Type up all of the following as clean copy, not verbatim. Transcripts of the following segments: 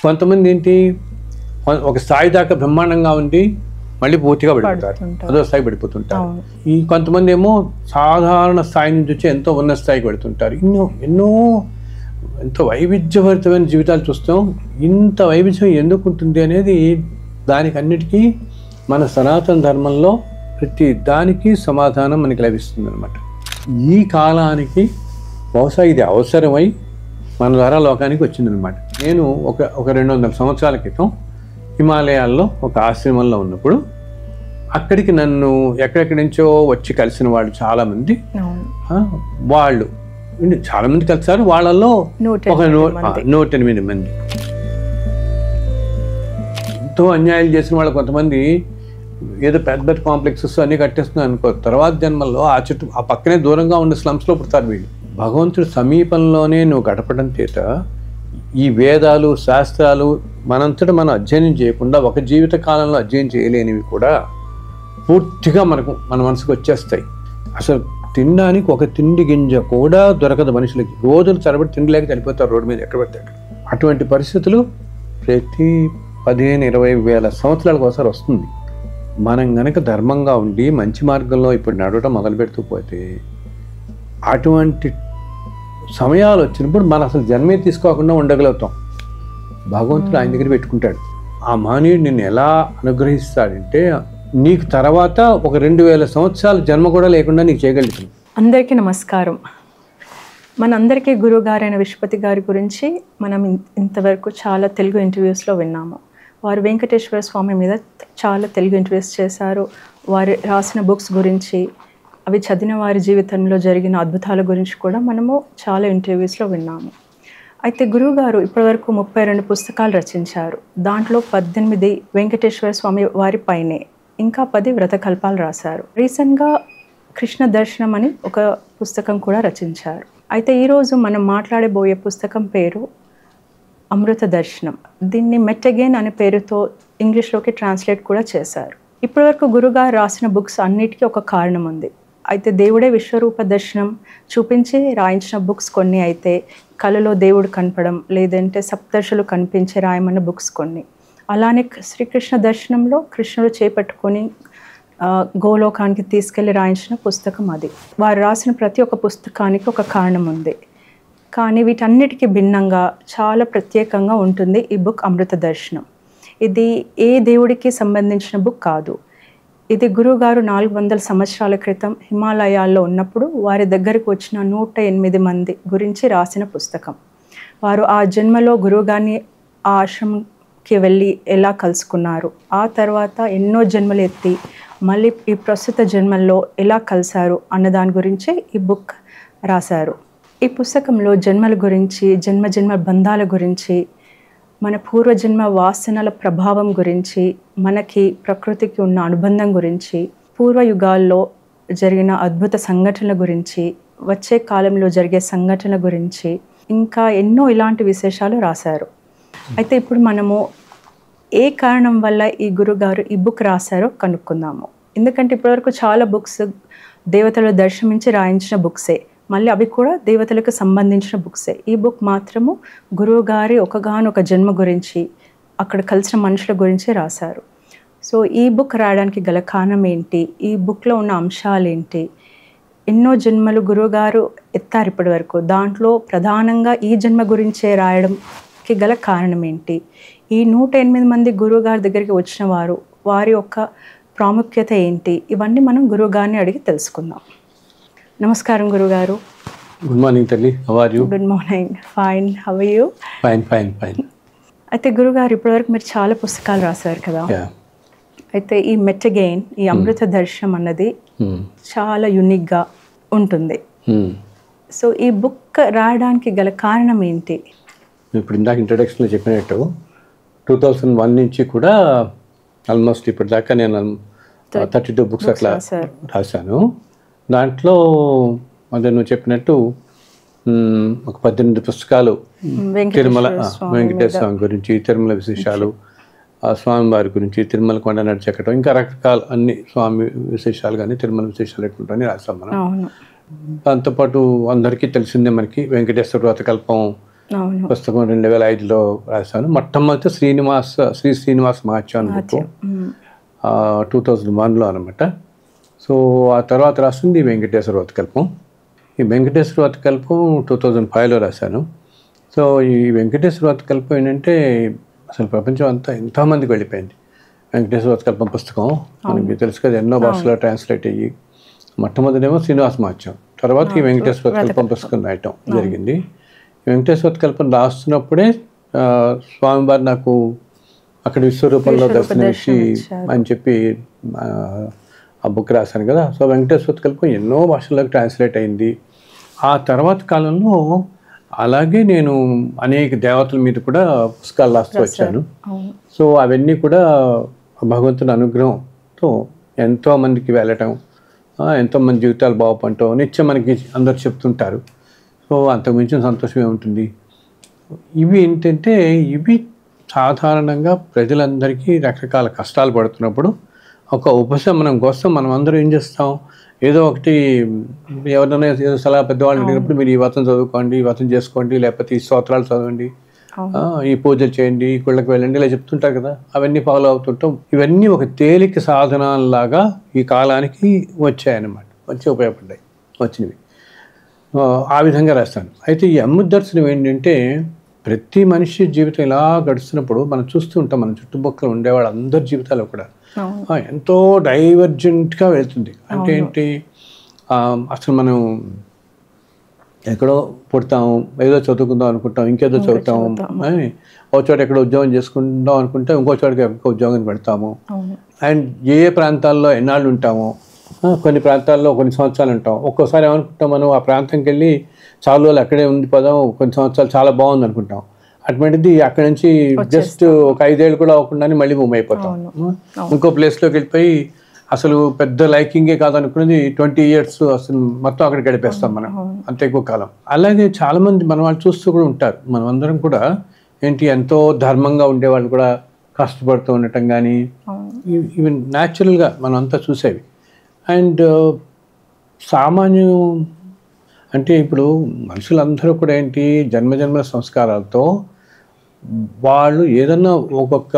కొంతమంది ఏంటి ఒక స్థాయి దాకా బ్రహ్మాండంగా ఉండి మళ్ళీ పూర్తిగా పడిపోతారు, అదో స్థాయి పడిపోతుంటారు. ఈ కొంతమంది ఏమో సాధారణ స్థాయి నుంచి వచ్చి ఎంతో ఉన్న స్థాయికి పెడుతుంటారు. ఎంతో వైవిధ్యభరితమైన జీవితాలు చూస్తాం. ఇంత వైవిధ్యం ఎందుకు ఉంటుంది అనేది దానికి అన్నిటికీ మన సనాతన ధర్మంలో ప్రతి దానికి సమాధానం మనకి లభిస్తుంది అనమాట. ఈ కాలానికి బహుశా ఇది అవసరమై మన ద్వారా లోకానికి వచ్చిందనమాట. నేను ఒక 200 సంవత్సరాల క్రితం హిమాలయాల్లో ఒక ఆశ్రమంలో ఉన్నప్పుడు అక్కడికి నన్ను ఎక్కడెక్కడి నుంచో వచ్చి కలిసిన వాళ్ళు చాలామంది, వాళ్ళు చాలామంది కలిసారు. వాళ్ళల్లో ఒక 108 మంది ఎంతో అన్యాయాలు చేసిన వాళ్ళు. కొంతమంది ఏదో పెద్ద పెద్ద కాంప్లెక్సెస్ అన్నీ కట్టేస్తున్నారు అనుకో, తర్వాత జన్మల్లో ఆ పక్కనే దూరంగా ఉండే స్లమ్స్లో పుడతారు వీళ్ళు. భగవంతుడి సమీపంలోనే నువ్వు గడపడం చేత ఈ వేదాలు శాస్త్రాలు మనంతటా మనం అధ్యయనం చేయకుండా ఒక జీవిత కాలంలో అధ్యయనం చేయలేనివి కూడా పూర్తిగా మన మనసుకు వచ్చేస్తాయి. అసలు తినడానికి ఒక తిండి గింజ కూడా దొరకదు మనుషులకి. రోజులు తరబడి తిండి లేక చనిపోతారు రోడ్డు మీద ఎక్కడ పడితే అక్కడ. అటువంటి పరిస్థితులు ప్రతి 15-20 వేల సంవత్సరాలకు ఒకసారి వస్తుంది. మనం గనక ధర్మంగా ఉండి మంచి మార్గంలో ఇప్పుడు నడవటం మొదలు పెడుతూ పోతే అటువంటి సమయాలు వచ్చినప్పుడు మనం అసలు జన్మే తీసుకోకుండా ఉండగలుగుతాం. భగవంతుడు ఆయన దగ్గర పెట్టుకుంటాడు. ఆ మానవుడు నిన్ను ఎలా అనుగ్రహిస్తాడంటే నీకు తర్వాత ఒక 2000 సంవత్సరాల జన్మ కూడా లేకుండా నీకు చేయగలుగుతాను. అందరికీ నమస్కారం. మనందరికీ గురువు గారైన విశ్వపతి గారి గురించి మనం ఇంతవరకు చాలా తెలుగు ఇంటర్వ్యూస్లో విన్నాము. వారు వెంకటేశ్వర స్వామి మీద చాలా తెలుగు ఇంటర్వ్యూస్ చేశారు. వారు రాసిన బుక్స్ గురించి, అవి చదివిన వారి జీవితంలో జరిగిన అద్భుతాల గురించి కూడా మనము చాలా ఇంటర్వ్యూస్లో విన్నాము. అయితే గురువుగారు ఇప్పటివరకు 32 పుస్తకాలు రచించారు. దాంట్లో 18 వెంకటేశ్వర స్వామి వారి పైనే, ఇంకా 10 వ్రతకల్పాలు రాశారు. రీసెంట్గా కృష్ణ దర్శనం అని ఒక పుస్తకం కూడా రచించారు. అయితే ఈరోజు మనం మాట్లాడబోయే పుస్తకం పేరు అమృత దర్శనం. దీన్ని మెట్ అగైన్ అనే పేరుతో ఇంగ్లీష్లోకి ట్రాన్స్లేట్ కూడా చేశారు. ఇప్పటివరకు గురుగారు రాసిన బుక్స్ అన్నిటికీ ఒక కారణం ఉంది. అయితే దేవుడే విశ్వరూప దర్శనం చూపించి రాయించిన బుక్స్ కొన్ని, అయితే కళలో దేవుడు కనపడం, లేదంటే సప్తర్షులు కనిపించే రాయమన్న బుక్స్ కొన్ని. అలానే శ్రీకృష్ణ దర్శనంలో కృష్ణుడు చేపట్టుకొని గోలోకానికి తీసుకెళ్లి రాయించిన పుస్తకం అది. వారు రాసిన ప్రతి ఒక్క పుస్తకానికి ఒక కారణం ఉంది. కానీ వీటన్నిటికీ భిన్నంగా చాలా ప్రత్యేకంగా ఉంటుంది ఈ బుక్ అమృత దర్శనం. ఇది ఏ దేవుడికి సంబంధించిన బుక్ కాదు. ఇది గురువుగారు 400 సంవత్సరాల క్రితం హిమాలయాల్లో ఉన్నప్పుడు వారి దగ్గరకు వచ్చిన 108 మంది గురించి రాసిన పుస్తకం. వారు ఆ జన్మలో గురువుగారిని ఆ ఆశ్రమంకి వెళ్ళి ఎలా కలుసుకున్నారు, ఆ తర్వాత ఎన్నో జన్మలు ఎత్తి మళ్ళీ ఈ ప్రస్తుత జన్మల్లో ఎలా కలిశారు అన్న దాని గురించి ఈ బుక్ రాశారు. ఈ పుస్తకంలో జన్మల గురించి, జన్మ బంధాల గురించి, మన పూర్వజన్మ వాసనల ప్రభావం గురించి, మనకి ప్రకృతికి ఉన్న అనుబంధం గురించి, పూర్వయుగాల్లో జరిగిన అద్భుత సంఘటనల గురించి, వచ్చే కాలంలో జరిగే సంఘటనల గురించి, ఇంకా ఎన్నో ఇలాంటి విశేషాలు రాశారు. అయితే ఇప్పుడు మనము ఏ కారణం వల్ల ఈ గురుగారు ఈ బుక్ రాశారో కనుక్కుందాము. ఎందుకంటే ఇప్పటివరకు చాలా బుక్స్ దేవతలు దర్శించి రాయించిన బుక్సే, మళ్ళీ అవి కూడా దేవతలకు సంబంధించిన బుక్సే. ఈ బుక్ మాత్రము గురువుగారి ఒకగానొక జన్మ గురించి, అక్కడ కలిసిన మనుషుల గురించి రాశారు. సో ఈ బుక్ రాయడానికి గల కారణం ఏంటి, ఈ బుక్లో ఉన్న అంశాలు ఏంటి, ఎన్నో జన్మలు గురువుగారు ఎత్తారు ఇప్పటి వరకు, దాంట్లో ప్రధానంగా ఈ జన్మ గురించే రాయడంకి గల కారణం ఏంటి, ఈ 108 మంది గురువుగారి దగ్గరికి వచ్చిన వారి యొక్క ప్రాముఖ్యత ఏంటి, ఇవన్నీ మనం గురువుగారిని అడిగి తెలుసుకుందాం. నమస్కారం గురుగారు. గుడ్ మార్నింగ్ తల్లి, how are you? Good morning, fine, how are you? Fine fine fine. అయితే గురుగారు ఇప్పటివరకు మీరు చాలా పుస్తకాలు రాశారు కదా. అయితే ఈ మెట్ అగైన్, ఈ అమృత దర్శనం అన్నది చాలా యూనిక్గా ఉంటుంది. సో ఈ బుక్ రాయడానికి గల కారణం ఏంటి? ఇప్పుడు ఇందాక ఇంట్రడక్షన్లో చెప్పినట్టు 2001 నుంచి కూడా ఆల్మోస్ట్ ఇప్పటిదాకా నేను 32 బుక్స్ అట్లా రాశాను. దాంట్లో అదే నువ్వు చెప్పినట్టు ఒక 18 పుస్తకాలు తిరుమల వెంకటేశ్వర స్వామి గురించి, తిరుమల విశేషాలు, స్వామివారి గురించి, తిరుమల కొండ నడిచెక్కడం, ఇంకా రకరకాల అన్ని స్వామి విశేషాలు కానీ తిరుమల విశేషాలు ఎట్లుంటాయని రాసాం మనం. దాంతోపాటు అందరికీ తెలిసిందే మనకి వెంకటేశ్వర వ్రతకల్పం అవును. పుస్తకం 2005లో రాశాను. మొట్టమొదటి శ్రీ శ్రీనివాస మహాత్యం బుక్ 2001లో అనమాట. సో ఆ తర్వాత రాసింది వెంకటేశ్వర వతకల్పం. ఈ వెంకటేశ్వర వతకల్పం 2005లో రాశాను. సో ఈ వెంకటేశ్వర వతకల్పం ఏంటంటే అసలు ప్రపంచం అంతా ఎంతోమందికి వెళ్ళిపోయింది. వెంకటేశ్వర వతకల్పం పుస్తకం మనకి తెలుసు కదా, ఎన్నో భాషలో ట్రాన్స్లేట్ అయ్యి మొట్టమొదటేమో శ్రీనివాస మహాత్యం, తర్వాత ఈ వెంకటేశ్వర వతకల్పం పుస్తకం రాయటం జరిగింది. వెంకటేశ్వర వతకల్పం రాస్తున్నప్పుడే స్వామివారు నాకు అక్కడ విశ్వరూపంలో దర్శనమిచ్చి అని చెప్పి ఆ బుక్ రాశాను కదా. సో వెంకటేశ్వర వతకల్పం ఎన్నో భాషల్లోకి ట్రాన్స్లేట్ అయింది. ఆ తర్వాత కాలంలో అలాగే నేను అనేక దేవతల మీద కూడా పుస్తకాలు రాస్తూ వచ్చాను. సో అవన్నీ కూడా భగవంతుని అనుగ్రహంతో ఎంతోమందికి వెళ్ళటం, ఎంతోమంది జీవితాలు బాగుపడటం నిత్యం మనకి అందరు చెప్తుంటారు. సో అంతకుమించిన సంతోషం ఏముంటుంది. ఇవి ఏంటంటే ఇవి సాధారణంగా ప్రజలందరికీ రకరకాల కష్టాలు పడుతున్నప్పుడు ఒక ఉపశమనం కోసం మనం అందరూ ఏం చేస్తాం, ఏదో ఒకటి ఎవరైనా ఏదో సలహా పెద్దవాళ్ళు అడిగినప్పుడు మీరు ఈ వ్రతం చదువుకోండి, ఈ వ్రతం చేసుకోండి, లేకపోతే ఈ స్తోత్రాలు చదవండి, ఈ పూజలు చేయండి, ఈ గుళ్ళకి వెళ్ళండి ఇలా చెప్తుంటారు కదా. అవన్నీ ఫాలో అవుతుంటాం. ఇవన్నీ ఒక తేలిక సాధనాలాగా ఈ కాలానికి వచ్చాయన్నమాట, వచ్చి ఉపయోగపడ్డాయి వచ్చినవి. ఆ విధంగా రాస్తాను. అయితే ఈ అమృత దర్శనం ఏంటంటే ప్రతి మనిషి జీవితం ఇలా గడుస్తున్నప్పుడు మనం చూస్తూ ఉంటాం, మన చుట్టుపక్కల ఉండే వాళ్ళందరి జీవితాలు కూడా ఎంతో డైవర్జెంట్గా వెళ్తుంది. అంటే ఏంటి, అసలు మనం ఎక్కడో పుడతాము, ఏదో చదువుకుందాం అనుకుంటాం, ఇంకేదో చదువుతాము, ఒక చోట ఎక్కడో ఉద్యోగం చేసుకుందాం అనుకుంటే ఇంకో చోటకి ఉద్యోగం పెడతాము. అండ్ ఏ ప్రాంతాల్లో ఎన్నాళ్ళు ఉంటాము, కొన్ని ప్రాంతాల్లో కొన్ని సంవత్సరాలు ఉంటాం. ఒక్కోసారి ఏమనుకుంటాం, మనం ఆ ప్రాంతంకి వెళ్ళి చాలా రోజులు అక్కడే ఉండిపోదాం, కొన్ని సంవత్సరాలు చాలా బాగుంది అనుకుంటాం. అటువంటిది అక్కడి నుంచి జస్ట్ ఒక 5 ఏళ్ళు కూడా అవ్వకుండానే మళ్ళీ మూవ్ అయిపోతాం. ఇంకో ప్లేస్లోకి వెళ్ళిపోయి అసలు పెద్ద లైకింగే కాదనుకున్నది 20 years అసలు మొత్తం అక్కడ గడిపేస్తాం మనం, అంత ఎక్కువ కాలం. అలాగే చాలామంది మన వాళ్ళు చూస్తూ కూడా ఉంటారు. మనం అందరం కూడా ఏంటి ఎంతో ధర్మంగా ఉండేవాళ్ళు కూడా కష్టపడుతూ ఉండటం కానీ ఇవి న్యాచురల్గా మనం అంతా చూసేవి. అండ్ సామాన్యం అంటే ఇప్పుడు మనుషులందరూ కూడా ఏంటి జన్మజన్మల సంస్కారాలతో వాళ్ళు ఏదన్నా ఒక్కొక్క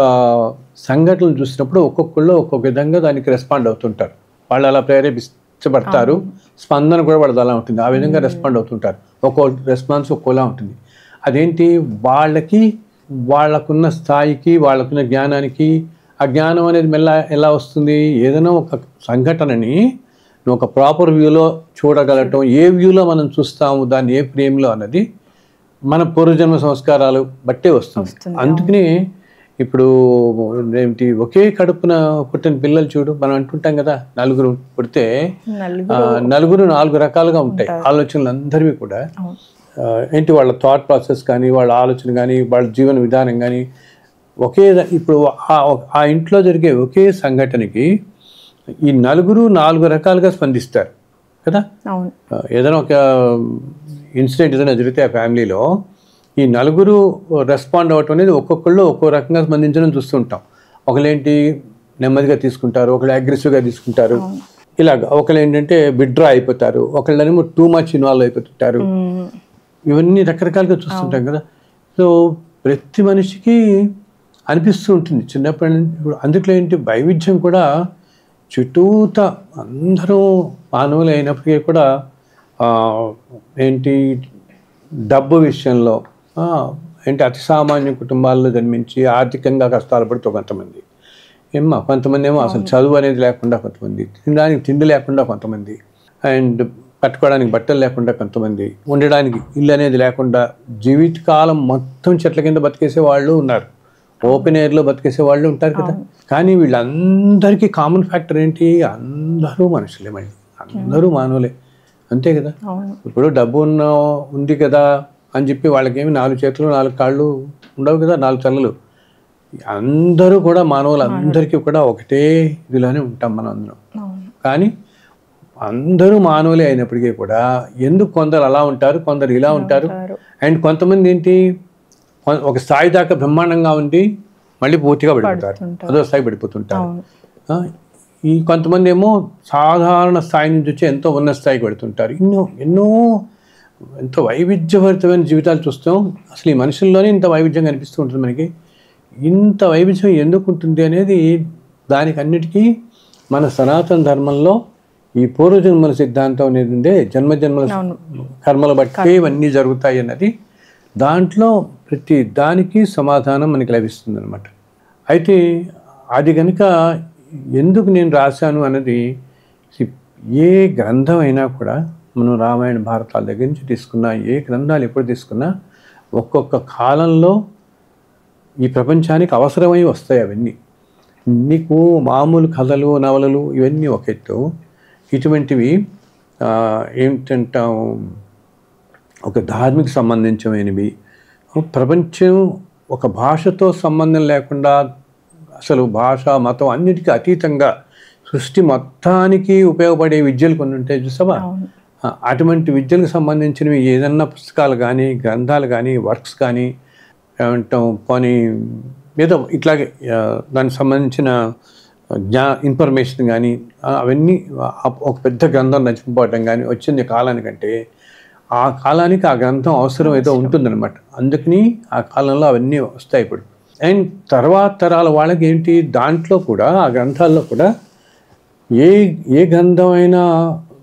సంఘటనలు చూసినప్పుడు ఒక్కొక్కళ్ళు ఒక్కొక్క విధంగా దానికి రెస్పాండ్ అవుతుంటారు. వాళ్ళు అలా ప్రేరేపించబడతారు, స్పందన కూడా వాళ్ళది అలా ఉంటుంది, ఆ విధంగా రెస్పాండ్ అవుతుంటారు. ఒక్కో రెస్పాన్స్ ఒక్కోలా ఉంటుంది. అదేంటి వాళ్ళకున్న స్థాయికి వాళ్ళకున్న జ్ఞానానికి, ఆ జ్ఞానం అనేది ఎలా వస్తుంది, ఏదైనా ఒక సంఘటనని ఒక ప్రాపర్ వ్యూలో చూడగలటం, ఏ వ్యూలో మనం చూస్తాము దాన్ని, ఏ ఫ్రేమ్లో అన్నది మన పూర్వజన్మ సంస్కారాలు బట్టే వస్తుంది. అందుకని ఇప్పుడు ఏంటి ఒకే కడుపున పుట్టిన పిల్లలు చూడు, మనం అంటుంటాం కదా, నలుగురు పుడితే నలుగురు 4 రకాలుగా ఉంటాయి ఆలోచనలు అందరివి కూడా. ఏంటి వాళ్ళ థాట్ ప్రాసెస్ కానీ, వాళ్ళ ఆలోచన కానీ, వాళ్ళ జీవన విధానం కానీ ఒకే. ఇప్పుడు ఆ ఇంట్లో జరిగే ఒకే సంఘటనకి ఈ నలుగురు 4 రకాలుగా స్పందిస్తారు కదా. ఏదైనా ఒక ఇన్సిడెంట్ ఏదైనా జరిగితే ఆ ఫ్యామిలీలో ఈ నలుగురు రెస్పాండ్ అవ్వటం అనేది ఒక్కొక్కళ్ళు ఒక్కో రకంగా స్పందించడం చూస్తుంటాం. ఒకళ్ళేంటి నెమ్మదిగా తీసుకుంటారు, ఒకళ్ళు అగ్రెసివ్గా తీసుకుంటారు, ఇలాగ. ఒకళ్ళు ఏంటంటే విత్డ్రా అయిపోతారు, ఒకళ్ళేమో టూ మచ్ ఇన్వాల్వ్ అయిపోతుంటారు. ఇవన్నీ రకరకాలుగా చూస్తుంటాం కదా. సో ప్రతి మనిషికి అనిపిస్తూ ఉంటుంది చిన్నప్పటి నుంచి. ఇప్పుడు అందుట్లో ఏంటి వైవిధ్యం కూడా చుట్టూత అందరూ మానవులు అయినప్పటికీ కూడా ఏంటి డబ్బు విషయంలో ఏంటి అతి సామాన్య కుటుంబాల్లో జన్మించి ఆర్థికంగా కష్టాలు పడుతూ కొంతమంది కొంతమంది ఏమో అసలు చదువు అనేది లేకుండా, కొంతమంది తినడానికి తిండి లేకుండా, కొంతమంది అండ్ కట్టుకోవడానికి బట్టలు లేకుండా, కొంతమంది ఉండడానికి ఇల్లు అనేది లేకుండా జీవితకాలం మొత్తం చెట్ల కింద బతికేసే వాళ్ళు ఉన్నారు, ఓపెన్ ఎయిర్లో బతికేసే వాళ్ళు ఉంటారు కదా. కానీ వీళ్ళందరికీ కామన్ ఫ్యాక్టర్ ఏంటి, అందరూ మనుషులే, మళ్ళీ అందరూ మానవులే, అంతే కదా. ఇప్పుడు డబ్బు ఉంది కదా అని చెప్పి వాళ్ళకేమి 4 చేతులు 4 కాళ్ళు ఉండవు కదా, 4 తలలు. అందరూ కూడా మానవులు, అందరికీ కూడా ఒకటే ఇదిలోనే ఉంటాం మనం అందరం. కానీ అందరూ మానవులే అయినప్పటికీ కూడా ఎందుకు కొందరు అలా ఉంటారు, కొందరు ఇలా ఉంటారు. అండ్ కొంతమంది ఏంటి ఒక స్థాయి దాకా బ్రహ్మాండంగా ఉండి మళ్ళీ పూర్తిగా పడిపోతారు, అదో స్థాయి పడిపోతుంటారు. ఈ కొంతమంది ఏమో సాధారణ స్థాయి నుంచి వచ్చి ఎంతో ఉన్న స్థాయికి పెడుతుంటారు. ఎన్నో ఎంతో వైవిధ్యభరితమైన జీవితాలు చూస్తాం. అసలు ఈ మనుషుల్లోనే ఇంత వైవిధ్యం కనిపిస్తూ ఉంటుంది మనకి. ఇంత వైవిధ్యం ఎందుకు ఉంటుంది అనేది దానికి అన్నిటికీ మన సనాతన ధర్మంలో ఈ పూర్వజన్మల సిద్ధాంతం అనేది ఉండే జన్మజన్మల కర్మలు బట్టి ఇవన్నీ జరుగుతాయి అన్నది దాంట్లో ప్రతి దానికి సమాధానం మనకి లభిస్తుంది అనమాట. అయితే అది కనుక ఎందుకు నేను రాశాను అన్నది ఏ గ్రంథం అయినా కూడా మనం రామాయణ భారతాల దగ్గర నుంచి తీసుకున్నా ఏ గ్రంథాలు ఎప్పుడు తీసుకున్నా ఒక్కొక్క కాలంలో ఈ ప్రపంచానికి అవసరమై వస్తాయి. అవన్నీ నీకు మామూలు కథలు నవలలు ఇవన్నీ ఒక ఎత్తు, ఇటువంటివి ఏమిటంటాం ఒక ధార్మిక సంబంధించినవి ప్రపంచం ఒక భాషతో సంబంధం లేకుండా అసలు భాష మతం అన్నిటికీ అతీతంగా సృష్టి మొత్తానికి ఉపయోగపడే విద్యలు కొన్ని ఉంటాయి చూసావా. అటువంటి విద్యలకు సంబంధించినవి ఏదన్నా పుస్తకాలు కానీ గ్రంథాలు కానీ వర్క్స్ కానీ ఏమంటాం పోనీ ఏదో ఇట్లాగే దానికి సంబంధించిన ఇన్ఫర్మేషన్ కానీ అవన్నీ ఒక పెద్ద గ్రంథం నచ్చిపోవటం కానీ వచ్చింది కాలానికంటే ఆ కాలానికి ఆ గ్రంథం అవసరం ఏదో ఉంటుందన్నమాట. అందుకని ఆ కాలంలో అవన్నీ వస్తాయి ఇప్పుడు. అండ్ తర్వాత తరాల వాళ్ళకి ఏంటి దాంట్లో కూడా ఆ గ్రంథాల్లో కూడా ఏ గ్రంథం అయినా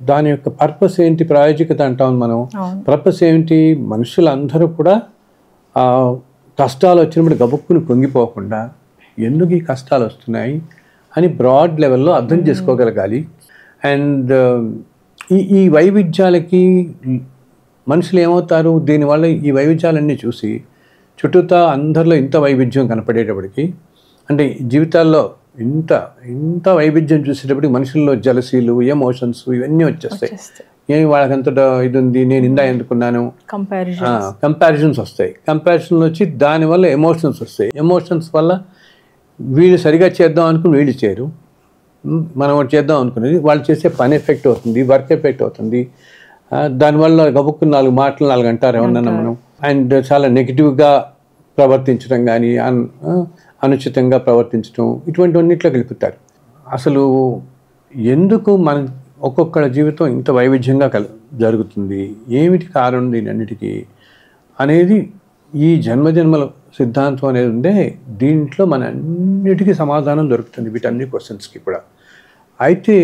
దాని యొక్క పర్పస్ ఏంటి, ప్రాయోజికత అంటాం మనం. పర్పస్ ఏంటి, మనుషులందరూ కూడా కష్టాలు వచ్చినప్పుడు గబుక్కుని పొంగిపోకుండా ఎందుకు ఈ కష్టాలు వస్తున్నాయి అని బ్రాడ్ లెవెల్లో అర్థం చేసుకోగలగాలి. అండ్ ఈ వైవిధ్యాలకి మనుషులు ఏమవుతారు, దీనివల్ల ఈ వైవిధ్యాలన్నీ చూసి చుట్టూతా అందరిలో ఇంత వైవిధ్యం కనపడేటప్పటికి అంటే జీవితాల్లో ఇంత వైవిధ్యం చూసేటప్పటికి మనుషుల్లో జలసీలు ఎమోషన్స్ ఇవన్నీ వచ్చేస్తాయి. ఏమి వాళ్ళకంత ఇది ఉంది, నేను ఇందా ఎందుకున్నాను, కంపారిజన్స్ వస్తాయి. కంపారిజన్స్ వచ్చి దానివల్ల ఎమోషన్స్ వస్తాయి. ఎమోషన్స్ వల్ల వీళ్ళు సరిగా చేద్దాం అనుకుని వీళ్ళు చేయరు, మనం ఒకటి చేద్దాం అనుకునేది వాళ్ళు చేసే పని ఎఫెక్ట్ అవుతుంది, వర్క్ ఎఫెక్ట్ అవుతుంది. దానివల్ల గబుక్కుని 4 మాటలు 4 అంటారు ఏమన్నా మనం. అండ్ చాలా నెగిటివ్గా ప్రవర్తించడం కానీ అనుచితంగా ప్రవర్తించడం ఇటువంటివన్నిట్లో గెలుపుతారు. అసలు ఎందుకు మన ఒక్కొక్కళ్ళ జీవితం ఇంత వైవిధ్యంగా జరుగుతుంది, ఏమిటి కారణం దీని అన్నిటికీ అనేది ఈ జన్మజన్మల సిద్ధాంతం అనేది ఉండే దీంట్లో మన అన్నిటికీ సమాధానం దొరుకుతుంది వీటన్ని క్వశ్చన్స్కి కూడా. అయితే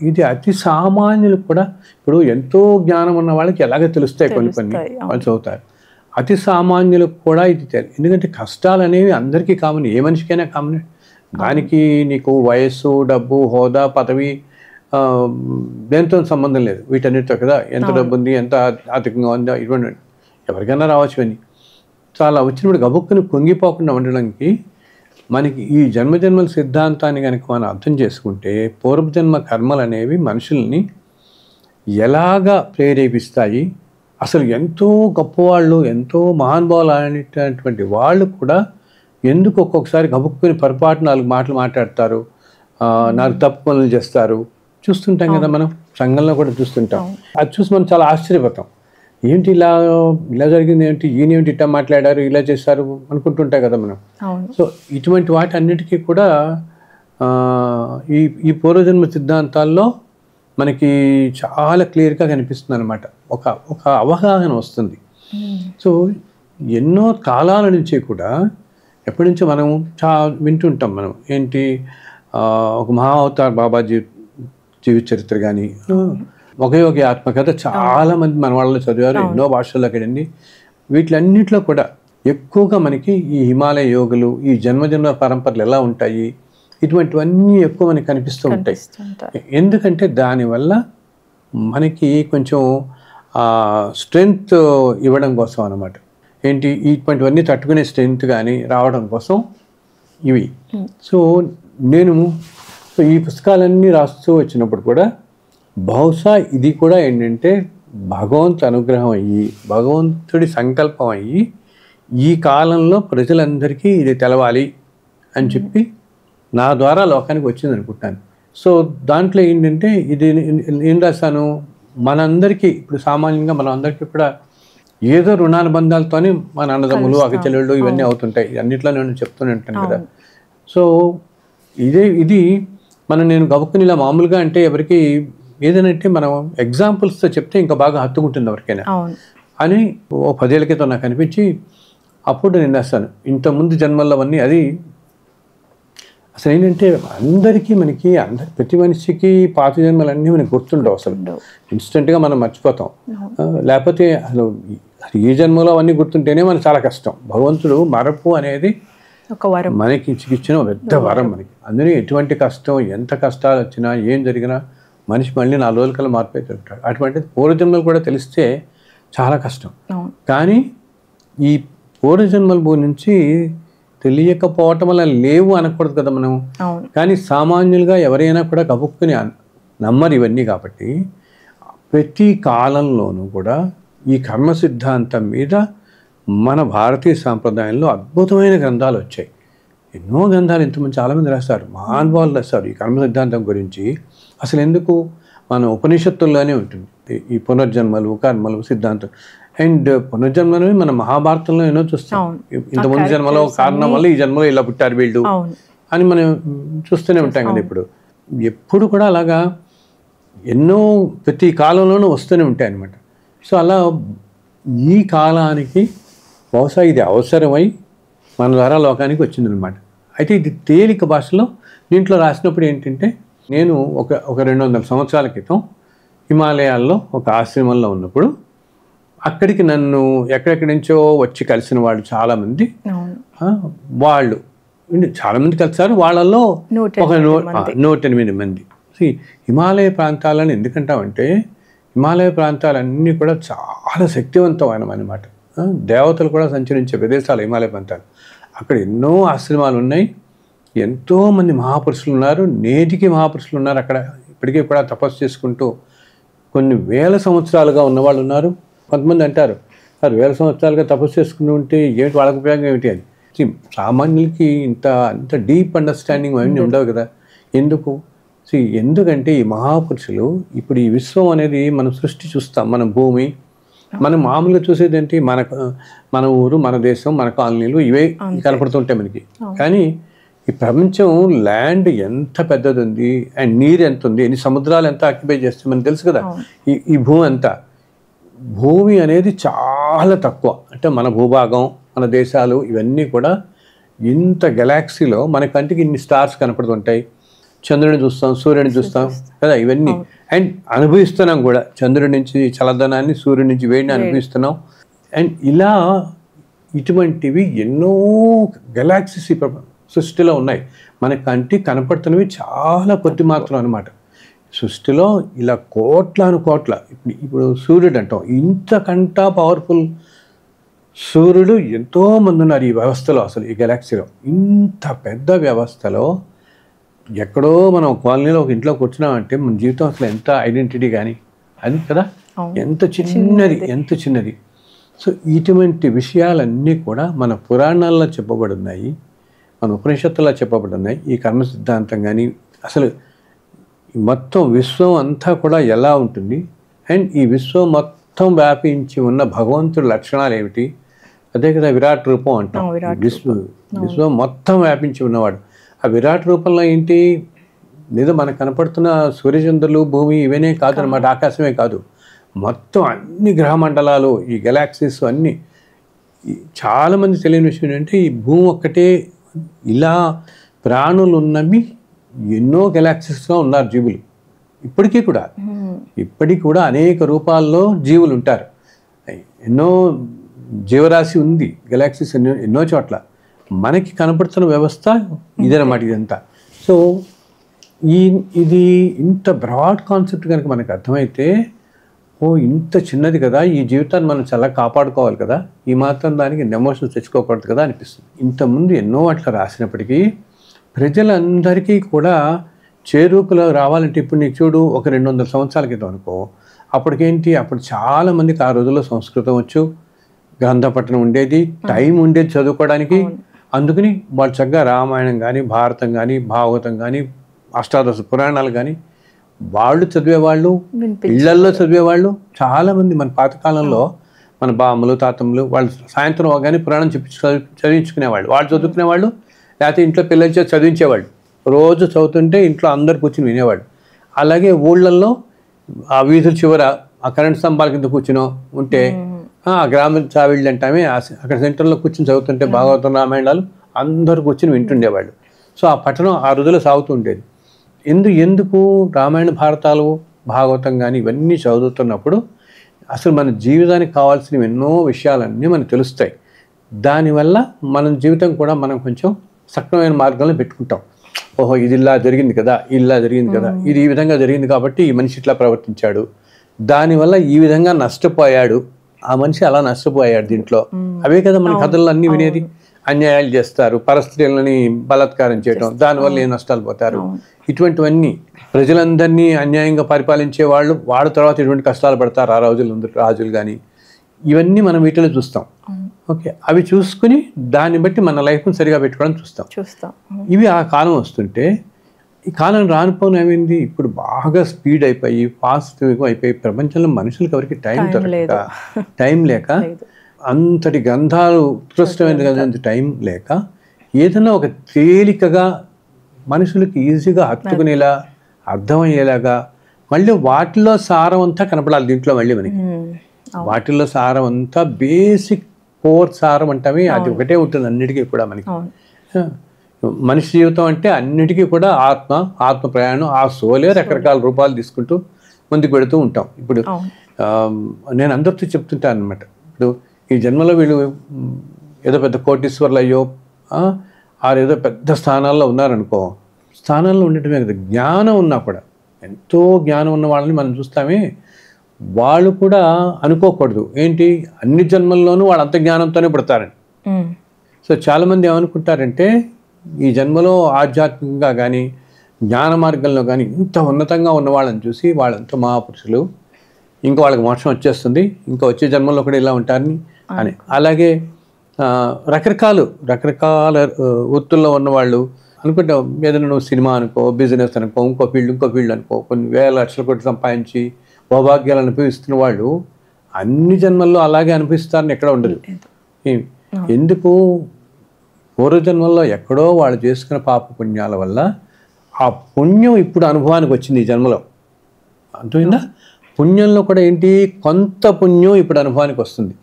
ఇది అతి సామాన్యులకు కూడా ఇప్పుడు ఎంతో జ్ఞానం ఉన్న వాళ్ళకి ఎలాగ తెలుస్తాయి కొన్ని వాళ్ళు చదువుతారు. అతి సామాన్యులకు కూడా ఇది తెలియదు. ఎందుకంటే కష్టాలు అనేవి అందరికీ కామన్, ఏ మనిషికైనా కామన్. దానికి నీకు వయస్సు, డబ్బు, హోదా, పదవి దేంతో సంబంధం లేదు వీటన్నిటితో కదా. ఎంత డబ్బు ఉంది, ఎంత ఆర్థికంగా ఉందో ఇటువంటి ఎవరికైనా రావచ్చు అని. చాలా వచ్చినప్పుడు గబుక్కుని పొంగిపోకుండా ఉండడానికి మనకి ఈ జన్మజన్మల సిద్ధాంతాన్ని కనుక మనం అర్థం చేసుకుంటే పూర్వజన్మ కర్మలు అనేవి మనుషుల్ని ఎలాగా ప్రేరేపిస్తాయి, అసలు ఎంతో గొప్పవాళ్ళు ఎంతో మహానుభావులు అనేటటువంటి వాళ్ళు కూడా ఎందుకు ఒక్కొక్కసారి గబుక్కుని పొరపాటు 4 మాటలు మాట్లాడతారు, 4 తప్పు పనులు చేస్తారు చూస్తుంటాం కదా. మనం సంఘంలో కూడా చూస్తుంటాం. అది చూసి మనం చాలా ఆశ్చర్యపోతాం. ఏంటి ఇలా జరిగింది, ఏంటి ఈయనేంటి ఇట్లా మాట్లాడారు, ఇలా చేశారు అనుకుంటుంటాం కదా మనం. సో ఇటువంటి వాటి అన్నిటికీ కూడా ఈ పూర్వజన్మ సిద్ధాంతాల్లో మనకి చాలా క్లియర్గా కనిపిస్తుంది అనమాట. ఒక అవగాహన వస్తుంది. సో ఎన్నో కాలాల నుంచి కూడా ఎప్పటి నుంచో మనం వింటుంటాం మనం. ఏంటి ఒక మహా అవతార్ బాబాజీ జీవిత చరిత్ర కానీ, ఒకే ఆత్మకథ చాలామంది మన వాళ్ళు చదివారు, ఎన్నో భాషల్లోకి వెళ్ళింది. వీటిలన్నింటిలో కూడా ఎక్కువగా మనకి ఈ హిమాలయ యోగులు, ఈ జన్మజన్మ పరంపరలు ఎలా ఉంటాయి ఇటువంటివన్నీ ఎక్కువ మనకి కనిపిస్తూ ఉంటాయి. ఎందుకంటే దానివల్ల మనకి కొంచెం స్ట్రెంగ్త్ ఇవ్వడం కోసం అన్నమాట. ఏంటి ఇటువంటివన్నీ తట్టుకునే స్ట్రెంగ్త్ కానీ రావడం కోసం ఇవి. సో నేను ఈ పుస్తకాలన్నీ రాస్తూ వచ్చినప్పుడు కూడా బహుశా ఇది కూడా ఏంటంటే భగవంతు అనుగ్రహం అయ్యి, భగవంతుడి సంకల్పం అయ్యి ఈ కాలంలో ప్రజలందరికీ ఇది తెలవాలి అని చెప్పి నా ద్వారా లోకానికి వచ్చింది అనుకుంటాను. సో దాంట్లో ఏంటంటే ఇది ఏం రాశాను, మనందరికీ ఇప్పుడు సామాన్యంగా మనం అందరికీ కూడా ఏదో రుణానుబంధాలతోనే మన అన్నదమ్ములు అక్కచెల్లెళ్ళు ఇవన్నీ అవుతుంటాయి. అన్నిట్లో నేను చెప్తూనే ఉంటాను కదా. సో ఇది నేను గబుక్కుని ఇలా మామూలుగా అంటే ఎవరికి ఏదైనా మనం ఎగ్జాంపుల్స్తో చెప్తే ఇంకా బాగా హత్తుకుంటుంది ఎవరికైనా. అని ఓ 10 ఏళ్ల క్రితం నాకు అనిపించి అప్పుడు నేను వేస్తాను ఇంతకుముందు జన్మల్లో అవన్నీ. అది అసలు ఏంటంటే అందరికీ మనకి ప్రతి మనిషికి పాత జన్మలన్నీ మనకి గుర్తుండవు అసలు. ఇన్స్టెంట్గా మనం మర్చిపోతాం. లేకపోతే అసలు ఈ జన్మలో అవన్నీ గుర్తుంటేనే మనకు చాలా కష్టం. భగవంతుడు మరపు అనేది ఒక వరం మనకి ఇచ్చిన పెద్ద వరం మనకి. అందులో ఎటువంటి కష్టం, ఎంత కష్టాలు వచ్చినా, ఏం జరిగినా మనిషి మళ్ళీ 4 రోజుల కల్లా మారిపోతుంటాడు. అటువంటిది పూర్వజన్మలు కూడా తెలిస్తే చాలా కష్టం. కానీ ఈ పూర్వజన్మల నుంచి తెలియకపోవటం వల్ల లేవు అనకూడదు కదా మనం. కానీ సామాన్యులుగా ఎవరైనా కూడా కబుక్కుని నమ్మరు ఇవన్నీ. కాబట్టి ప్రతి కాలంలోనూ కూడా ఈ కర్మ సిద్ధాంతం మీద మన భారతీయ సాంప్రదాయంలో అద్భుతమైన గ్రంథాలు వచ్చాయి. ఎన్నో గ్రంథాలు ఇంతమంది చాలామంది రాస్తారు, మహానుభావులు రాస్తారు ఈ కర్మ సిద్ధాంతం గురించి. అసలు ఎందుకు మన ఉపనిషత్తుల్లోనే ఉంటుంది ఈ పునర్జన్మలు, కర్మలు, సిద్ధాంతం. అండ్ పునర్జన్మలు మన మహాభారతంలో ఎన్నో చూస్తాం. ఇంతకుముందు జన్మలో కారణం వల్ల ఈ జన్మలో ఇలా పుట్టారు వీళ్ళు అని మనం చూస్తూనే ఉంటాం కదా. ఎప్పుడు కూడా అలాగా ఎన్నో ప్రతి కాలంలోనూ వస్తూనే ఉంటాయి అన్నమాట. సో అలా ఈ కాలానికి బహుశా ఇది అవసరమై మన ద్వారా లోకానికి వచ్చిందనమాట. అయితే ఇది తేలిక భాషలో దీంట్లో రాసినప్పుడు ఏంటంటే, నేను ఒక 200 సంవత్సరాల క్రితం హిమాలయాల్లో ఒక ఆశ్రమంలో ఉన్నప్పుడు అక్కడికి నన్ను ఎక్కడెక్కడి నుంచో వచ్చి కలిసిన వాళ్ళు చాలామంది, వాళ్ళు చాలామంది కలిసారు. వాళ్ళల్లో ఒక 108 మంది. హిమాలయ ప్రాంతాలను ఎందుకంటామంటే, హిమాలయ ప్రాంతాలన్నీ కూడా చాలా శక్తివంతమైన అన్నమాట. దేవతలు కూడా సంచరించే ప్రదేశాలు హిమాలయ ప్రాంతాలు. అక్కడ ఎన్నో ఆశ్రమాలు ఉన్నాయి, ఎంతోమంది మహాపురుషులు ఉన్నారు, నేటికి మహాపురుషులు ఉన్నారు అక్కడ. ఇప్పటికీ కూడా తపస్సు చేసుకుంటూ కొన్ని వేల సంవత్సరాలుగా ఉన్నవాళ్ళు ఉన్నారు. కొంతమంది అంటారు, సార్ 1000 సంవత్సరాలుగా తపస్సు చేసుకుని ఉంటే ఏమిటి వాళ్ళకి ఉపయోగం ఏమిటి అని. సామాన్యులకి ఇంత డీప్ అండర్స్టాండింగ్ అవన్నీ ఉండవు కదా. ఎందుకు? ఎందుకంటే ఈ మహాపురుషులు ఇప్పుడు ఈ విశ్వం అనేది మనం సృష్టి చూస్తాం, మన భూమి, మనం మామూలుగా చూసేది ఏంటి, మన ఊరు, మన దేశం, మన కాలనీలు, ఇవే కనపడుతుంటాయి మనకి. కానీ ఈ ప్రపంచం ల్యాండ్ ఎంత పెద్దది ఉంది, అండ్ నీరు ఎంత ఉంది, ఎన్ని సముద్రాలు ఎంత ఆక్యుపై చేస్తాయి మనకు తెలుసు కదా. ఈ భూమి అంతా, భూమి అనేది చాలా తక్కువ. అంటే మన భూభాగం, మన దేశాలు ఇవన్నీ కూడా ఇంత గెలాక్సీలో మన కంటికి ఇన్ని స్టార్స్ కనపడుతుంటాయి. చంద్రుడిని చూస్తాం, సూర్యుడిని చూస్తాం కదా, ఇవన్నీ. అండ్ అనుభవిస్తున్నాం కూడా, చంద్రుడి నుంచి చల్లదనాన్ని, సూర్యుడి నుంచి వేడిని అనుభవిస్తున్నాం. అండ్ ఇలా ఇటువంటివి ఎన్నో గెలాక్సీస్ సృష్టిలో ఉన్నాయి. మన కంటికి కనపడుతున్నవి చాలా కొద్ది మాత్రం అనమాట. సృష్టిలో ఇలా కోట్ల ఇప్పుడు సూర్యుడు అంటాం, ఇంతకంటా పవర్ఫుల్ సూర్యుడు ఎంతోమంది ఉన్నారు ఈ వ్యవస్థలో. అసలు ఈ గెలాక్సీలో ఇంత పెద్ద వ్యవస్థలో ఎక్కడో మనం కాలనీలో ఒక ఇంట్లో కూర్చున్నామంటే మన జీవితం అసలు ఎంత ఐడెంటిటీ కానీ అది కదా, ఎంత చిన్నది. సో ఇటువంటి విషయాలన్నీ కూడా మన పురాణాల్లో చెప్పబడున్నాయి, మన ఉపనిషత్తుల్లో చెప్పబడున్నాయి. ఈ కర్మ సిద్ధాంతం కానీ, అసలు మొత్తం విశ్వం అంతా కూడా ఎలా ఉంటుంది, అండ్ ఈ విశ్వం మొత్తం వ్యాపించి ఉన్న భగవంతుడి లక్షణాలు ఏమిటి, అదే కదా విరాట్ రూపం అంటాం. విశ్వం మొత్తం వ్యాపించి ఉన్నవాడు. ఆ విరాట్ రూపంలో ఏంటి, లేదా మనకు కనపడుతున్న సూర్యచంద్రులు, భూమి ఇవనే కాదు అన్నమాట, ఆకాశమే కాదు, మొత్తం అన్ని గ్రహమండలాలు, ఈ గెలాక్సీస్ అన్నీ. చాలామంది తెలియని విషయం ఏంటంటే, ఈ భూమి ఒక్కటే ఇలా ప్రాణులు ఉన్నవి ఎన్నో గెలాక్సీస్లో ఉన్నారు జీవులు. ఇప్పటికీ కూడా అనేక రూపాల్లో జీవులు ఉంటారు. ఎన్నో జీవరాశి ఉంది గెలాక్సీస్ ఎన్నో చోట్ల. మనకి కనపడుతున్న వ్యవస్థ ఇదన్నమాట ఇదంతా. సో ఇది ఇంత బ్రాడ్ కాన్సెప్ట్ కనుక మనకు అర్థమైతే, ఇంత చిన్నది కదా, ఈ జీవితాన్ని మనం చాలా కాపాడుకోవాలి కదా, ఈ మాత్రం దానికి ఎమోషన్స్ తెచ్చుకోకూడదు కదా అనిపిస్తుంది. ఇంతకుముందు ఎన్నో అట్లా రాసినప్పటికీ ప్రజలందరికీ కూడా చేరూపులో రావాలంటే, ఇప్పుడు నీకు చూడు, ఒక 200 సంవత్సరాల క్రితం అనుకో, అప్పటికేంటి, అప్పుడు చాలామందికి ఆ రోజుల్లో సంస్కృతం వచ్చు, గ్రంథపట్టణం ఉండేది, టైం ఉండేది చదువుకోవడానికి. అందుకని వాళ్ళు చక్కగా రామాయణం కానీ, భారతం కానీ, భాగవతం కానీ, అష్టాదశ పురాణాలు కానీ వాళ్ళు చదివేవాళ్ళు, ఇళ్లల్లో చదివేవాళ్ళు. చాలామంది మన పాతకాలంలో మన బామ్మలు, తాతమ్మలు వాళ్ళు సాయంత్రం అవగానే పురాణం చదివించుకునేవాళ్ళు. వాళ్ళు చదువుకునేవాళ్ళు, లేకపోతే ఇంట్లో పిల్లలు చేసి చదివించేవాళ్ళు. రోజు చదువుతుంటే ఇంట్లో అందరు కూర్చుని వినేవాళ్ళు. అలాగే ఊళ్ళల్లో ఆ వీధుల చివర ఆ కరెంట్ స్తంభాల కింద కూర్చునో ఉంటే గ్రామ చావిళ్ళు అంటామే అక్కడ సెంటర్లో కూర్చొని చదువుతుంటే భాగవతం రామాయణాలు అందరూ కూర్చొని వింటుండేవాళ్ళు. సో ఆ పఠనం ఆ రోజుల్లో సాగుతూ ఉండేది. ఎందుకు రామాయణ భారతాలు భాగవతం కానీ ఇవన్నీ చదువుతున్నప్పుడు అసలు మన జీవితానికి కావాల్సినవి ఎన్నో విషయాలన్నీ మనకు తెలుస్తాయి. దానివల్ల మన జీవితం కూడా మనం కొంచెం సక్రమైన మార్గంలో పెట్టుకుంటాం. ఓహో ఇది ఇలా జరిగింది కదా, ఇలా జరిగింది కదా, ఇది ఈ విధంగా జరిగింది కాబట్టి ఈ మనిషి ఇట్లా ప్రవర్తించాడు, దానివల్ల ఈ విధంగా నష్టపోయాడు, ఆ మనిషి అలా నష్టపోయాడు దీంట్లో. అవే కదా మన కథల్లో అన్నీ వినేది. అన్యాయాలు చేస్తారు, పరస్త్రీలని బలాత్కారం చేయడం, దానివల్ల ఏం నష్టాలు పోతారు, ఇటువంటివన్నీ. ప్రజలందరినీ అన్యాయంగా పరిపాలించే వాళ్ళ తర్వాత ఎటువంటి కష్టాలు పడతారు ఆ రాజులు కానీ, ఇవన్నీ మనం వీటిలో చూస్తాం. ఓకే, అవి చూసుకుని దాన్ని బట్టి మన లైఫ్ని సరిగా పెట్టుకోవడం చూస్తాం. ఇవి ఆ కాలం వస్తుంటే ఈ కాలం రానుపోను ఏమైంది, ఇప్పుడు బాగా స్పీడ్ అయిపోయి ఫాస్ట్ అయిపోయి ప్రపంచంలో మనుషులకి ఎవరికి టైం లేక అంతటి గ్రంథాలు ఉత్కృష్టమైనది కదా, టైం లేక ఏదైనా ఒక తేలికగా మనుషులకి ఈజీగా హత్తుకునేలా అర్థమయ్యేలాగా మళ్ళీ వాటిలో సారం అంతా కనపడాలి దీంట్లో. మళ్ళీ మనకి వాటిల్లో సారం అంతా బేసిక్ కోర్ సారం అంటామే, అది ఒకటే ఉంటుంది అన్నిటికీ కూడా. మనకి మనిషి జీవితం అంటే అన్నిటికీ కూడా ఆత్మ ప్రయాణం, ఆ సోలే రకరకాల రూపాలు తీసుకుంటూ ముందుకు పెడుతూ ఉంటాం. ఇప్పుడు నేను అందరితో చెప్తుంటాను అనమాట, ఇప్పుడు ఈ జన్మలో వీళ్ళు ఏదో పెద్ద కోటీశ్వర్లు అయ్యో ఏదో పెద్ద స్థానాల్లో ఉన్నారనుకో, స్థానాల్లో ఉండటమే కదా, జ్ఞానం ఉన్నా కూడా ఎంతో జ్ఞానం ఉన్న వాళ్ళని మనం చూస్తామే, వాళ్ళు కూడా అనుకోకూడదు ఏంటి అన్ని జన్మల్లోనూ వాళ్ళు అంత జ్ఞానంతోనే పడతారని. సో చాలామంది ఏమనుకుంటారంటే ఈ జన్మలో ఆధ్యాత్మికంగా కానీ జ్ఞాన మార్గంలో కానీ ఇంత ఉన్నతంగా ఉన్న వాళ్ళని చూసి వాళ్ళంతా మహాపురుషులు, ఇంకా వాళ్ళకి మోక్షం వచ్చేస్తుంది, ఇంకా వచ్చే జన్మలో కూడా ఇలా ఉంటారని అని. అలాగే రకరకాల వృత్తుల్లో ఉన్నవాళ్ళు అనుకుంటే ఏదైనా నువ్వు సినిమా అనుకో, బిజినెస్ అనుకో, ఇంకో ఫీల్డ్ అనుకో, కొన్ని వేల లక్షల కోట్లు సంపాదించి భోభాగ్యాలు అనుభవిస్తున్న వాళ్ళు అన్ని జన్మల్లో అలాగే అనిపిస్తారని ఎక్కడ ఉండదు. ఎందుకు పూర్వజన్మల్లో ఎక్కడో వాళ్ళు చేసుకున్న పాప పుణ్యాల వల్ల ఆ పుణ్యం ఇప్పుడు అనుభవానికి వచ్చింది ఈ జన్మలో. అంతేనా? పుణ్యంలో కూడా ఏంటి, కొంత పుణ్యం ఇప్పుడు అనుభవానికి వస్తుంది.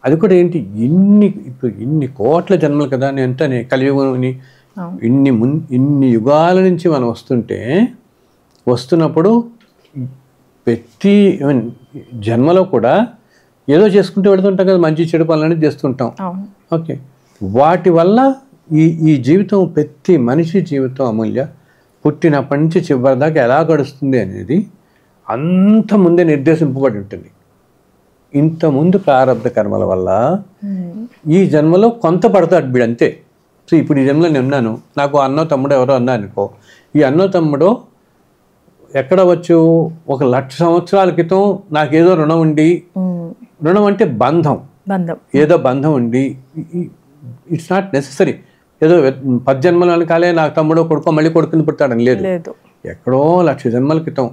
అది కూడా ఏంటి, ఇన్ని కోట్ల జన్మలు కదా, నేను కలియుగని ఇన్ని యుగాల నుంచి మనం వస్తున్నప్పుడు ప్రతి జన్మలో కూడా ఏదో చేసుకుంటూ వెళుతుంటాం కదా, మంచి చెడు పనులన్నీ చేస్తుంటాం. ఓకే, వాటి వల్ల ఈ జీవితం, ప్రతి మనిషి జీవితం అమూల్య, పుట్టినప్పటి నుంచి చివరి దాకా ఎలా గడుస్తుంది అనేది అంత ముందే నిర్దేశింపబడి ఉంటుంది. ఇంతకుముందు ప్రారంభ కర్మల వల్ల ఈ జన్మలో కొంత పడతాడు వీడు అంతే. సో ఇప్పుడు ఈ జన్మలో నేను ఉన్నాను, నాకు అన్నో తమ్ముడు ఎవరో అన్నారనుకో, ఈ అన్నో తమ్ముడు ఎక్కడ వచ్చు, 1,00,000 సంవత్సరాల క్రితం నాకేదో రుణం ఉండి, రుణం అంటే బంధం, ఏదో బంధం ఉండి, ఇట్స్ నాట్ నెసెసరీ ఏదో 10 జన్మలు కాలే నాకు తమ్ముడో కొడుకో మళ్ళీ కొడుకుని పుట్టాడని లేదు, ఎక్కడో 1,00,000 జన్మల క్రితం.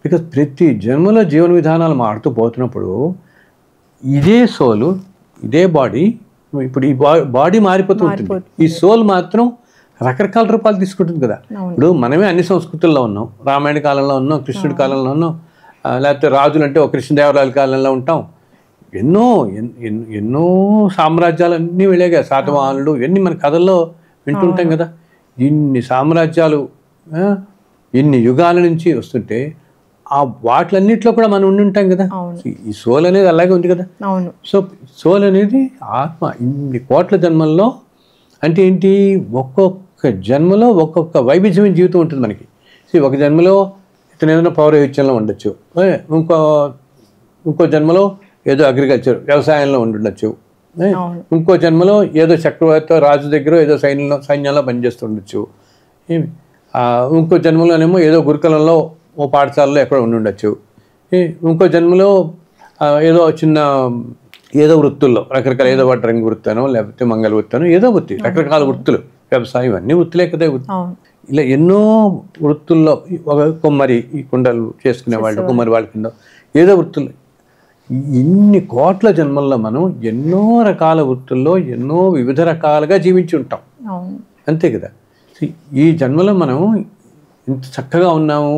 బికాజ్ ప్రతి జన్మలో జీవన విధానాలు మారుతూ పోతున్నప్పుడు ఇదే సోలు, ఇదే బాడీ, ఇప్పుడు ఈ బాడీ మారిపోతూ ఉంటుంది, ఈ సోల్ మాత్రం రకరకాల రూపాలు తీసుకుంటుంది కదా. ఇప్పుడు మనమే అన్ని సంస్కృతుల్లో ఉన్నాం, రామాయణ కాలంలో ఉన్నాం, కృష్ణుడి కాలంలో ఉన్నాం, లేకపోతే రాజులు అంటే ఒక కృష్ణదేవరాయల కాలంలో ఉంటాం, ఎన్నో సామ్రాజ్యాలన్నీ వెళ్ళాగా, శాతవాహనులు, ఇవన్నీ మన కథల్లో వింటుంటాం కదా. ఇన్ని సామ్రాజ్యాలు ఇన్ని యుగాల నుంచి వస్తుంటే ఆ వాటిలన్నిట్లో కూడా మనం ఉండి ఉంటాం కదా. ఈ సోల్ అనేది అలాగే ఉంది కదా. సో సోల్ అనేది ఆత్మ ఇన్ని కోట్ల జన్మల్లో అంటే ఏంటి, ఒక్కొక్క జన్మలో ఒక్కొక్క వైవిధ్యమైన జీవితం ఉంటుంది మనకి. సో ఒక జన్మలో ఇతను ఏదైనా పౌరహిత్యంలో ఉండొచ్చు, ఇంకో జన్మలో ఏదో అగ్రికల్చర్ వ్యవసాయంలో ఉండుండొచ్చు, ఇంకో జన్మలో ఏదో చక్రవర్తి రాజు దగ్గర ఏదో సైన్యంలో పనిచేస్తుండొచ్చు, ఇంకో జన్మలోనేమో ఏదో గురుకులంలో ఓ పాఠశాలలో ఎక్కడ ఉండుండొచ్చు, ఇంకో జన్మలో ఏదో వృత్తుల్లో రకరకాల, ఏదో రంగు వృత్తానో లేకపోతే మంగళ వృత్తానో, ఏదో వృత్తి, రకరకాల వృత్తులు, వ్యవసాయం అన్నీ వృత్తులే కదా. ఇలా ఎన్నో వృత్తుల్లో, ఒక కుమ్మరి, ఈ కుండలు చేసుకునే వాళ్ళు కుమ్మరి వాళ్ళ కింద ఏదో వృత్తులు, ఇన్ని కోట్ల జన్మల్లో మనం ఎన్నో రకాల వృత్తుల్లో ఎన్నో వివిధ రకాలుగా జీవించి ఉంటాం, అంతే కదా. ఈ జన్మలో మనం ఇంత చక్కగా ఉన్నాము,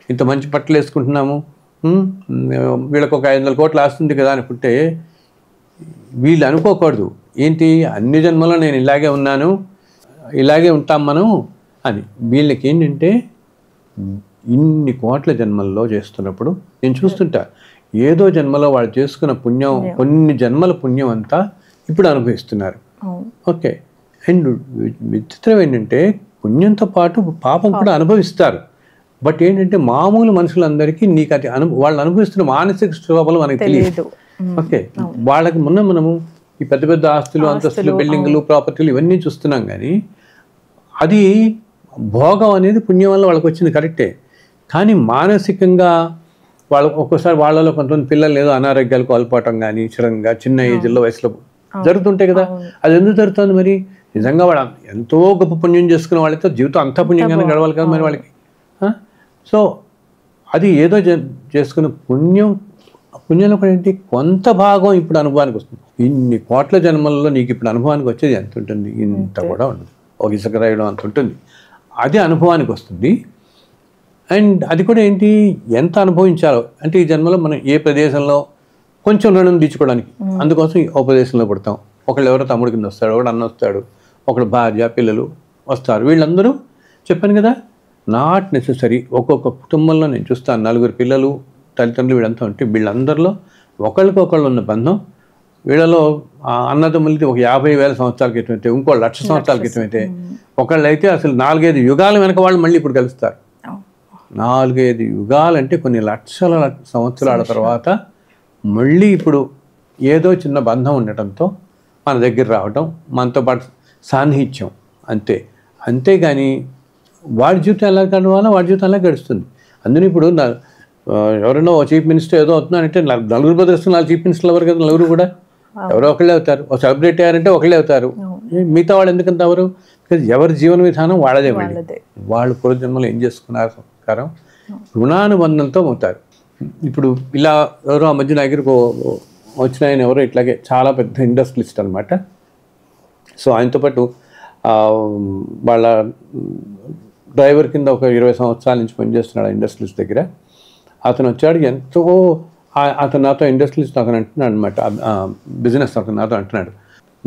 ఇంత మంచి బట్టలు వేసుకుంటున్నాము, వీళ్ళకి ఒక 500 కోట్లు ఆస్తుంది కదా అనుకుంటే వీళ్ళు అనుకోకూడదు ఏంటి అన్ని జన్మలో నేను ఇలాగే ఉన్నాను, ఇలాగే ఉంటాం మనం అని. వీళ్ళకి ఏంటంటే ఇన్ని కోట్ల జన్మల్లో చేస్తున్నప్పుడు నేను చూస్తుంటా ఏదో జన్మలో వాళ్ళు చేసుకున్న పుణ్యం, కొన్ని జన్మల పుణ్యం అంతా ఇప్పుడు అనుభవిస్తున్నారు. ఓకే. అండ్ విచిత్రం ఏంటంటే పుణ్యంతో పాటు పాపం కూడా అనుభవిస్తారు. బట్ ఏంటంటే మామూలు మనుషులందరికీ నీకు అది వాళ్ళు అనుభవిస్తున్న మానసిక శోభలు మనకి తెలియదు. ఓకే. వాళ్ళకి మనము ఈ పెద్ద పెద్ద ఆస్తులు, అంతస్తులు, బిల్డింగ్లు, ప్రాపర్టీలు ఇవన్నీ చూస్తున్నాం, కానీ అది భోగం అనేది పుణ్యం వల్ల వాళ్ళకి వచ్చింది కరెక్టే. కానీ మానసికంగా వాళ్ళు ఒక్కోసారి వాళ్ళలో కొంతమంది పిల్లలు ఏదో అనారోగ్యాలు కోల్పోవటం కానీ సడన్గా చిన్న ఏజ్లో వయసులో జరుగుతుంటాయి కదా. అది ఎందుకు జరుగుతుంది మరి? నిజంగా వాళ్ళు ఎంతో గొప్ప పుణ్యం చేసుకున్న వాళ్ళతో జీవితం అంతా పుణ్యంగానే గడవాలి కదా మరి వాళ్ళకి. సో అది ఏదో చేసుకున్న పుణ్యంలో కూడా ఏంటి కొంత భాగం ఇప్పుడు అనుభవానికి వస్తుంది. ఇన్ని కోట్ల జన్మల్లో నీకు ఇప్పుడు అనుభవానికి వచ్చేది ఎంత ఉంటుంది? ఇంత కూడా ఉండదు. ఒక ఇసుక రాయడం అంత ఉంటుంది. అది అనుభవానికి వస్తుంది. అండ్ అది కూడా ఏంటి ఎంత అనుభవించాలో అంటే ఈ జన్మలో మనం ఏ ప్రదేశంలో కొంచెం రుణం తీర్చుకోవడానికి, అందుకోసం ఓ ప్రదేశంలో పడతాం. ఒకళ్ళు ఎవరో తమ్ముడి కింద వస్తాడు, ఒకడు అన్న వస్తాడు, ఒకడు భార్య పిల్లలు వస్తారు. వీళ్ళందరూ చెప్పాను కదా నాట్ నెసెసరీ. ఒక్కొక్క కుటుంబంలో నేను చూస్తాను 4 పిల్లలు, తల్లిదండ్రులు వీళ్ళంతా ఉంటే వీళ్ళందరిలో ఒకళ్ళకొకళ్ళు ఉన్న బంధం వీళ్ళలో అన్నదమ్ములకి ఒక 50,000 సంవత్సరాల క్రితం అయితే, ఇంకో 1,00,000 సంవత్సరాల క్రితం అయితే, ఒకళ్ళు అయితే అసలు 4-5 యుగాల వెనక వాళ్ళు మళ్ళీ ఇప్పుడు కలుస్తారు. 4-5 యుగాలు అంటే కొన్ని లక్షల సంవత్సరాల తర్వాత మళ్ళీ ఇప్పుడు ఏదో చిన్న బంధం ఉండటంతో మన దగ్గర రావటం, మనతో పాటు సాన్నిహిత్యం అంతే. అంతేగాని వాడి జీవితం ఎలా గడవాలో వాడి జీవితం అలా గడుస్తుంది. అందులో ఇప్పుడు ఎవరైనా చీఫ్ మినిస్టర్ ఏదో అవుతున్నారంటే 4 బ్రదర్స్ 4 చీఫ్ మినిస్టర్లు ఎవరు కదా, 4 కూడా ఎవరో ఒకళ్ళే అవుతారు. ఒక సెలబ్రిటీ అయ్యారంటే ఒకళ్ళే అవుతారు. మిగతా వాళ్ళు ఎందుకంత ఎవరు? ఎవరి జీవన విధానం వాళ్ళదే. వాళ్ళు పూర్వజన్మలో ఏం చేసుకున్నారు సంస్కారం రుణానుబంధంతో అవుతారు. ఇప్పుడు ఇలా ఎవరో ఆ మధ్య దగ్గరకు వచ్చిన ఆయన ఎవరో ఇట్లాగే చాలా పెద్ద ఇండస్ట్రియలిస్ట్ అనమాట. సో ఆయనతో పాటు వాళ్ళ డ్రైవర్ కింద ఒక 20 సంవత్సరాల నుంచి పనిచేస్తున్నాడు ఇండస్ట్రియలిస్ట్ దగ్గర. అతను వచ్చాడు, ఎంతో అతను నాతో ఇండస్ట్రియలిస్ట్ అతను అంటున్నాడు అనమాట, బిజినెస్ అతను నాతో అంటున్నాడు,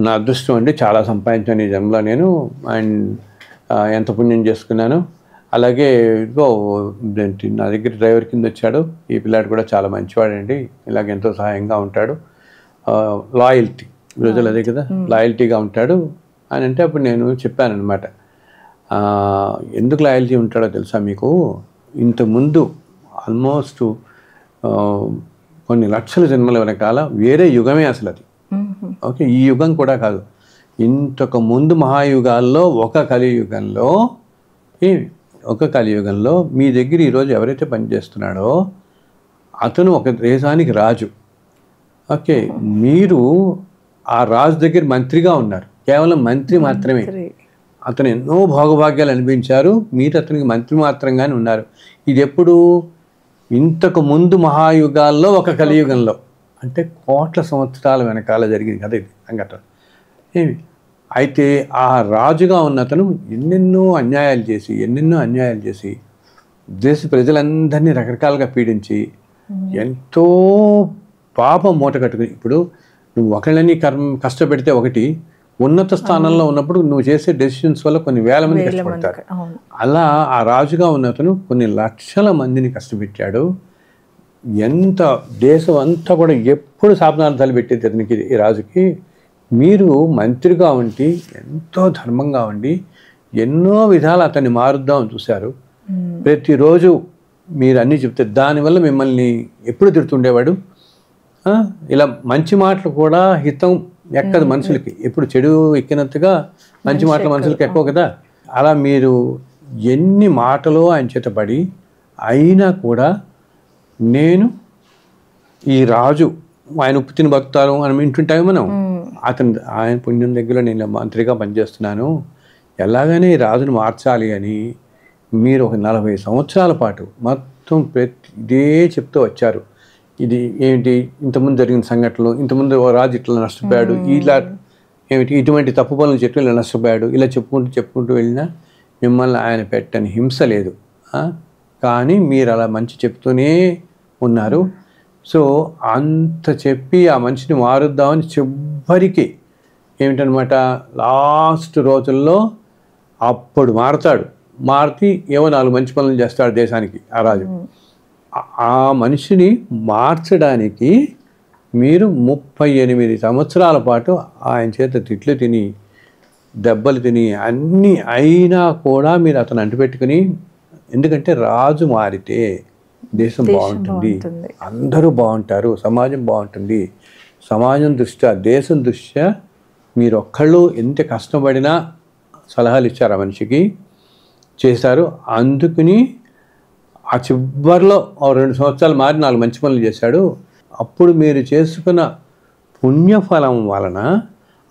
నా అదృష్టం అండి చాలా సంపాదించాను ఈ జన్మలో నేను, అండ్ ఎంత పుణ్యం చేసుకున్నాను. అలాగే ఇదిగో నా దగ్గర డ్రైవర్ కింద వచ్చాడు, ఈ పిల్లాడు కూడా చాలా మంచివాడండి, ఇలాగ ఎంతో సహాయంగా ఉంటాడు, లాయల్టీ రోజులు అదే కదా, లాయల్టీగా ఉంటాడు అని అంటే అప్పుడు నేను చెప్పాను అనమాట, ఎందుకు లాయల్టీ ఉంటాడో తెలుసా మీకు? ఇంతకుముందు ఆల్మోస్ట్ కొన్ని లక్షల జన్మల వెనకాల వేరే యుగమే అసలు అది. ఓకే, ఈ యుగం కూడా కాదు, ఇంతకు ముందు మహాయుగాల్లో ఒక కలియుగంలో మీ దగ్గర ఈరోజు ఎవరైతే పనిచేస్తున్నాడో అతను ఒక దేశానికి రాజు. ఓకే, మీరు ఆ రాజు దగ్గర మంత్రిగా ఉన్నారు, కేవలం మంత్రి మాత్రమే. అతను ఎన్నో భోగభాగ్యాలు అనిపించారు, మీరు అతనికి మంత్రి మాత్రంగానే ఉన్నారు. ఇది ఎప్పుడు? ఇంతకు ముందు మహాయుగాల్లో ఒక కలియుగంలో, అంటే కోట్ల సంవత్సరాల వెనకాల జరిగింది కదా ఇది సంఘటన. అయితే ఆ రాజుగా ఉన్న అతను ఎన్నెన్నో అన్యాయాలు చేసి దేశ ప్రజలందరినీ రకరకాలుగా పీడించి ఎంతో పాపం మూట కట్టుకుని, ఇప్పుడు నువ్వు ఒకళ్ళని కష్టపెడితే ఒకటి, ఉన్నత స్థానంలో ఉన్నప్పుడు నువ్వు చేసే డెసిషన్స్ వల్ల కొన్ని వేల మంది కష్టపడతారు. అలా ఆ రాజుగా ఉన్న అతను కొన్ని లక్షల మందిని కష్టపెట్టాడు. ఎంత దేశం అంతా కూడా ఎప్పుడు శాపనార్థాలు పెట్టేది అతనికి, ఈ రాజుకి. మీరు మంత్రిగా ఉండి ఎంతో ధర్మంగా ఉండి ఎన్నో విధాలు అతన్ని మారుద్దామని చూశారు. ప్రతిరోజు మీరు అన్నీ చెప్తే దానివల్ల మిమ్మల్ని ఎప్పుడు తిడుతుండేవాడు. ఇలా మంచి మాటలు కూడా హితం ఎక్కదు మనుషులకి, ఎప్పుడు చెడు ఎక్కినంతగా మంచి మాటలు మనుషులకి ఎక్కువ కదా. అలా మీరు ఎన్ని మాటలో ఆయన చేత పడి అయినా కూడా నేను ఈ రాజు ఆయన ఉప్పు తిని బతుకుతారు అని వింటుంటాము మనం. ఆయన పుణ్యం దగ్గర నేను మంత్రిగా పనిచేస్తున్నాను, ఎలాగైనా ఈ రాజును మార్చాలి అని మీరు ఒక 40 సంవత్సరాల పాటు మొత్తం ఇదే చెప్తూ వచ్చారు. ఇది ఏమిటి, ఇంతకుముందు జరిగిన సంఘటనలు, ఇంతకుముందు రాజు ఇట్లా నష్టపోయాడు, ఇలా ఏమిటి ఇటువంటి తప్పు పనులు చెప్పి ఇలా నష్టపోయాడు, ఇలా చెప్పుకుంటూ వెళ్ళినా మిమ్మల్ని ఆయన పెట్టని హింస లేదు. కానీ మీరు అలా మంచి చెప్తూనే ఉన్నారు. సో అంత చెప్పి ఆ మనిషిని మారుద్దామని చివరికి ఏమిటనమాట లాస్ట్ రోజుల్లో అప్పుడు మారతాడు. మారుతి ఏవో 4 మంచి పనులు చేస్తాడు దేశానికి ఆ రాజు. ఆ మనిషిని మార్చడానికి మీరు 38 సంవత్సరాల పాటు ఆయన చేత తిట్లు తిని దెబ్బలు తిని అన్నీ అయినా కూడా మీరు అతను అంటిపెట్టుకుని, ఎందుకంటే రాజు మారితే దేశం బాగుంటుంది, అందరూ బాగుంటారు, సమాజం బాగుంటుంది. సమాజం దృష్ట్యా దేశం దృష్ట్యా మీరు ఒక్కళ్ళు ఎంత కష్టపడినా సలహాలు ఇచ్చారు ఆ మనిషికి, చేశారు. అందుకని ఆ చివరిలో 2 సంవత్సరాలు మారి 4 మంచి పనులు చేశాడు. అప్పుడు మీరు చేసుకున్న పుణ్యఫలం వలన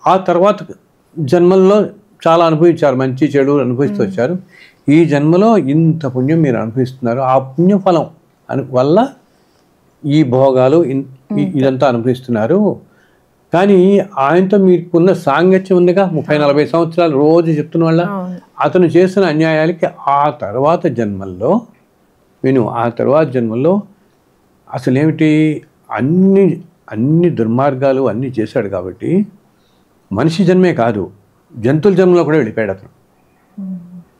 ఆ తర్వాత జన్మల్లో చాలా అనుభవించారు, మంచి చెడు అనుభవిస్తూ వచ్చారు. ఈ జన్మలో ఇంత పుణ్యం మీరు అనుభవిస్తున్నారు. ఆ పుణ్యఫలం వల్ల ఈ భోగాలు ఇదంతా అనుభవిస్తున్నారు. కానీ ఆయనతో మీకున్న సాంగత్యం ఉందిగా 30-40 సంవత్సరాలు రోజు చెప్తున్న వల్ల అతను చేసిన అన్యాయాలకి ఆ తర్వాత జన్మల్లో అసలేమిటి అన్ని దుర్మార్గాలు అన్నీ చేశాడు. కాబట్టి మనిషి జన్మే కాదు, జంతువుల జన్మలో కూడా వెళ్ళిపోయాడు అతను.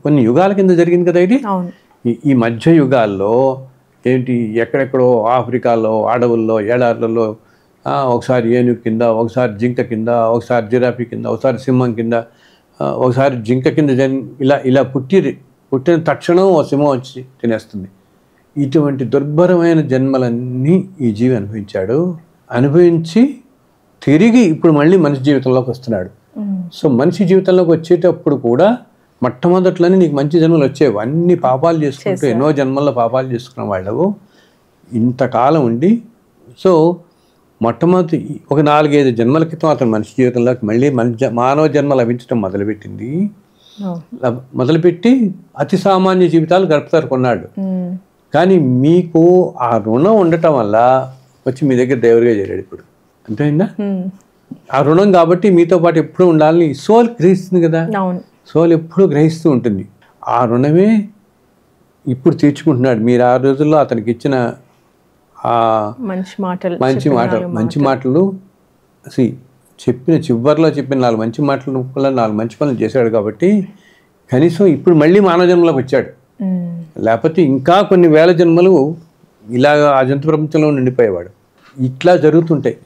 కొన్ని యుగాల కింద జరిగింది కదా ఇది. ఈ మధ్య యుగాల్లో ఏంటి, ఎక్కడెక్కడో ఆఫ్రికాలో అడవుల్లో ఎడార్లలో ఒకసారి ఏనుగు కింద, ఒకసారి జింక కింద, ఒకసారి జిరాఫీ కింద, ఒకసారి సింహం కింద, ఒకసారి జింక కింద ఇలా పుట్టిన తక్షణం ఓ సింహం వచ్చి తినేస్తుంది. ఇటువంటి దుర్భరమైన జన్మలన్నీ ఈ జీవి అనుభవించాడు. అనుభవించి తిరిగి ఇప్పుడు మళ్ళీ మనిషి జీవితంలోకి వస్తున్నాడు. సో మనిషి జీవితంలోకి వచ్చేటప్పుడు కూడా మొట్టమొదట్లోనే నీకు మంచి జన్మలు వచ్చేవి. అన్ని పాపాలు చేసుకుంటూ ఎన్నో జన్మల్లో పాపాలు చేసుకున్న వాళ్ళవు ఇంతకాలం ఉండి, సో మొట్టమొదటి ఒక 4-5 జన్మల క్రితం అతను మనిషి జీవితంలోకి మళ్ళీ మానవ జన్మ లభించడం మొదలుపెట్టి అతి సామాన్య జీవితాలు గడుపుతారు కొన్నాళ్ళు. కానీ మీకు ఆ రుణం ఉండటం వల్ల వచ్చి మీ దగ్గర దేవుడిగా చేరాడు ఇప్పుడు. అంతేనా? ఆ రుణం కాబట్టి మీతో పాటు ఎప్పుడు ఉండాలని సోల్ గ్రహిస్తుంది కదా. సోల్ ఎప్పుడు గ్రహిస్తూ ఉంటుంది. ఆ రుణమే ఇప్పుడు తీర్చుకుంటున్నాడు. మీరు ఆ రోజుల్లో అతనికి ఇచ్చిన మంచి మాటలు చివరిలో చెప్పిన 4 మంచి మాటలు 4 మంచి పనులు చేశాడు. కాబట్టి కనీసం ఇప్పుడు మళ్ళీ మానవ జన్మలోకి వచ్చాడు. లేకపోతే ఇంకా కొన్ని వేల జన్మలు ఇలాగ ఆ జంతు ప్రపంచంలో నిండిపోయేవాడు. ఇట్లా జరుగుతుంటాయి.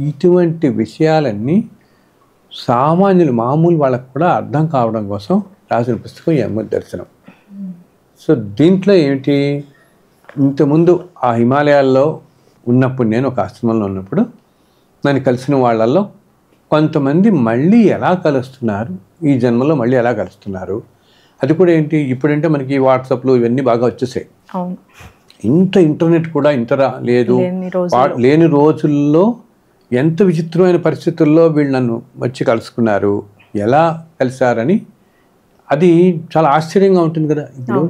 ఇటువంటి విషయాలన్నీ సామాన్యులు మామూలు వాళ్ళకు కూడా అర్థం కావడం కోసం రాసిన పుస్తకం ఈ అమ్మ దర్శనం. సో దీంట్లో ఏమిటి, ఇంతకుముందు ఆ హిమాలయాల్లో ఉన్నప్పుడు నేను ఒక ఆశ్రమంలో ఉన్నప్పుడు నన్ను కలిసిన వాళ్ళల్లో కొంతమంది మళ్ళీ ఎలా కలుస్తున్నారు, ఈ జన్మలో మళ్ళీ ఎలా కలుస్తున్నారు. అది కూడా ఏంటి, ఇప్పుడంటే మనకి వాట్సాప్లు ఇవన్నీ బాగా వచ్చేసాయి. ఇంటర్నెట్ కూడా లేని రోజుల్లో ఎంత విచిత్రమైన పరిస్థితుల్లో వీళ్ళు నన్ను వచ్చి కలుసుకున్నారు, ఎలా కలిశారని అది చాలా ఆశ్చర్యంగా ఉంటుంది కదా. ఇప్పుడు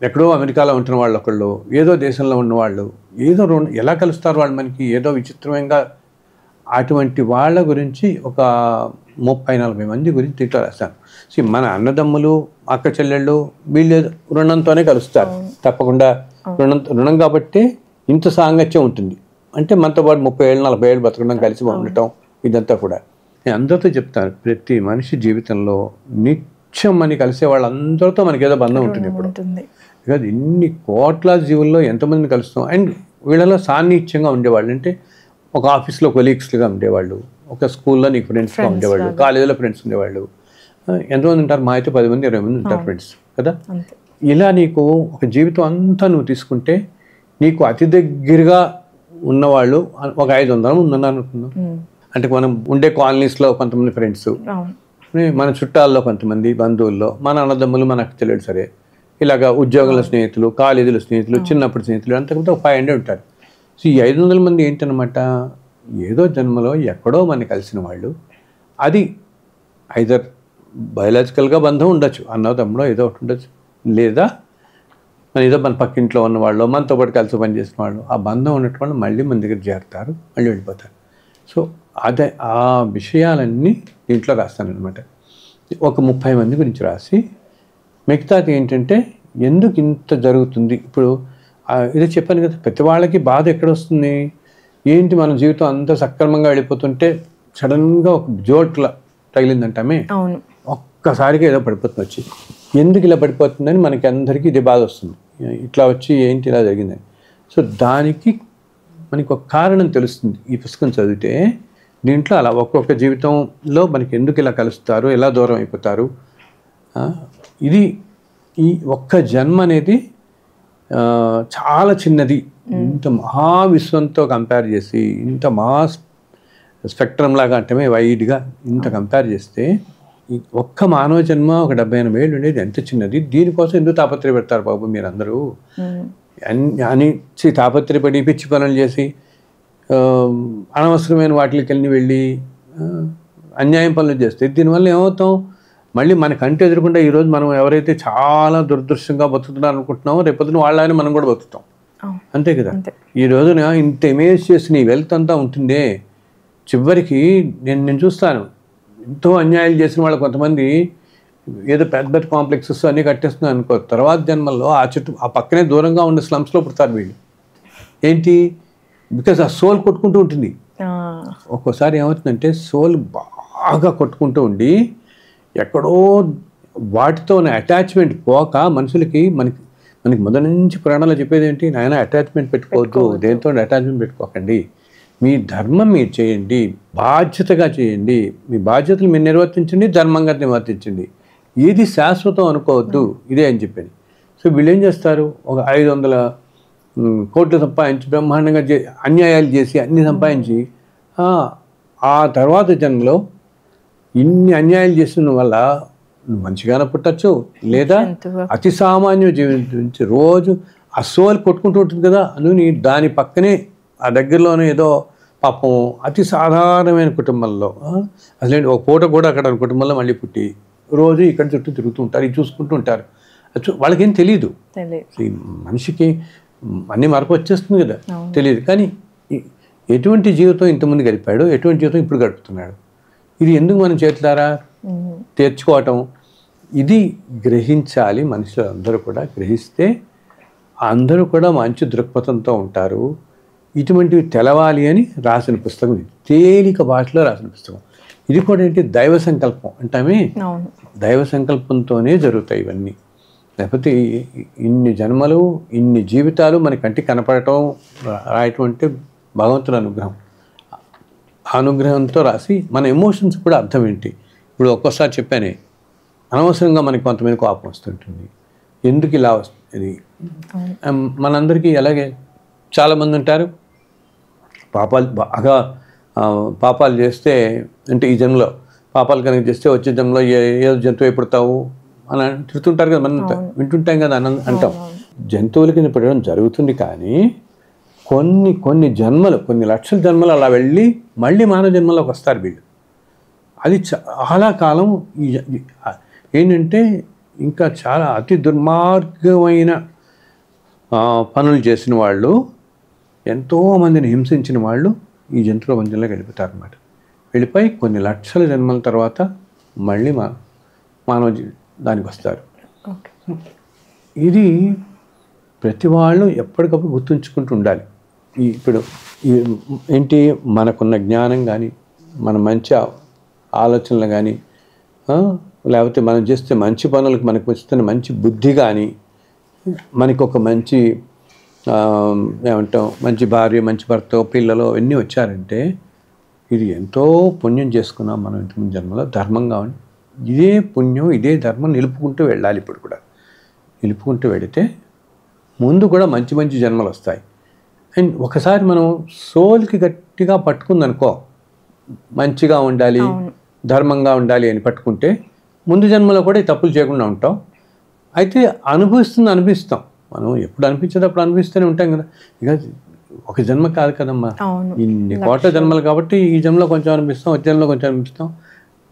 ఎక్కడో అమెరికాలో ఉంటున్న వాళ్ళు ఒకళ్ళు, ఏదో దేశంలో ఉన్నవాళ్ళు, ఏదో ఎలా కలుస్తారు వాళ్ళు మనకి, ఏదో విచిత్రంగా. అటువంటి వాళ్ళ గురించి ఒక 30-40 మంది గురించి దీంట్లో రాస్తాను. సో మన అన్నదమ్ములు అక్క చెల్లెళ్ళు వీళ్ళు రుణంతోనే కలుస్తారు తప్పకుండా. రుణం కాబట్టి ఇంత సాంగత్యం ఉంటుంది. అంటే మనతో పాటు 30 ఏళ్ళు 40 ఏళ్ళు బతకడం, కలిసి ఉండటం, ఇదంతా కూడా నేను అందరితో చెప్తాను. ప్రతి మనిషి జీవితంలో నిత్యం మనకి కలిసే వాళ్ళందరితో మనకి ఏదో బంధం ఉంటుంది. ఇప్పుడు బికాజ్ ఇన్ని కోట్ల జీవుల్లో ఎంతమందిని కలుస్తాం. అండ్ వీళ్ళలో సాన్నిహిత్యంగా ఉండేవాళ్ళు అంటే ఒక ఆఫీస్లో కొలీగ్స్గా ఉండేవాళ్ళు, ఒక స్కూల్లో నీకు ఫ్రెండ్స్గా ఉండేవాళ్ళు, కాలేజీలో ఫ్రెండ్స్ ఉండేవాళ్ళు. ఎంతమంది ఉంటారు, మా అయితే 10 మంది 20 మంది ఉంటారు ఫ్రెండ్స్ కదా. ఇలా నీకు ఒక జీవితం అంతా నువ్వు తీసుకుంటే నీకు అతి దగ్గరగా ఉన్నవాళ్ళు ఒక 500 మంది ఉన్నారు అనుకుందాం. అంటే మనం ఉండే కాలనీస్లో కొంతమంది ఫ్రెండ్స్, మన చుట్టాల్లో కొంతమంది బంధువుల్లో, మన అన్నదమ్ములు, మనకు తెలియదు సరే, ఇలాగ ఉద్యోగుల స్నేహితులు, కాలేజీల స్నేహితులు, చిన్నప్పుడు స్నేహితులు, అంతకుముందు ఒక 500 ఉంటారు. సో ఈ 500 మంది ఏంటనమాట, ఏదో జన్మలో ఎక్కడో మన కలిసిన వాళ్ళు. అది ఐదర్ బయలాజికల్గా బంధం ఉండొచ్చు, అన్నదమ్ములో ఏదో ఒకటి ఉండొచ్చు, లేదా మన పక్కింట్లో ఉన్నవాళ్ళు, మనతో పాటు కలిసి పనిచేసిన వాళ్ళు, ఆ బంధం ఉన్నట్టు వాళ్ళు మళ్ళీ మన దగ్గర చేరుతారు, మళ్ళీ వెళ్ళిపోతారు. సో అదే ఆ విషయాలన్నీ దీంట్లో రాస్తానమాట. ఒక 30 మంది గురించి రాసి మిగతాది ఏంటంటే ఎందుకు ఇంత జరుగుతుంది. ఇప్పుడు ఇదే చెప్పాను కదా, ప్రతి వాళ్ళకి బాధ ఎక్కడొస్తుంది, ఏంటి మన జీవితం అంతా సక్రమంగా వెళ్ళిపోతుంటే సడన్గా ఒక జోట్లా తగిలిందంటామే, అవును. ఒక్కసారిగా ఏదో పడిపోతుంది వచ్చి. ఎందుకు ఇలా పడిపోతుందని మనకి అందరికీ ఇది బాధ వస్తుంది. ఇట్లా వచ్చి ఏంటి ఇలా జరిగిందని. సో దానికి మనకి ఒక కారణం తెలుస్తుంది ఈ పుస్తకం చదివితే. దీంట్లో అలా ఒక్కొక్క జీవితంలో మనకి ఎందుకు ఇలా కలుస్తారు, ఎలా దూరం అయిపోతారు. ఇది ఈ ఒక్క జన్మ అనేది చాలా చిన్నది. ఇంత మహావిశ్వంతో కంపేర్ చేసి, ఇంత మహా స్పెక్ట్రమ్ లాగా అంటే వైడ్గా ఇంత కంపేర్ చేస్తే ఈ ఒక్క మానవ జన్మ ఒక 70-80 ఏళ్ళు ఉండేది ఎంత చిన్నది. దీనికోసం ఎందుకు తాపత్రయపడతారు బాబు మీరందరూ అని తాపత్రయపడి పిచ్చి పనులు చేసి అనవసరమైన వాటికి వెళ్ళి అన్యాయం పనులు చేస్తే దీనివల్ల ఏమవుతాం? మళ్ళీ మన కంటి ఎదురకుండా ఈరోజు మనం ఎవరైతే చాలా దురదృష్టంగా బతుకుతున్నారు అనుకుంటున్నామో రేపొద్దున వాళ్ళని మనం కూడా బతుకుతాం. అంతే కదా. ఈ రోజున ఇంత ఇమేజ్ చేసిన ఈ వెల్త్ అంతా ఉంటుందే, చివరికి నేను చూస్తాను ఎంతో అన్యాయాలు చేసిన వాళ్ళు కొంతమంది ఏదో పెద్ద పెద్ద కాంప్లెక్సెస్ అన్నీ కట్టేస్తున్నాను అనుకో, తర్వాత జన్మల్లో ఆ పక్కనే దూరంగా ఉండే స్లమ్స్లో పుడతారు వీళ్ళు. ఏంటి? బికాజ్ ఆ సోల్ కొట్టుకుంటూ ఉంటుంది. ఒక్కోసారి ఏమవుతుందంటే సోల్ బాగా కొట్టుకుంటూ ఉండి ఎక్కడో వాటితో అటాచ్మెంట్ పోక మనుషులకి మనకి మొదటి నుంచి పురాణాలు చెప్పేది ఏంటి? నాయన అటాచ్మెంట్ పెట్టుకోవద్దు, దేంతో అటాచ్మెంట్ పెట్టుకోకండి, మీ ధర్మం మీరు చేయండి, బాధ్యతగా చేయండి, మీ బాధ్యతలు మీరు నిర్వర్తించండి, ధర్మంగా నిర్వర్తించండి, ఏది శాశ్వతం అనుకోవద్దు, ఇదే అని చెప్పాను. సో వీళ్ళు ఏం చేస్తారు? ఒక 500 కోట్లు సంపాదించి బ్రహ్మాండంగా అన్యాయాలు చేసి అన్ని సంపాదించి ఆ తర్వాత జన్మలో ఇన్ని అన్యాయాలు చేసిన వల్ల నువ్వు మంచిగానే పుట్టచ్చు, లేదా అతి సామాన్య జీవించి రోజు ఆ సోల్ కొట్టుకుంటూ ఉంటుంది కదా, నువ్వు దాని పక్కనే ఆ దగ్గరలోనే ఏదో పాపం అతి సాధారణమైన కుటుంబంలో అసలు ఒక పూట కూడా అక్కడ కుటుంబంలో మళ్ళీ పుట్టి రోజు ఇక్కడ చుట్టూ తిరుగుతూ ఉంటారు, ఇది చూసుకుంటూ ఉంటారు. వాళ్ళకేం తెలియదు. మనిషికి అన్నీ మార్పు వచ్చేస్తుంది కదా, తెలియదు. కానీ ఎటువంటి జీవితం ఇంతకుముందు గడిపాడు, ఎటువంటి జీవితం ఇప్పుడు గడుపుతున్నాడు, ఇది ఎందుకు మనం చేతులారా తెచ్చుకోవటం, ఇది గ్రహించాలి. మనుషులు అందరూ కూడా గ్రహిస్తే అందరూ కూడా మంచి దృక్పథంతో ఉంటారు. ఇటువంటివి తెలవాలి అని రాసిన పుస్తకం ఇది, తేలిక భాషలో రాసిన పుస్తకం. ఇది కూడా ఏంటి? దైవ సంకల్పం అంటామే, దైవ సంకల్పంతోనే జరుగుతాయి ఇవన్నీ. లేకపోతే ఇన్ని జన్మలు ఇన్ని జీవితాలు మన కంటికి కనపడటం రాయటం అంటే భగవంతుని అనుగ్రహం. అనుగ్రహంతో రాసి మన ఎమోషన్స్ కూడా అర్థం ఏంటి. ఇప్పుడు ఒక్కోసారి చెప్పానే, అనవసరంగా మనకి కొంతమంది కోపం వస్తుంటుంది, ఎందుకు ఇలా వస్తుంది. మనందరికీ అలాగే చాలామంది ఉంటారు పాపాలు చేస్తే, అంటే ఈ జన్మలో పాపాలు కనుక చేస్తే వచ్చే జన్మలో ఏదో జంతువు పుడతావు అని తిడుతుంటారు కదా, మనం వింటుంటాం కదా, అంటాం. జంతువుల కింద పెట్టడం జరుగుతుంది. కానీ కొన్ని జన్మలు, కొన్ని లక్షల జన్మలు అలా వెళ్ళి మళ్ళీ మానవ జన్మలోకి వస్తారు వీళ్ళు. అది చాలా కాలం ఏంటంటే ఇంకా చాలా అతి దుర్మార్గమైన పనులు చేసిన వాళ్ళు, ఎంతోమందిని హింసించిన వాళ్ళు ఈ జంతువుల వంజంలోకి వెళ్ళిపోతారు అన్నమాట. వెళ్ళిపోయి కొన్ని లక్షల జన్మల తర్వాత మళ్ళీ మానవ దానికి వస్తారు. ఇది ప్రతి వాళ్ళు ఎప్పటికప్పుడు గుర్తుంచుకుంటూ ఉండాలి. ఇప్పుడు ఏంటి, మనకున్న జ్ఞానం కానీ, మన మంచి ఆలోచనలు కానీ, లేకపోతే మనం చేస్తే మంచి పనులకు మనకు వస్తున్న మంచి బుద్ధి కానీ, మనకు ఒక మంచి ఏమంటాం మంచి భార్య, మంచి భర్త, పిల్లలు ఇవన్నీ వచ్చారంటే ఇది ఎంతో పుణ్యం చేసుకున్నాం మనం ఇంతకుముందు జన్మలో. ధర్మంగా ఇదే పుణ్యం, ఇదే ధర్మం నిలుపుకుంటూ వెళ్ళాలి. ఇప్పుడు కూడా నిలుపుకుంటూ వెళితే ముందు కూడా మంచి మంచి జన్మలు వస్తాయి. అండ్ ఒకసారి మనం సోల్కి గట్టిగా పట్టుకుందనుకో, మంచిగా ఉండాలి, ధర్మంగా ఉండాలి అని పట్టుకుంటే ముందు జన్మలో కూడా ఈ తప్పులు చేయకుండా ఉంటాం. అయితే అనిపిస్తాం మనం, ఎప్పుడు అనిపించేటప్పుడు అనిపిస్తూనే ఉంటాం కదా. ఇక ఒక జన్మ కాదు కదమ్మా, ఇన్ని కోట్ల జన్మలు కాబట్టి ఈ జన్మలో కొంచెం అనిపిస్తాం, వచ్చే జన్మలో కొంచెం అనిపిస్తాం.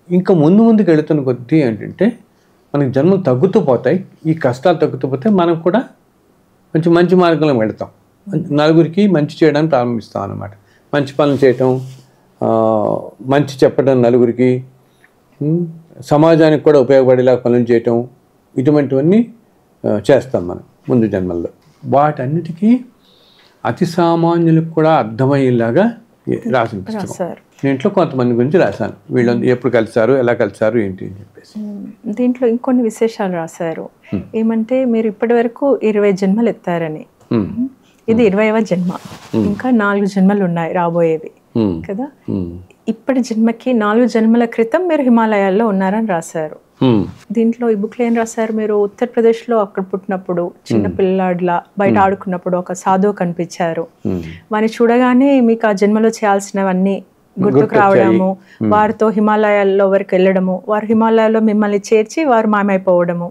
ఇంకా ముందుకు వెళుతున్న కొద్దీ ఏంటంటే మనకి జన్మలు తగ్గుతూ పోతాయి, ఈ కష్టాలు తగ్గుతూ పోతే మనం కూడా కొంచెం మంచి మార్గంలో వెళతాం, నలుగురికి మంచి చేయడానికి ప్రారంభిస్తాం అన్నమాట. మంచి పనులు చేయటం, మంచి చెప్పడం, నలుగురికి సమాజానికి కూడా ఉపయోగపడేలా పనులు చేయటం, ఇటువంటివన్నీ చేస్తాం మనం ముందు జన్మల్లో. వాటన్నిటికీ అతి సామాన్యులకు కూడా అర్థమయ్యేలాగా రాసిన పుస్తకం. రాశారు. దీంట్లో కొంతమంది గురించి రాశాను, వీళ్ళంతా ఎప్పుడు కలిసారు, ఎలా కలిసారు ఏంటి అని చెప్పేసి. దీంట్లో ఇంకొన్ని విశేషాలు రాశారు. ఏమంటే మీరు ఇప్పటి వరకు 20 జన్మలు ఎత్తారని, ఇది 20వ జన్మ, ఇంకా 4 జన్మలు ఉన్నాయి రాబోయేవి కదా. ఇప్పటి జన్మకి 4 జన్మల క్రితం మీరు హిమాలయాల్లో ఉన్నారని రాశారు. దీంట్లో ఈ బుక్లో ఏం రాశారు, మీరు ఉత్తరప్రదేశ్లో అక్కడ పుట్టినప్పుడు చిన్న పిల్లాడిలా బయట ఆడుకున్నప్పుడు ఒక సాధువు కనిపించారు. వారిని చూడగానే మీకు ఆ జన్మలో చేయాల్సినవన్నీ గుర్తుకు రావడము, వారితో హిమాలయాల్లో వరకు వెళ్ళడము, వారు హిమాలయాల్లో మిమ్మల్ని చేర్చి వారు మాయమైపోవడము.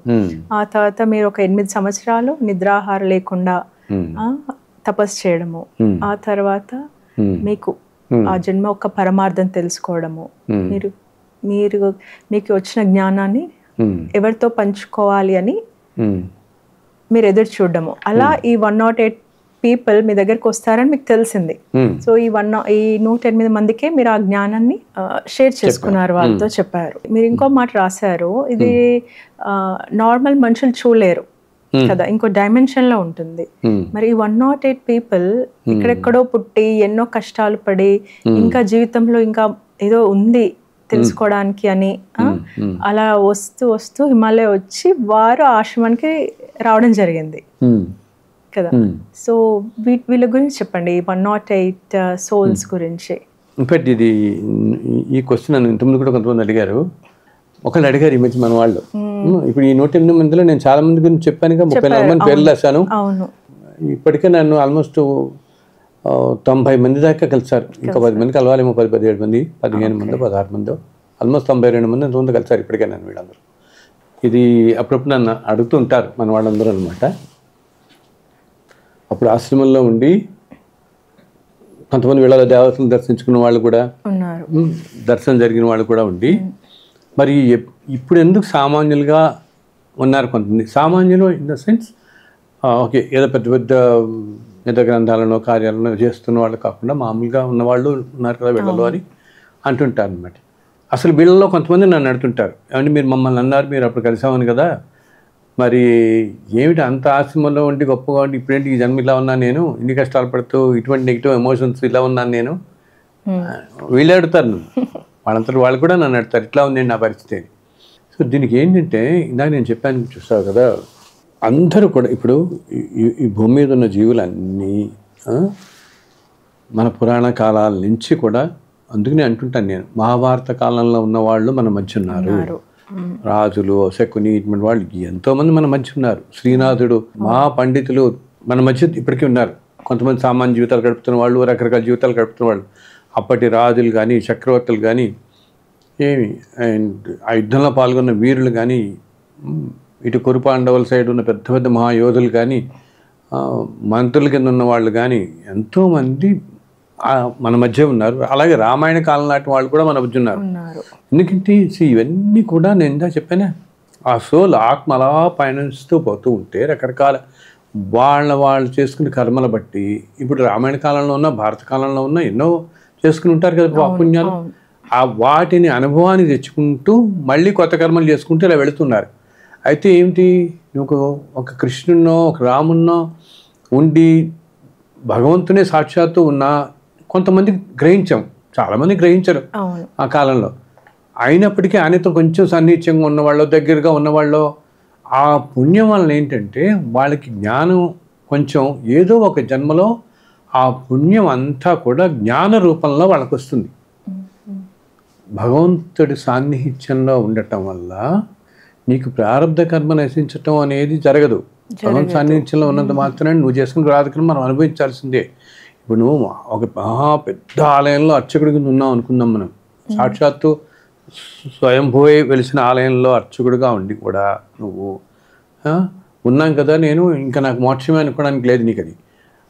ఆ తర్వాత మీరు ఒక 8 సంవత్సరాలు నిద్రాహారం లేకుండా తపస్సు చేయడము. ఆ తర్వాత మీకు ఆ జన్మ ఒక పరమార్థం తెలుసుకోవడము, మీకు వచ్చిన జ్ఞానాన్ని ఎవరితో పంచుకోవాలి అని మీరు ఎదురు చూడడము. అలా ఈ 108 పీపుల్ మీ దగ్గరికి వస్తారని మీకు తెలిసింది. సో ఈ 108 మందికే మీరు ఆ జ్ఞానాన్ని షేర్ చేసుకున్నారు, వాళ్ళతో చెప్పారు. మీరు ఇంకో మాట రాశారు, ఇది నార్మల్ మనుషులు చూడలేరు కదా, ఇంకో డైమెన్షన్ లో ఉంటుంది. మరి ఈ 108 పీపుల్ ఇక్కడెక్కడో పుట్టి ఎన్నో కష్టాలు పడి ఇంకా జీవితంలో ఇంకా ఏదో ఉంది తెలుసుకోవడానికి అని అలా వస్తూ వస్తూ హిమాలయ వచ్చి వారు ఆశ్రమానికి రావడం జరిగింది కదా. సో వీళ్ళ గురించి చెప్పండి, 108 సోల్స్ గురించి. ఇన్ఫాక్ట్ ఇది ఈ క్వశ్చన్ నన్ను ఇంతకుముందు కూడా కొంతమంది అడిగారు, ఒకళ్ళు అడిగారు ఈ మధ్య మన వాళ్ళు. ఇప్పుడు ఈ 108 మందిలో నేను చాలా మంది గురించి చెప్పాను, 34 మంది పేర్లు రాశాను. ఇప్పటికే నన్ను ఆల్మోస్ట్ 90 మంది దాకా కలిసారు. ఇంకా 10 మంది కలవాలేమో, 17 మంది, 15 మంది, 16 మంది, ఆల్మోస్ట్ 92 మంది ఎంతమంది కలిసారు ఇప్పటికే నన్ను వీళ్ళందరూ. ఇది అప్పుడప్పుడు నన్ను అడుగుతుంటారు మన వాళ్ళందరూ అనమాట. అప్పుడు ఆశ్రమంలో ఉండి కొంతమంది వీళ్ళ దేవతలను దర్శించుకున్న వాళ్ళు కూడా ఉన్నారు, దర్శనం జరిగిన వాళ్ళు కూడా ఉండి, మరి ఇప్పుడు ఎందుకు సామాన్యులుగా ఉన్నారు కొంతమంది. సామాన్యులు ఇన్ ద సెన్స్ ఓకే ఏదో పెద్ద పెద్ద పెద్ద గ్రంథాలను కార్యాలను చేస్తున్న వాళ్ళు కాకుండా మామూలుగా ఉన్నవాళ్ళు ఉన్నారు కదా వీళ్ళలో అని అంటుంటారు అనమాట. అసలు వీళ్ళలో కొంతమంది నన్ను అడుగుతుంటారు, ఏమంటే మీరు మమ్మల్ని అన్నారు, మీరు అప్పుడు కలిసామని కదా, మరి ఏమిటి అంత ఆశ్రమంలో ఉండి గొప్పగా ఉండి ఇప్పుడేంటి ఈ జన్మ ఇలా ఉన్నాను నేను, ఇన్ని కష్టాలు పడుతూ ఇటువంటి నెగిటివ్ ఎమోషన్స్ ఇలా ఉన్నాను నేను, వీళ్ళు అడుగుతారు నన్ను. వాళ్ళంతా వాళ్ళు కూడా నన్ను అడుగుతారు ఇట్లా ఉందండి నా పరిస్థితి. సో దీనికి ఏంటంటే ఇందాక నేను చెప్పాను చూస్తావు కదా, అందరూ కూడా ఇప్పుడు ఈ భూమి మీద ఉన్న జీవులన్నీ మన పురాణ కాలాల నుంచి కూడా, అందుకనే అంటుంటాను నేను, మహాభారత కాలంలో ఉన్న వాళ్ళు మన మధ్య ఉన్నారు. రాజులు, శకుని, ఇటువంటి వాళ్ళు ఎంతోమంది మన మధ్య ఉన్నారు. శ్రీనాథుడు, మహా పండితులు మన మధ్య ఇప్పటికీ ఉన్నారు. కొంతమంది సామాన్య జీవితాలు గడుపుతున్న వాళ్ళు, రకరకాల జీవితాలు గడుపుతున్న వాళ్ళు, అప్పటి రాజులు కానీ చక్రవర్తులు కానీ ఏమి అండ్ ఆ యుద్ధంలో పాల్గొన్న వీరులు కానీ, ఇటు కురుపాండవుల సైడ్ ఉన్న పెద్ద పెద్ద మహాయోధులు కానీ, మంత్రుల కింద ఉన్న వాళ్ళు కానీ ఎంతోమంది మన మధ్య ఉన్నారు. అలాగే రామాయణ కాలం నాటి వాళ్ళు కూడా మన మధ్య ఉన్నారు. ఎందుకంటే ఇవన్నీ కూడా నేను ఇందా చెప్పానే, ఆ సోల్ ఆత్మ అలా పయనిస్తూ పోతూ ఉంటే రకరకాల వాళ్ళు చేసుకునే కర్మల బట్టి, ఇప్పుడు రామాయణ కాలంలో ఉన్న భారత కాలంలో ఉన్న ఎన్నో చేసుకుని ఉంటారు కదా పుణ్యాలు, ఆ వాటిని అనుభవాన్ని తెచ్చుకుంటూ మళ్ళీ కొత్త కర్మలు చేసుకుంటూ ఇలా వెళుతున్నారు. అయితే ఏమిటి, నువ్వు ఒక కృష్ణున్నో ఒక రామున్నో ఉండి భగవంతునే సాక్షాత్తు ఉన్న కొంతమంది గ్రహించాం, చాలామంది గ్రహించరు ఆ కాలంలో. అయినప్పటికీ ఆయనతో కొంచెం సన్నిహిత్యంగా ఉన్నవాళ్ళు, దగ్గరగా ఉన్నవాళ్ళు, ఆ పుణ్యం వలన ఏంటంటే వాళ్ళకి జ్ఞానం కొంచెం ఏదో ఒక జన్మలో ఆ పుణ్యం అంతా కూడా జ్ఞాన రూపంలో వాళ్ళకు వస్తుంది. భగవంతుడి సాన్నిహిత్యంలో ఉండటం వల్ల నీకు ప్రారంధ కర్మ నశించటం అనేది జరగదు. భగవంతు సాన్నిహిత్యంలో ఉన్నంత మాత్రమే నువ్వు చేసుకుని ప్రారంధ మనం అనుభవించాల్సిందే. ఇప్పుడు నువ్వు ఒక మహా పెద్ద ఆలయంలో అర్చకుడి కింద ఉన్నావు అనుకుందాం మనం, సాక్షాత్తు స్వయంభూవే వెలిసిన ఆలయంలో అర్చకుడిగా ఉండి కూడా నువ్వు ఉన్నాం కదా, నేను ఇంకా నాకు మోక్షమే అనుకోవడానికి లేదు నీకు. అది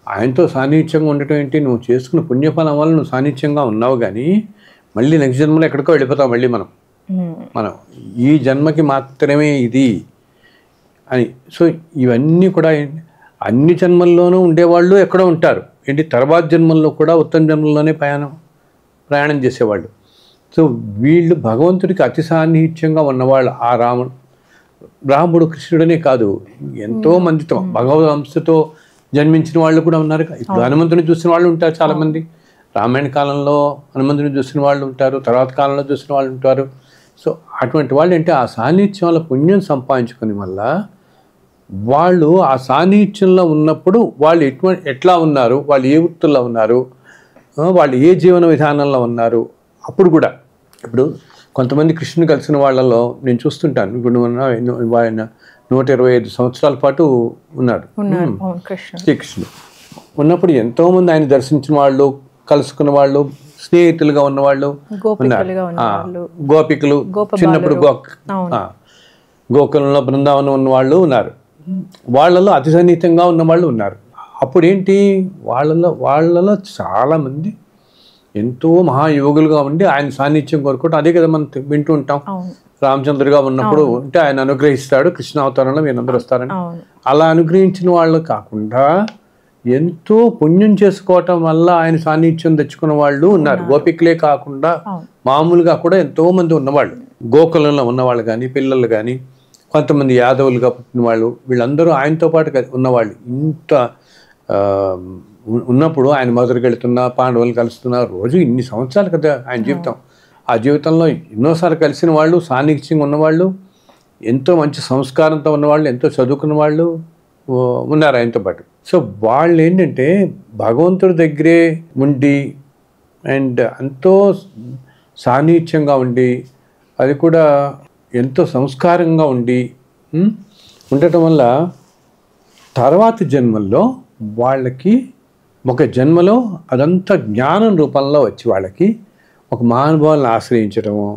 ఆయనతో సాన్నిహిత్యంగా ఉండటం ఏంటి, నువ్వు చేసుకున్న పుణ్యఫలం వల్ల నువ్వు సాన్నిహిత్యంగా ఉన్నావు, కానీ మళ్ళీ నెక్స్ట్ జన్మలో ఎక్కడికో వెళ్ళిపోతాం మళ్ళీ మనం ఈ జన్మకి మాత్రమే ఇది అని. సో ఇవన్నీ కూడా అన్ని జన్మల్లోనూ ఉండేవాళ్ళు ఎక్కడో ఉంటారు ఏంటి, తర్వాత జన్మల్లో కూడా ఉత్తమ జన్మల్లోనే ప్రయాణం చేసేవాళ్ళు. సో వీళ్ళు భగవంతుడికి అతి సాన్నిహిత్యంగా ఉన్నవాళ్ళు. ఆ రాముడు కృష్ణుడనే కాదు, ఎంతో మందితో భగవద్ అంశతో జన్మించిన వాళ్ళు కూడా ఉన్నారు. ఇప్పుడు హనుమంతుని చూసిన వాళ్ళు ఉంటారు చాలామంది. రామాయణ కాలంలో హనుమంతుని చూసిన వాళ్ళు ఉంటారు, తర్వాత కాలంలో చూసిన వాళ్ళు ఉంటారు. సో అటువంటి వాళ్ళు అంటే ఆ సాన్నిధ్యంలో పుణ్యం సంపాదించుకుని వల్ల వాళ్ళు ఆ సాన్నిధ్యంలో ఉన్నప్పుడు వాళ్ళు ఎట్లా ఉన్నారు, వాళ్ళు ఏ వృత్తుల్లో ఉన్నారు, వాళ్ళు ఏ జీవన విధానంలో ఉన్నారు. అప్పుడు కూడా ఇప్పుడు కొంతమంది కృష్ణుని కలిసిన వాళ్ళలో నేను చూస్తుంటాను. ఇప్పుడు ఆయన 125 సంవత్సరాల పాటు ఉన్నాడు శ్రీకృష్ణుడు. ఉన్నప్పుడు ఎంతోమంది ఆయన దర్శించిన వాళ్ళు, కలుసుకున్న వాళ్ళు, స్నేహితులుగా ఉన్నవాళ్ళు ఉన్నారు. గోపికలు చిన్నప్పుడు గోకులంలో బృందావనం ఉన్న వాళ్ళు ఉన్నారు. వాళ్ళలో అతి సన్నిహితంగా ఉన్న వాళ్ళు ఉన్నారు. అప్పుడు ఏంటి, వాళ్ళలో చాలామంది ఎంతో మహాయోగులుగా ఉండి ఆయన సాన్నిధ్యం కోరుకుంటాం. అదే కదా మనం వింటూ ఉంటాం. రామచంద్రుడిగా ఉన్నప్పుడు అంటే ఆయన అనుగ్రహిస్తాడు, కృష్ణ అవతారంలో మీరందరూ వస్తారని. అలా అనుగ్రహించిన వాళ్ళు కాకుండా ఎంతో పుణ్యం చేసుకోవటం వల్ల ఆయన సాన్నిధ్యం తెచ్చుకున్న వాళ్ళు ఉన్నారు. గోపికలే కాకుండా మామూలుగా కూడా ఎంతో మంది ఉన్నవాళ్ళు, గోకులంలో ఉన్నవాళ్ళు కానీ, పిల్లలు కానీ, కొంతమంది యాదవులుగా పుట్టిన వాళ్ళు, వీళ్ళందరూ ఆయనతో పాటు ఉన్నవాళ్ళు. ఇంత ఉన్నప్పుడు ఆయన మొదలుకెళ్తున్నా, పాండవులు కలుస్తున్నా, రోజు ఇన్ని సంవత్సరాలు కదా ఆయన జీవితం. ఆ జీవితంలో ఎన్నోసార్లు కలిసిన వాళ్ళు, సాన్నిధ్యంగా ఉన్నవాళ్ళు, ఎంతో మంచి సంస్కారంతో ఉన్నవాళ్ళు, ఎంతో చదువుకున్న వాళ్ళు ఉన్నారు ఆయనతో పాటు. సో వాళ్ళు ఏంటంటే భగవంతుడి దగ్గరే ఉండి అండ్ ఎంతో సాన్నిధ్యంగా ఉండి, అది కూడా ఎంతో సంస్కారంగా ఉండి ఉండటం వల్ల తర్వాత జన్మల్లో వాళ్ళకి ఒక జన్మలో అదంతా జ్ఞానం రూపంలో వచ్చి వాళ్ళకి ఒక మహానుభావులను ఆశ్రయించడము,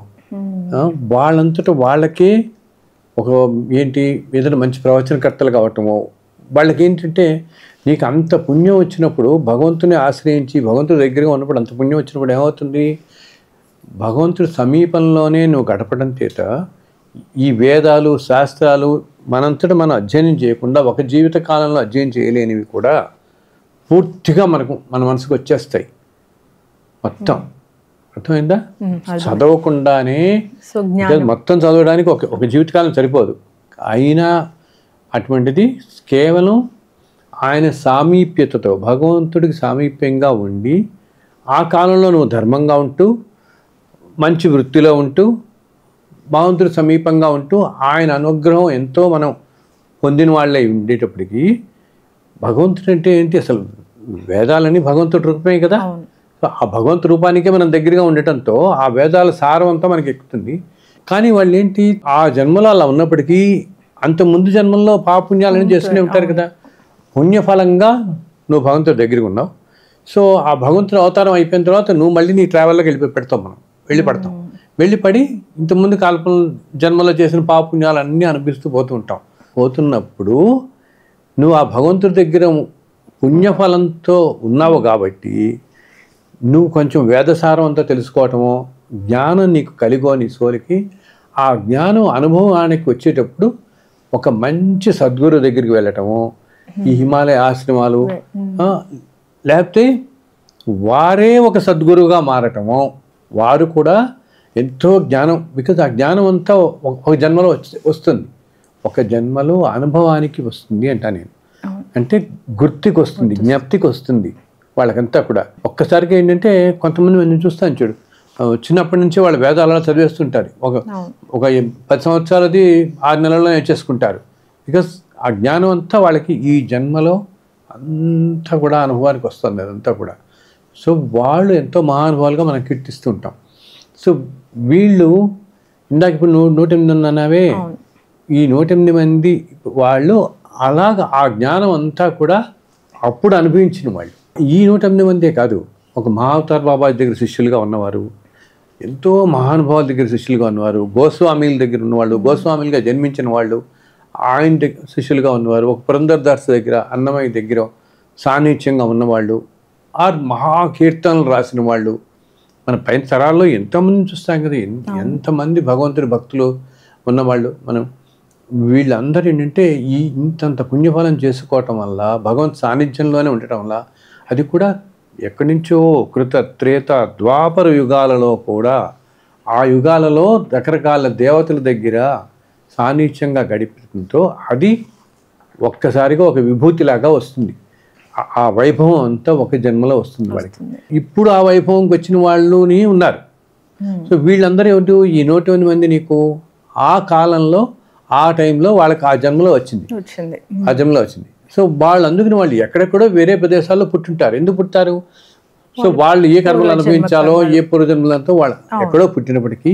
వాళ్ళంతటా వాళ్ళకే ఒక ఏంటి ఏదైనా మంచి ప్రవచనకర్తలు కావటము. వాళ్ళకి ఏంటంటే నీకు అంత పుణ్యం వచ్చినప్పుడు, భగవంతుని ఆశ్రయించి భగవంతుడి దగ్గరగా ఉన్నప్పుడు అంత పుణ్యం వచ్చినప్పుడు ఏమవుతుంది, భగవంతుడి సమీపంలోనే నువ్వు గడపడం చేత ఈ వేదాలు శాస్త్రాలు మనంతటా మనం అధ్యయనం చేయకుండా ఒక జీవిత కాలంలో అధ్యయనం చేయలేనివి కూడా పూర్తిగా మన మనసుకు వచ్చేస్తాయి మొత్తం. అర్థమైందా? చదవకుండానే మొత్తం చదవడానికి ఒక జీవితకాలం సరిపోదు. అయినా అటువంటిది కేవలం ఆయన సామీప్యతతో, భగవంతుడికి సామీప్యంగా ఉండి ఆ కాలంలో నువ్వు ధర్మంగా ఉంటూ, మంచి వృత్తిలో ఉంటూ, భగవంతుడి సమీపంగా ఉంటూ ఆయన అనుగ్రహం ఎంతో మనం పొందిన వాళ్ళే ఉండేటప్పటికీ, భగవంతుడు అంటే ఏంటి, అసలు వేదాలని భగవంతుడి రూపమే కదా. ఆ భగవంతు రూపానికే మనం దగ్గరగా ఉండటంతో ఆ వేదాల సారం అంతా మనకి ఎక్కుతుంది. కానీ వాళ్ళు ఏంటి, ఆ జన్మలో అలా ఉన్నప్పటికీ అంత ముందు జన్మల్లో పాపుణ్యాలని చేస్తూనే ఉంటారు కదా. పుణ్యఫలంగా నువ్వు భగవంతుడి దగ్గరికి ఉన్నావు. సో ఆ భగవంతుడి అవతారం అయిపోయిన తర్వాత నువ్వు మళ్ళీ నీ ట్రావెల్లోకి మనం వెళ్ళిపడి ఇంతకుముందు కాల్పన జన్మలో చేసిన పాపుణ్యాలన్నీ అనిపిస్తూ పోతున్నప్పుడు నువ్వు ఆ భగవంతుడి దగ్గర పుణ్యఫలంతో ఉన్నావు కాబట్టి నువ్వు కొంచెం వేదసారం అంతా తెలుసుకోవటమో, జ్ఞానం నీకు కలిగో నీ సోలికి, ఆ జ్ఞానం అనుభవానికి వచ్చేటప్పుడు ఒక మంచి సద్గురు దగ్గరికి వెళ్ళటము, ఈ హిమాలయ ఆశ్రమాలు, లేకపోతే వారే ఒక సద్గురువుగా మారటము, వారు కూడా ఎంతో జ్ఞానం, బికాజ్ ఆ జ్ఞానం అంతా ఒక జన్మలో వస్తుంది, ఒక జన్మలో అనుభవానికి వస్తుంది అంట నేను. అంటే గుర్తుకి వస్తుంది, జ్ఞప్తికి వస్తుంది వాళ్ళకంతా కూడా. ఒక్కసారిగా ఏంటంటే కొంతమంది నేను చూస్తాను చూడు, చిన్నప్పటి నుంచి వాళ్ళు వేదాలలో చదివేస్తుంటారు, ఒక 10 సంవత్సరాలది 6 నెలల్లో నేర్చేసుకుంటారు. బికాస్ ఆ జ్ఞానం అంతా వాళ్ళకి ఈ జన్మలో అంతా కూడా అనుభవానికి వస్తుంది అదంతా కూడా. సో వాళ్ళు ఎంతో మహానుభావులుగా మనం కీర్తిస్తూ ఉంటాం. సో వీళ్ళు ఇందాక ఇప్పుడు 108 అన్నావే, ఈ 108 మంది వాళ్ళు అలాగ ఆ జ్ఞానం అంతా కూడా అప్పుడు అనుభవించిన వాళ్ళు. ఈ 108 మందే కాదు, ఒక మహావతార్ బాబాజీ దగ్గర శిష్యులుగా ఉన్నవారు, ఎంతో మహానుభావుల దగ్గర శిష్యులుగా ఉన్నవారు, గోస్వామీల దగ్గర ఉన్నవాళ్ళు, గోస్వామీలుగా జన్మించిన వాళ్ళు ఆయన దగ్గర శిష్యులుగా ఉన్నవారు, ఒక పురంధరదాస్ దగ్గర, అన్నమయ్య దగ్గర సాన్నిధ్యంగా ఉన్నవాళ్ళు, ఆర్ మహాకీర్తనలు రాసిన వాళ్ళు, మన పైన తరాల్లో ఎంతోమందిని చూస్తాం కదా, ఎంతమంది భగవంతుడి భక్తులు ఉన్నవాళ్ళు. మనం వీళ్ళందరూ ఏంటంటే ఇంతంత పుణ్యఫలం చేసుకోవటం వల్ల, భగవంతు సాన్నిధ్యంలోనే ఉండటం వల్ల, అది కూడా ఎక్కడి నుంచో కృత త్రేత ద్వాపర యుగాలలో కూడా, ఆ యుగాలలో రకరకాల దేవతల దగ్గర సాన్నిధ్యంగా గడిపడంతో అది ఒక్కసారిగా ఒక విభూతిలాగా వస్తుంది. ఆ వైభవం అంతా ఒక జన్మలో వస్తుంది వాడికి. ఇప్పుడు ఆ వైభవంకి వచ్చిన వాళ్ళుని ఉన్నారు. సో వీళ్ళందరూ ఏమిటి, ఈ 108 మంది నీకు ఆ కాలంలో ఆ టైంలో వాళ్ళకి ఆ జన్మలో వచ్చింది. ఆ జన్మలో వచ్చింది. సో వాళ్ళు అందుకని వాళ్ళు ఎక్కడెక్కడో వేరే ప్రదేశాల్లో పుట్టింటారు. ఎందుకు పుట్టారు? సో వాళ్ళు ఏ కర్మలు అనుభవించాలో ఏ పూర్వజన్మలంతో వాళ్ళు ఎక్కడో పుట్టినప్పటికీ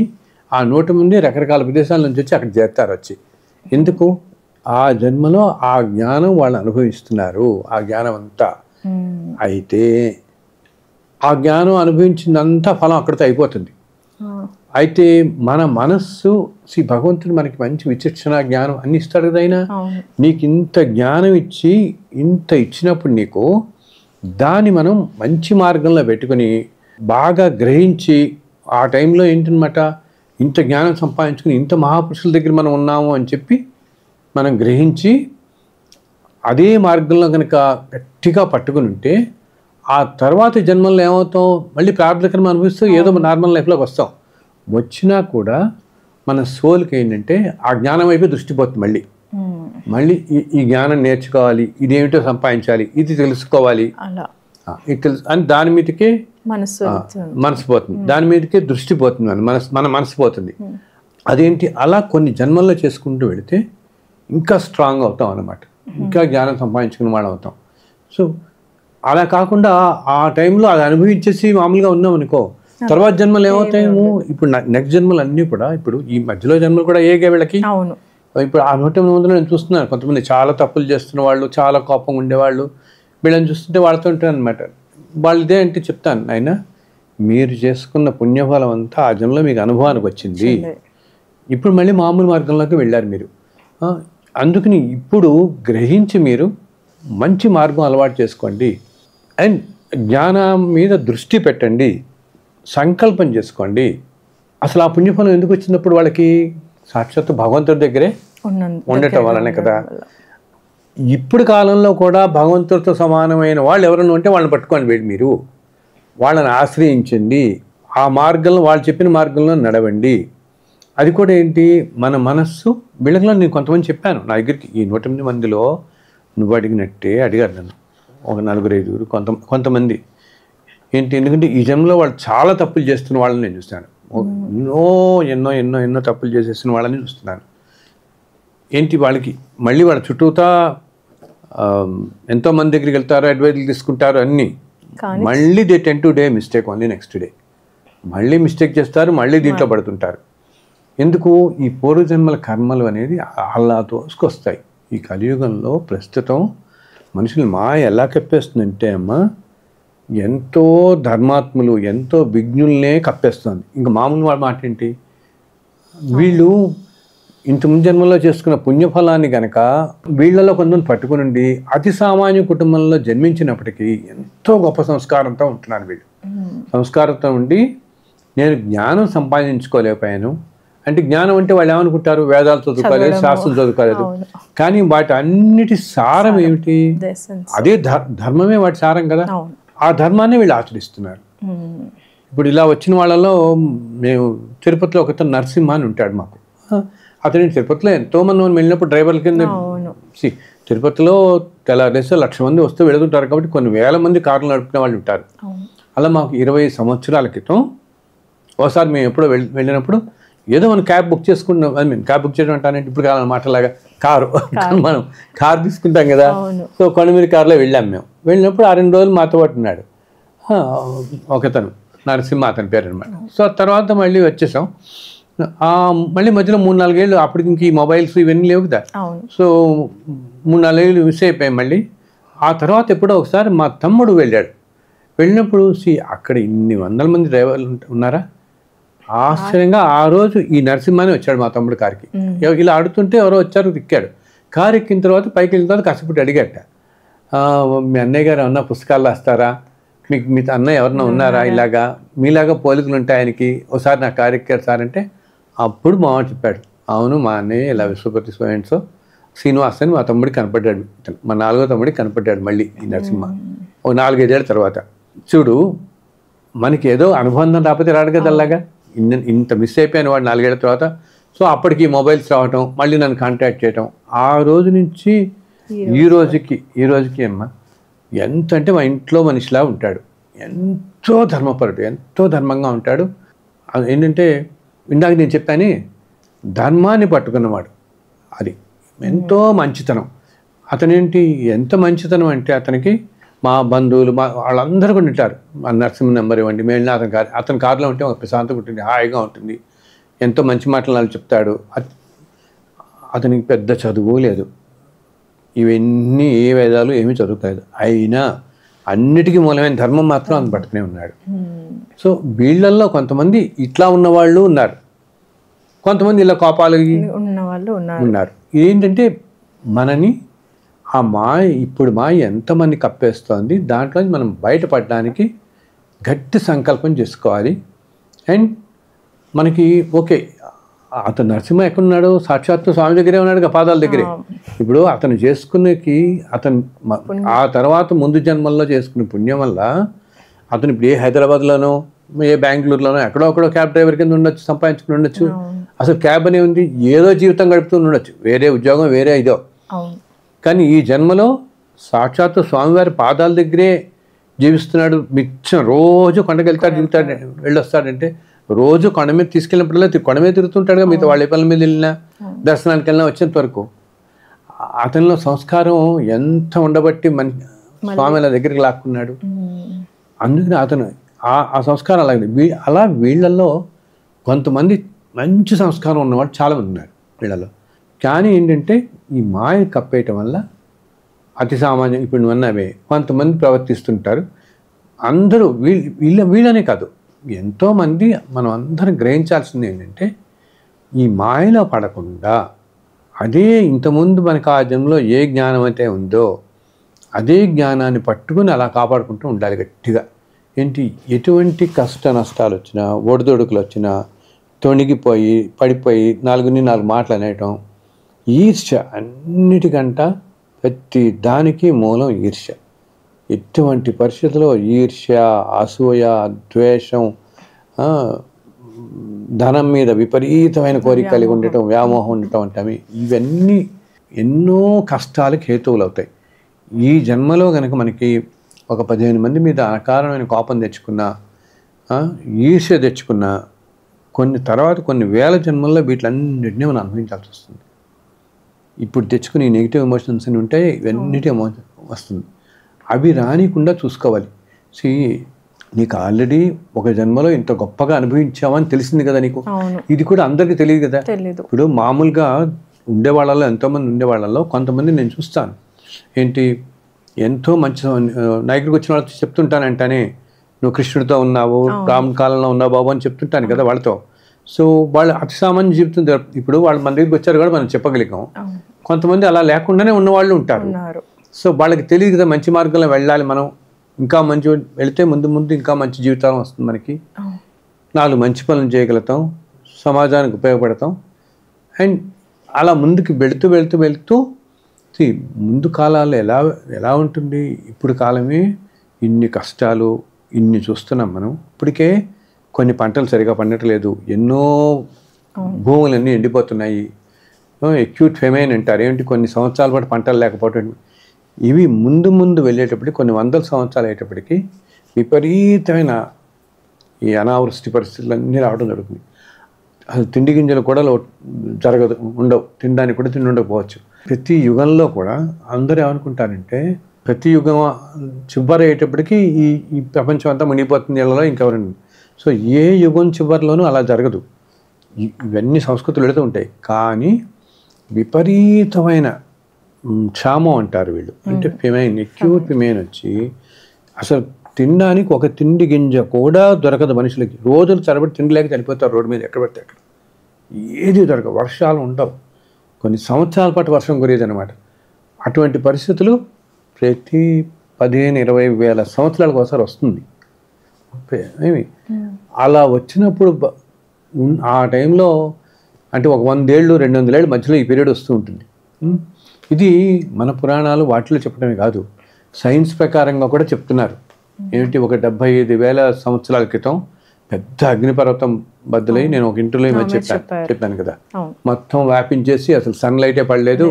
ఆ 100 మంది రకరకాల ప్రదేశాల నుంచి వచ్చి అక్కడ చేరుతారు. వచ్చి ఎందుకు? ఆ జన్మలో ఆ జ్ఞానం వాళ్ళు అనుభవిస్తున్నారు. ఆ జ్ఞానం అంతా అయితే ఆ జ్ఞానం అనుభవించిందంతా ఫలం అక్కడితో అయిపోతుంది. అయితే మన మనస్సు భగవంతుడు మనకి మంచి విచక్షణ జ్ఞానం అన్ని ఇస్తాడు కదా. అయినా నీకు ఇంత జ్ఞానం ఇచ్చి ఇంత ఇచ్చినప్పుడు నీకు దాన్ని మనం మంచి మార్గంలో పెట్టుకుని బాగా గ్రహించి ఆ టైంలో ఏంటనమాట, ఇంత జ్ఞానం సంపాదించుకుని ఇంత మహాపురుషుల దగ్గర మనం ఉన్నాము అని చెప్పి మనం గ్రహించి అదే మార్గంలో కనుక గట్టిగా పట్టుకుని ఉంటే ఆ తర్వాత జన్మల్లో ఏమవుతాం, మళ్ళీ ప్రారంభ కర్మ అనుభవిస్తూ ఏదో నార్మల్ లైఫ్లోకి వస్తాం. వచ్చినా కూడా మన సోల్కి ఏంటంటే ఆ జ్ఞానం వైపు దృష్టి పోతుంది. మళ్ళీ ఈ జ్ఞానం నేర్చుకోవాలి, ఇదేమిటో సంపాదించాలి, ఇది తెలుసుకోవాలి, ఇది తెలుసు అని దాని మీదకే మనసు పోతుంది, దాని మీదకే దృష్టి పోతుంది, మన మనసు పోతుంది. అదేంటి, అలా కొన్ని జన్మల్లో చేసుకుంటూ వెళితే ఇంకా స్ట్రాంగ్ అవుతాం అన్నమాట, ఇంకా జ్ఞానం సంపాదించుకునే వాళ్ళు అవుతాం. సో అలా కాకుండా ఆ టైంలో అది అనుభవించేసి మామూలుగా ఉన్నాం అనుకో, తర్వాత జన్మలు ఏమవుతాయేమో. ఇప్పుడు నెక్స్ట్ జన్మలు అన్నీ కూడా, ఇప్పుడు ఈ మధ్యలో జన్మలు కూడా ఏగే వీళ్ళకి. ఇప్పుడు ఆ 108 మందిలో నేను చూస్తున్నాను, కొంతమంది చాలా తప్పులు చేస్తున్న వాళ్ళు, చాలా కోపంగా ఉండేవాళ్ళు, వీళ్ళని చూస్తుంటే వాళ్ళతో ఉంటాను అనమాట. వాళ్ళు ఇదే అంటే చెప్తాను, ఆయన మీరు చేసుకున్న పుణ్యఫలం అంతా ఆ జన్మలో మీకు అనుభవానికి వచ్చింది, ఇప్పుడు మళ్ళీ మామూలు మార్గంలోకి వెళ్ళారు మీరు. అందుకని ఇప్పుడు గ్రహించి మీరు మంచి మార్గం అలవాటు చేసుకోండి అండ్ జ్ఞానం మీద దృష్టి పెట్టండి, సంకల్పం చేసుకోండి. అసలు ఆ పుణ్యఫలం ఎందుకు వచ్చినప్పుడు వాళ్ళకి సాక్షాత్తు భగవంతుడి దగ్గరే ఉండటం వల్లనే కదా. ఇప్పుడు కాలంలో కూడా భగవంతుడితో సమానమైన వాళ్ళు ఎవరైనా ఉంటే వాళ్ళని పట్టుకోండి, మీరు వాళ్ళని ఆశ్రయించండి, ఆ మార్గంలో వాళ్ళు చెప్పిన మార్గంలో నడవండి. అది కూడా ఏంటి, మన మనస్సు వీళ్ళలో నేను కొంతమంది చెప్పాను నా దగ్గరికి, ఈ 108 మందిలో నువ్వు అడిగినట్టే అడిగారు నన్ను ఒక 4-5 కొంతమంది ఏంటి, ఎందుకంటే ఈ జన్మలో వాళ్ళు చాలా తప్పులు చేస్తున్న వాళ్ళని నేను చూస్తాను, ఎన్నో తప్పులు చేసేసిన వాళ్ళని చూస్తున్నాను. ఏంటి వాళ్ళకి మళ్ళీ వాళ్ళ చుట్టూతా ఎంతోమంది దగ్గరికి వెళ్తారు, అడ్వైజులు తీసుకుంటారు అన్నీ, మళ్ళీ they ten to day mistake only next day మళ్ళీ మిస్టేక్ చేస్తారు, మళ్ళీ దీంట్లో పడుతుంటారు. ఎందుకు? ఈ పూర్వజన్మల కర్మలు అనేది అలా తోసుకొస్తాయి. ఈ కలియుగంలో ప్రస్తుతం మనుషులు మాయ ఎలా కప్పేస్తుందంటే అమ్మా, ఎంతో ధర్మాత్ములు ఎంతో విజ్ఞుల్నే కప్పేస్తుంది. ఇంకా మామూలు వాళ్ళ మాట ఏంటి, వీళ్ళు ఇంత ముందు జన్మలో చేసుకున్న పుణ్యఫలాన్ని కనుక వీళ్ళలో కొంతమంది పట్టుకుని అతి సామాన్య కుటుంబంలో జన్మించినప్పటికీ ఎంతో గొప్ప సంస్కారంతో ఉంటున్నారు. వీళ్ళు సంస్కారంతో ఉండి నేను జ్ఞానం సంపాదించుకోలేకపోయాను అంటే, జ్ఞానం అంటే వాళ్ళు ఏమనుకుంటారు, వేదాలు చదువుకోలేదు, శాస్త్రం చదువుకోలేదు, కానీ వాటి అన్నిటి సారం ఏమిటి, అదే ధర్మమే వాటి సారం కదా. ఆ ధర్మాన్ని వీళ్ళు ఆచరిస్తున్నారు. ఇప్పుడు ఇలా వచ్చిన వాళ్ళలో మేము తిరుపతిలో ఒకతను నరసింహ అని ఉంటాడు మాకు. అతని తిరుపతిలో ఎంతోమంది వెళ్ళినప్పుడు డ్రైవర్ల కింద తిరుపతిలో తెల్లారేస్తే 1,00,000 మంది వస్తూ వెళుతుంటారు కాబట్టి కొన్ని వేల మంది కార్లు నడుపుకునే వాళ్ళు ఉంటారు. అలా మాకు 20 సంవత్సరాల క్రితం ఒకసారి మేము ఎప్పుడో వెళ్ళినప్పుడు ఏదో మనం క్యాబ్ బుక్ చేసుకుంటాం, ఐ మీన్ క్యాబ్ బుక్ చేయడం అంటానంటే ఇప్పుడు కాలం మాటలాగా మనం కారు తీసుకుంటాం కదా. సో కొండమీద కారులో వెళ్ళాం మేము. వెళ్ళినప్పుడు 2 రోజులు మాతో పాటు ఉన్నాడు ఒకతను, నరసింహ అతని పేరు అనమాట. సో తర్వాత మళ్ళీ వచ్చేసాం. మళ్ళీ మధ్యలో 3-4 ఏళ్ళు అప్పటికి ఇంక ఈ మొబైల్స్ ఇవన్నీ లేవు కదా. సో 3-4 ఏళ్ళు మిస్ అయిపోయాం మళ్ళీ. ఆ తర్వాత ఎప్పుడో ఒకసారి మా తమ్ముడు వెళ్ళాడు. వెళ్ళినప్పుడు అక్కడ ఇన్ని 100 మంది డ్రైవర్లు ఉన్నారా, ఆశ్చర్యంగా ఆ రోజు ఈ నరసింహనే వచ్చాడు మా తమ్ముడు కారుకి. ఇలా ఆడుతుంటే ఎవరో వచ్చారు, ఎక్కాడు. కారు ఎక్కిన తర్వాత పైకి వెళ్ళిన తర్వాత కష్టపడి అడిగాట, మీ అన్నయ్య గారు ఏమన్నా పుస్తకాలు రాస్తారా, మీ అన్నయ్య ఎవరన్నా ఉన్నారా, ఇలాగా మీలాగా పోలికలు ఉంటాయి ఆయనకి, ఒకసారి నా కారు ఎక్కారు సార్ అంటే, అప్పుడు మా వాడు చెప్పాడు, అవును మా అన్నయ్య ఇలా విశ్వపతి స్వయంతో శ్రీనివాస్ అని మా తమ్ముడికి కనపడ్డాడు, మా 4వ తమ్ముడికి కనపడ్డాడు మళ్ళీ ఈ నరసింహ ఒక 4-5 ఏళ్ళ తర్వాత. చూడు మనకి ఏదో అనుబంధం రాకపోతే రాడు కదా అలాగా. ఇంత మిస్ అయిపోయాను వాడు 4 ఏళ్ళ తర్వాత. సో అప్పటికి మొబైల్స్ రావటం, మళ్ళీ నన్ను కాంటాక్ట్ చేయటం, ఆ రోజు నుంచి ఈ రోజుకి అమ్మ ఎంత అంటే మా ఇంట్లో మనిషిలా ఉంటాడు, ఎంతో ధర్మపరుడు, ఎంతో ధర్మంగా ఉంటాడు. ఏంటంటే ఇందాక నేను చెప్పాను, ధర్మాన్ని పట్టుకున్నవాడు. అది ఎంతో మంచితనం. అతనేంటి ఎంత మంచితనం అంటే అతనికి మా బంధువులు వాళ్ళందరూ కూడా ఉంటారు. మా నరసింహ నెంబర్ ఇవ్వండి, మేళనాథన్ గారు, అతని కారులో ఉంటే ఒక ప్రశాంతంగా ఉంటుంది, హాయిగా ఉంటుంది, ఎంతో మంచి మాటలు చెప్తాడు. అతనికి పెద్ద చదువు లేదు, ఇవన్నీ ఏ వేదాలు ఏమీ చదువుకోలేదు, అయినా అన్నిటికీ మూలమైన ధర్మం మాత్రం అతను పట్టుకునే ఉన్నాడు. సో వీళ్ళల్లో కొంతమంది ఇట్లా ఉన్నవాళ్ళు ఉన్నారు, కొంతమంది ఇలా కోపాలు ఉన్నవాళ్ళు ఉన్నారు. ఏంటంటే మనని ఆ మాయ, ఇప్పుడు మాయ ఎంతమంది కప్పేస్తోంది, దాంట్లో మనం బయటపడడానికి గట్టి సంకల్పం చేసుకోవాలి. అండ్ మనకి ఓకే, అతను నరసింహ ఎక్కడున్నాడు, సాక్షాత్తు స్వామి దగ్గరే ఉన్నాడు, పాదాల దగ్గరే. ఇప్పుడు అతను చేసుకునేకి అతను ఆ తర్వాత ముందు జన్మల్లో చేసుకునే పుణ్యం వల్ల అతను ఇప్పుడు ఏ హైదరాబాద్లోనో ఏ బెంగళూరులోనో ఎక్కడో క్యాబ్ డ్రైవర్ కింద ఉండొచ్చు, సంపాదించుకుని ఉండొచ్చు. అసలు క్యాబ్ అనే ఉంది, ఏదో జీవితం గడుపుతూ ఉండొచ్చు, వేరే ఉద్యోగం వేరే ఇదో. కానీ ఈ జన్మలో సాక్షాత్తు స్వామివారి పాదాల దగ్గరే జీవిస్తున్నాడు. మిచ్చం రోజు కొండకి వెళ్తాడు, వెళ్ళొస్తాడంటే రోజు కొండ మీద తీసుకెళ్ళినప్పుడల్లా కొండ మీద తిరుగుతుంటాడుగా, మిగతా వాళ్ళ పనుల మీద వెళ్ళినా దర్శనానికి వెళ్ళినా వచ్చేంత వరకు. అతనిలో సంస్కారం ఎంత ఉండబట్టి స్వామి అలా దగ్గరికి లాక్కున్నాడు. అందుకని అతను ఆ సంస్కారం అలాగే. అలా వీళ్ళల్లో కొంతమంది మంచి సంస్కారం ఉన్నవాళ్ళు చాలామంది ఉన్నారు వీళ్ళలో. కానీ ఏంటంటే ఈ మాయ కప్పేయటం వల్ల అతి సామాన్యం ఇప్పుడు నువ్వన్నవే కొంతమంది ప్రవర్తిస్తుంటారు. అందరూ వీళ్ళనే కాదు, ఎంతోమంది. మనం అందరం గ్రహించాల్సింది ఏంటంటే ఈ మాయలో పడకుండా అదే ఇంతకుముందు మనకు ఆ జన్మలో ఏ జ్ఞానం అయితే ఉందో అదే జ్ఞానాన్ని పట్టుకుని అలా కాపాడుకుంటూ ఉండాలి గట్టిగా. ఏంటి ఎటువంటి కష్ట నష్టాలు వచ్చినా, ఒడిదొడుకులు వచ్చినా తొణిగిపోయి పడిపోయి 4 మాటలు అనేయటం, ఈర్ష్య అన్నిటికంట ప్రతి దానికి మూలం ఈర్ష్య. ఎటువంటి పరిస్థితుల్లో ఈర్ష్య, అసూయ, ద్వేషం, ధనం మీద విపరీతమైన కోరిక కలిగి ఉండటం, వ్యామోహం ఉండటం అంటే ఇవన్నీ ఎన్నో కష్టాలకు హేతువులు అవుతాయి. ఈ జన్మలో కనుక మనకి ఒక 15 మంది మీద అకారణమైన కోపం తెచ్చుకున్నా, ఈర్ష్య తెచ్చుకున్నా, కొన్ని వేల జన్మల్లో వీటిలన్నింటినీ మనం అనుభవించాల్సి వస్తుంది. ఇప్పుడు తెచ్చుకుని నెగిటివ్ ఎమోషన్స్ అని ఉంటాయి, ఇవన్నిటి ఎమోషన్ వస్తుంది. అవి రానికుండా చూసుకోవాలి. నీకు ఆల్రెడీ ఒక జన్మలో ఇంత గొప్పగా అనుభవించావని తెలిసింది కదా నీకు. ఇది కూడా అందరికీ తెలియదు కదా. ఇప్పుడు మామూలుగా ఉండేవాళ్ళలో, ఎంతోమంది ఉండేవాళ్ళలో కొంతమంది నేను చూస్తాను. ఏంటి, ఎంతో మంచి నాయకుడికి వచ్చిన వాళ్ళతో చెప్తుంటానంటానే, నువ్వు కృష్ణుడితో ఉన్నావు, రాముడి కాలంలో ఉన్నావు బాబు అని చెప్తుంటాను కదా వాళ్ళతో. సో వాళ్ళు అతి సామాన్య జీవితం. ఇప్పుడు వాళ్ళు మన దగ్గరికి వచ్చారు కూడా మనం చెప్పగలిగాం. కొంతమంది అలా లేకుండానే ఉన్నవాళ్ళు ఉంటారు. సో వాళ్ళకి తెలియదు కదా మంచి మార్గంలో వెళ్ళాలి, మనం ఇంకా మంచి వెళితే ముందు ఇంకా మంచి జీవితం వస్తుంది మనకి, 4 మంచి పనులు చేయగలుగుతాం, సమాజానికి ఉపయోగపడతాం. అండ్ అలా ముందుకు వెళుతూ ముందు కాలాల్లో ఎలా ఉంటుంది, ఇప్పుడు కాలమే ఇన్ని కష్టాలు ఇన్ని చూస్తున్నాం మనం. ఇప్పటికే కొన్ని పంటలు సరిగా పండట్లేదు, ఎన్నో భూములన్నీ ఎండిపోతున్నాయి, ఎక్యూట్ ఫెమైన్ అంటారు. ఏంటి, కొన్ని సంవత్సరాల పాటు పంటలు లేకపోవటం. ఇవి ముందు వెళ్ళేటప్పటికి కొన్ని 100 సంవత్సరాలు అయ్యేటప్పటికి విపరీతమైన ఈ అనావృష్టి పరిస్థితులన్నీ రావడం జరుగుతుంది. అసలు తిండి గింజలు కూడా ఉండవు, తినడానికి కూడా తిండి ఉండకపోవచ్చు. ప్రతి యుగంలో కూడా అందరూ ఏమనుకుంటారంటే ప్రతి యుగం చివరయ్యేటప్పటికి ఈ ప్రపంచం అంతా మునిగిపోతుంది ఇళ్లలో ఇంకెవరండి. సో ఏ యుగం చివరిలోనూ అలా జరగదు. ఇవన్నీ సంస్కృతులు వెళుతూ ఉంటాయి. కానీ విపరీతమైన క్షామం అంటారు వీళ్ళు, అంటే ఫెమైన్, ఎక్యూట్ ఫెమైన్ వచ్చి అసలు తినడానికి ఒక తిండి గింజ కూడా దొరకదు మనుషులకి. రోజులు తరబడి తిండి లేక చనిపోతారు రోడ్డు మీద, ఎక్కడ పడితే అక్కడ. ఏది దొరకదు, వర్షాలు ఉండవు, కొన్ని సంవత్సరాల పాటు వర్షం కురేది అనమాట. అటువంటి పరిస్థితులు ప్రతి 15-20 వేల సంవత్సరాలకు ఒకసారి వస్తుంది. అలా వచ్చినప్పుడు ఆ టైంలో అంటే ఒక 100 ఏళ్ళు 200 ఏళ్ళ మధ్యలో ఈ పీరియడ్ వస్తూ ఉంటుంది. ఇది మన పురాణాలు వాటిలో చెప్పడమే కాదు, సైన్స్ ప్రకారంగా కూడా చెప్తున్నారు. ఏంటి, ఒక 75,000 సంవత్సరాల క్రితం పెద్ద అగ్నిపర్వతం బద్దలై, నేను ఒక ఇంటర్వ్యూలో చెప్పాను కదా, మొత్తం వ్యాపించేసి అసలు సన్లైటే పడలేదు,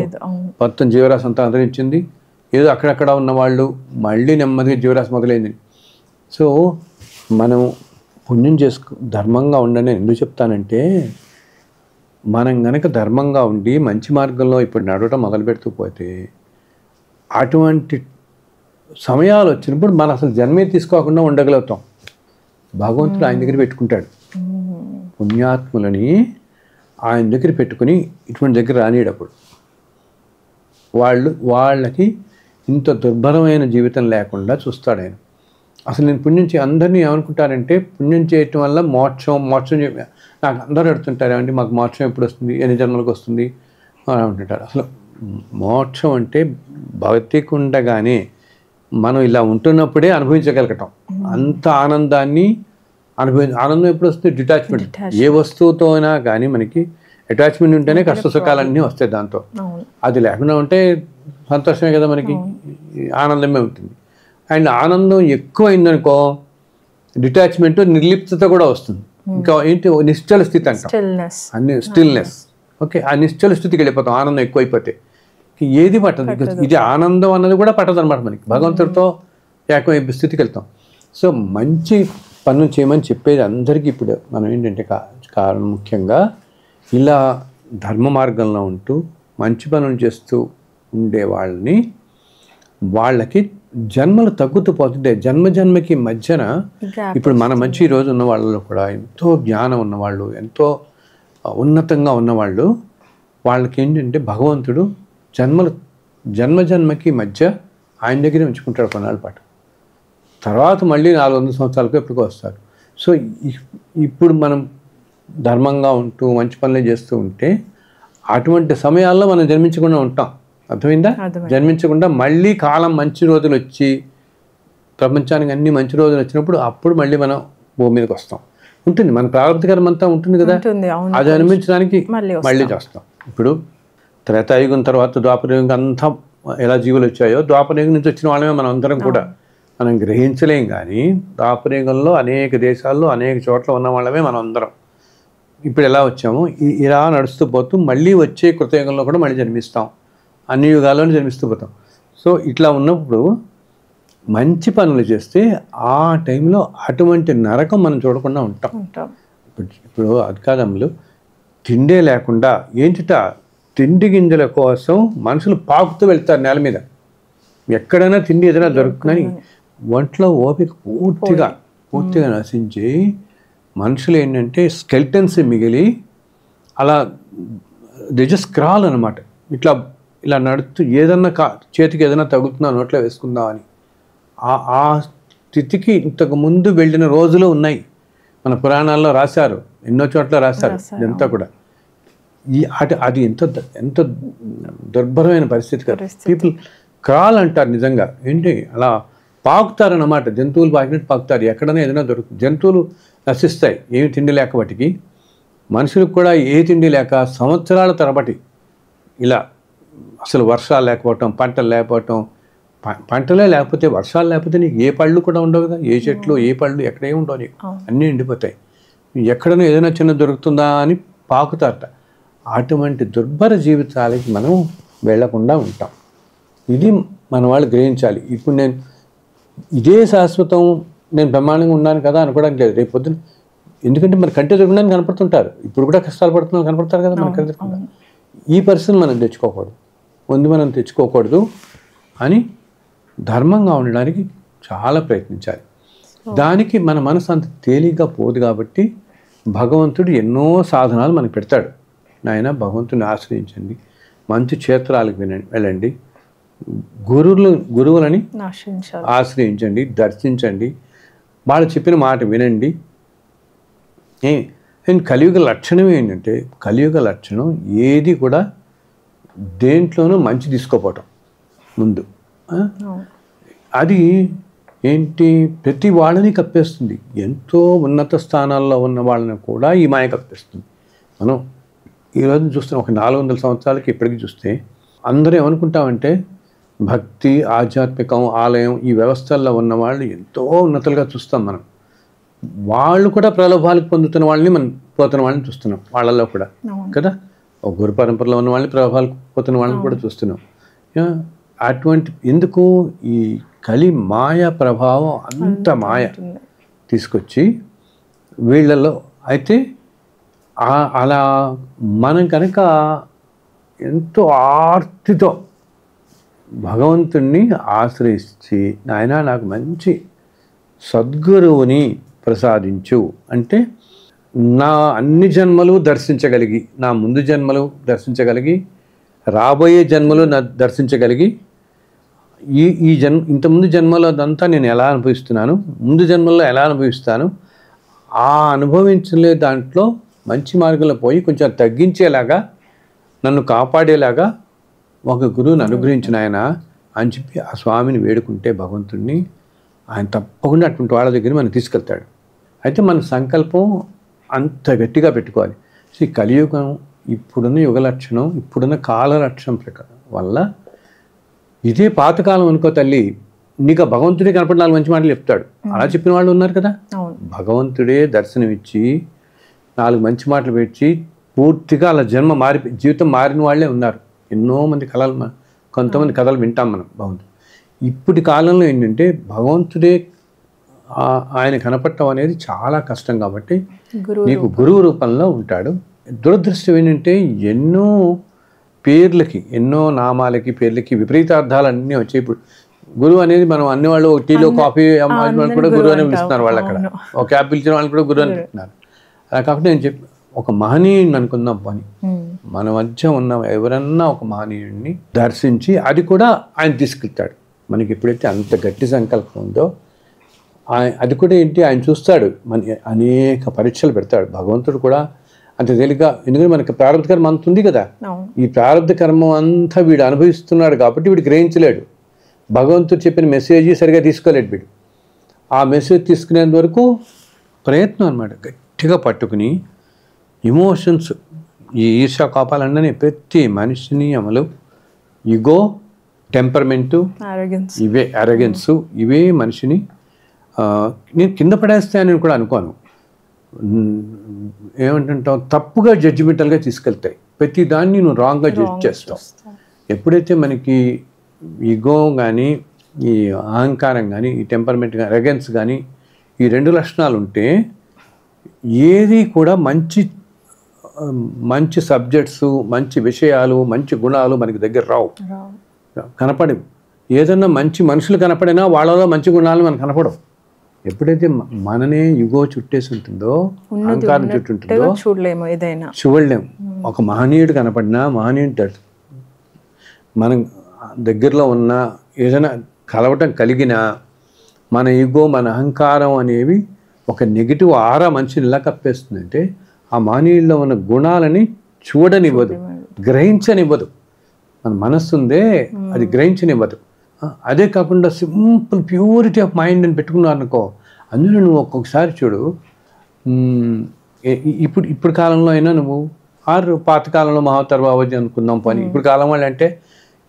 మొత్తం జీవరాశి అంతా అంతరించింది, ఏదో అక్కడక్కడ ఉన్నవాళ్ళు మళ్ళీ నెమ్మదిగా జీవరాశి మొదలైంది. సో మనం పుణ్యం ధర్మంగా ఉండని ఎందుకు చెప్తానంటే, మనం గనక ధర్మంగా ఉండి మంచి మార్గంలో ఇప్పుడు నడవటం మొదలు పెడుతూ పోతే అటువంటి సమయాలు వచ్చినప్పుడు మనం అసలు జన్మే తీసుకోకుండా ఉండగలుగుతాం. భగవంతుడు ఆయన దగ్గర పెట్టుకుంటాడు. పుణ్యాత్ములని ఆయన దగ్గర పెట్టుకుని ఇటువంటి దగ్గర రానియడప్పుడు వాళ్ళకి ఇంత దుర్భరమైన జీవితం లేకుండా చూస్తాడు ఆయన. అసలు నేను పుణ్యం అందరినీ ఏమనుకుంటారంటే, పుణ్యం చేయటం వల్ల మోక్షం నాకు అందరూ అడుగుతుంటారు, ఏమంటే మాకు మోక్షం ఎప్పుడు వస్తుంది, ఎన్ని జన్మలకు వస్తుంది అని అంటుంటారు. అసలు మోక్షం అంటే భౌతికంగానే మనం ఇలా ఉంటున్నప్పుడే అనుభవించగలగటం. అంత ఆనందాన్ని ఆనందం ఎప్పుడు వస్తుంది? డిటాచ్మెంట్. ఏ వస్తువుతో అయినా కానీ మనకి అటాచ్మెంట్ ఉంటేనే కష్ట సుఖాలన్నీ వస్తాయి. దాంతో అది లేకుండా ఉంటే సంతోషమే కదా, మనకి ఆనందమే ఉంటుంది. అండ్ ఆనందం ఎక్కువైందనుకో డిటాచ్మెంట్, నిర్లిప్తత కూడా వస్తుంది. ఇంకా ఏంటి, నిశ్చల స్థితి అంటాం, అన్ని స్టిల్నెస్. ఓకే, ఆ నిశ్చల స్థితికి వెళ్ళిపోతాం ఆనందం ఎక్కువైపోతే. ఏది పట్టదు. ఇది ఆనందం అన్నది కూడా పట్టదు అనమాట మనకి. భగవంతుడితో ఏకమైపు స్థితికి వెళ్తాం. సో మంచి పనులు చేయమని చెప్పేది అందరికీ. ఇప్పుడు మనం ఏంటంటే కారణం ముఖ్యంగా ఇలా ధర్మ మార్గంలో ఉంటూ మంచి పనులు చేస్తూ ఉండే వాళ్ళకి జన్మలు తగ్గుతూ పోతుంటే జన్మకి మధ్యన ఇప్పుడు మన మంచి రోజు ఉన్న వాళ్ళలో కూడా ఎంతో జ్ఞానం ఉన్నవాళ్ళు, ఎంతో ఉన్నతంగా ఉన్నవాళ్ళు, వాళ్ళకి ఏంటంటే భగవంతుడు జన్మకి మధ్య ఆయన దగ్గరే ఉంచుకుంటాడు కొన్నాళ్ళ పాటు. తర్వాత మళ్ళీ 400 సంవత్సరాలకు ఎప్పటికో వస్తారు. సో ఇప్పుడు మనం ధర్మంగా ఉంటూ మంచి పనులు చేస్తూ ఉంటే అటువంటి సమయాల్లో మనం జన్మించకుండా ఉంటాం. అర్థమైందా? జన్మించకుండా మళ్ళీ కాలం మంచి రోజులు వచ్చి ప్రపంచానికి అన్ని మంచి రోజులు వచ్చినప్పుడు అప్పుడు మళ్ళీ మనం భూమి మీదకి వస్తాం. ఉంటుంది మన ప్రారంభకరం అంతా ఉంటుంది కదా, అది అనిపించడానికి మళ్ళీ చేస్తాం. ఇప్పుడు త్రేతాయుగం తర్వాత ద్వాపరయుగం అంతా ఎలా జీవులు వచ్చాయో ద్వాపరయుగం నుంచి వచ్చిన వాళ్ళమే మనం అందరం కూడా. మనం గ్రహించలేం కానీ ద్వాపరయుగంలో అనేక దేశాల్లో అనేక చోట్ల ఉన్న వాళ్ళమే మనం అందరం. ఇప్పుడు ఎలా వచ్చామో ఇలా నడుస్తూ పోతూ మళ్ళీ వచ్చే కృతయుగంలో కూడా మళ్ళీ జన్మిస్తాం, అన్ని యుగాల్లోనే జన్మిస్తూ పోతాం. సో ఇట్లా ఉన్నప్పుడు మంచి పనులు చేస్తే ఆ టైంలో అటువంటి నరకం మనం చూడకుండా ఉంటాం. ఇప్పుడు అధికారములు తిండే లేకుండా ఏంటిట తిండి గింజల కోసం మనుషులు పాకుతూ వెళ్తారు నేల మీద. ఎక్కడైనా తిండి ఏదైనా దొరుకుతుందని ఒంట్లో ఓపిక పూర్తిగా నశించి మనుషులు ఏంటంటే స్కెల్టన్స్ మిగిలి అలా స్క్రాల్ అనమాట. ఇలా నడుస్తూ ఏదన్నా చేతికి ఏదైనా తగులుతుందా నోట్లో వేసుకుందామని ఆ స్థితికి ఇంతకు ముందు వెళ్ళిన రోజులు ఉన్నాయి. మన పురాణాల్లో రాశారు, ఎన్నో చోట్ల రాశారు. ఇదంతా కూడా అది ఎంత దుర్భరమైన పరిస్థితి కదా. పీపుల్ క్రాల్ అంటారు నిజంగా. ఏంటి అలా పాకుతారన్నమాట, జంతువులు పాకినట్టు పాకుతారు. ఎక్కడైనా ఏదైనా దొరుకుతుంది. జంతువులు నశిస్తాయి ఏమి తిండి లేక వాటికి. మనుషులకు కూడా ఏ తిండి లేక సంవత్సరాల తరబడి ఇలా అసలు వర్షాలు లేకపోవటం, పంటలు లేకపోవటం. పంటలే లేకపోతే, వర్షాలు లేకపోతే నీకు ఏ పళ్ళు కూడా ఉండవు కదా. ఏ చెట్లు ఏ పళ్ళు ఎక్కడే ఉండవు నీకు, అన్నీ ఎండిపోతాయి. ఎక్కడైనా ఏదైనా చిన్న దొరుకుతుందా అని పాకుతారట. అటువంటి దుర్భర జీవితాలకి మనం వెళ్లకుండా ఉంటాం. ఇది మన వాళ్ళు గ్రహించాలి. ఇప్పుడు నేను ఇదే శాశ్వతం, నేను బ్రహ్మాండంగా ఉన్నాను కదా అనుకోవడానికి లేదు. రేపు పొద్దున ఎందుకంటే మన కంటి ఎదురుకుండానే కనపడుతుంటారు. ఇప్పుడు కూడా కష్టాలు పడుతున్నారు కనపడతారు కదా మన కంటి ఎదురుకుండా. ఈ పరిస్థితిని మనం తెచ్చుకోకూడదు అని ధర్మంగా ఉండడానికి చాలా ప్రయత్నించాలి. దానికి మన మనసు అంత తేలిగ్గా పోదు కాబట్టి భగవంతుడు ఎన్నో సాధనాలు మనకు పెడతాడు. నాయన భగవంతుని ఆశ్రయించండి, మంచి క్షేత్రాలకు వెళ్ళండి, గురువులని ఆశ్రయించండి, దర్శించండి, వాళ్ళు చెప్పిన మాట వినండి. కలియుగ లక్షణం ఏంటంటే, కలియుగ లక్షణం ఏది కూడా దేంట్లోనూ మంచి తీసుకోపోవటం ముందు. అది ఏంటి, ప్రతి వాళ్ళని కప్పేస్తుంది. ఎంతో ఉన్నత స్థానాల్లో ఉన్న వాళ్ళని కూడా ఈ మాయ కప్పేస్తుంది. మనం ఈరోజు చూస్తున్నాం, ఒక 400 సంవత్సరాలకి ఇప్పటికీ చూస్తే అందరూ ఏమనుకుంటామంటే భక్తి, ఆధ్యాత్మికం, ఆలయం ఈ వ్యవస్థల్లో ఉన్న వాళ్ళు ఎంతో ఉన్నతులుగా చూస్తాం మనం. వాళ్ళు కూడా ప్రలోభాలకు పొందుతున్న వాళ్ళని, మనం పోతున్న వాళ్ళని చూస్తున్నాం వాళ్ళల్లో కూడా కదా. ఒక గురు పరంపరలో ఉన్న వాళ్ళని, ప్రలోభాలకు పోతున్న వాళ్ళని కూడా చూస్తున్నాం. అటువంటి ఎందుకు ఈ కలి మాయ ప్రభావం అంత మాయ తీసుకొచ్చి వీళ్ళలో అయితే అలా మనం కనుక ఎంతో ఆర్తితో భగవంతుణ్ణి ఆశ్రయించి నాయన నాకు మంచి సద్గురువుని ప్రసాదించు అంటే నా అన్ని జన్మలు దర్శించగలిగి, నా ముందు జన్మలు దర్శించగలిగి, రాబోయే జన్మలు దర్శించగలిగి, ఈ ఇంతకుముందు జన్మలో అదంతా నేను ఎలా అనుభవిస్తున్నాను, ముందు జన్మల్లో ఎలా అనుభవిస్తాను, ఆ అనుభవించలే దాంట్లో మంచి మార్గంలో పోయి కొంచెం తగ్గించేలాగా నన్ను కాపాడేలాగా ఒక గురువుని అనుగ్రహించిన ఆయన అని చెప్పి ఆ స్వామిని వేడుకుంటే భగవంతుడిని ఆయన తప్పకుండా అటువంటి వాళ్ళ దగ్గర మనం తీసుకెళ్తాడు. అయితే మన సంకల్పం అంత గట్టిగా పెట్టుకోవాలి. ఈ కలియుగం ఇప్పుడున్న యుగ లక్షణం, ఇప్పుడున్న కాల లక్షణం వల్ల ఇదే పాతకాలం అనుకో తల్లి, నీకు ఆ భగవంతుడే కనపడి 4 మంచి మాటలు చెప్తాడు. అలా చెప్పిన వాళ్ళు ఉన్నారు కదా. భగవంతుడే దర్శనమిచ్చి 4 మంచి మాటలు పెట్టి పూర్తిగా అలా జీవితం మారిన వాళ్ళే ఉన్నారు. ఎన్నో మంది కొంతమంది కథలు వింటాం మనం భగవంతుడు. ఇప్పటి కాలంలో ఏంటంటే భగవంతుడే ఆయన కనపడటం అనేది చాలా కష్టం కాబట్టి నీకు గురువు రూపంలో ఉంటాడు. దురదృష్టం ఏంటంటే ఎన్నో పేర్లకి, ఎన్నో నామాలకి, పేర్లకి విపరీతార్థాలు అన్నీ వచ్చాయి. ఇప్పుడు గురువు అనేది మనం అన్ని వాళ్ళు టీలో కాఫీ వాళ్ళు కూడా గురువు అని పిలుస్తున్నారు. వాళ్ళు అక్కడ ఒక క్యాబ్ పిలిచిన వాళ్ళు కూడా గురువు అని పిలుస్తున్నారు. అలా కాకుండా నేను చెప్పి ఒక మహనీయుడిని అనుకుందాం పని, మన మధ్య ఉన్న ఎవరన్నా ఒక మహనీయుడిని దర్శించి అది కూడా ఆయన తీసుకెళ్తాడు. మనకి ఎప్పుడైతే అంత గట్టి సంకల్పం ఉందో అది కూడా ఏంటి, ఆయన చూస్తాడు, మన అనేక పరీక్షలు పెడతాడు. భగవంతుడు కూడా అంత తేలిగ్గా, ఎందుకంటే మనకి ప్రారంభ కర్మ అంత ఉంది కదా, ఈ ప్రారంభ కర్మ అంతా వీడు అనుభవిస్తున్నాడు కాబట్టి వీడు గ్రహించలేడు. భగవంతుడు చెప్పిన మెసేజ్ సరిగా తీసుకోలేడు వీడు. ఆ మెసేజ్ తీసుకునేంత వరకు ప్రయత్నం అనమాట, గట్టిగా పట్టుకుని ఎమోషన్స్, ఈ ఈర్ష్య కోపాలన్నీ ప్రతి మనిషిని అమలు, ఇగో, టెంపర్మెంటు, ఇవే అరగెన్సు, ఇవే మనిషిని నేను కింద పడేస్తానని కూడా అనుకోను. ఏమంటుంటావు, తప్పుగా జడ్జిమెంటల్గా తీసుకెళ్తాయి. ప్రతి దాన్ని నువ్వు రాంగ్గా జడ్జ్ చేస్తావు. ఎప్పుడైతే మనకి ఈగో కానీ, ఈ అహంకారం కానీ, ఈ టెంపర్మెంట్ కానీ, అరగెన్స్ కానీ, ఈ 2 లక్షణాలు ఉంటే ఏది కూడా మంచి సబ్జెక్ట్స్, మంచి విషయాలు, మంచి గుణాలు మనకి దగ్గర రావు, కనపడవు. ఏదన్నా మంచి మనుషులు కనపడినా వాళ్ళలో మంచి గుణాలు మనకు కనపడవు. ఎప్పుడైతే మననే యుగో చుట్టేసి ఉంటుందో, అహంకారం చుట్టూ ఉంటుందో చూడలేము. ఒక మహనీయుడు కనపడినా, మహనీయుడు మనం దగ్గరలో ఉన్న ఏదైనా కలవటం కలిగినా మన ఈగో, మన అహంకారం అనేవి ఒక నెగిటివ్ ఆరా మనిషిని ఎలా కప్పేస్తుందంటే ఆ మహనీయుల్లో ఉన్న గుణాలని చూడనివ్వదు, గ్రహించనివ్వదు. మన మనస్సు ఉందే అది గ్రహించనివ్వదు. అదే కాకుండా సింపుల్ ప్యూరిటీ ఆఫ్ మైండ్ అని పెట్టుకున్నారు అనుకో, అందులో నువ్వు ఒక్కొక్కసారి చూడు, ఇప్పుడు కాలంలో అయినా నువ్వు పాతకాలంలో మహావతార్ బాబాజీ అనుకుందాం పని. ఇప్పుడు కాలం వాళ్ళు అంటే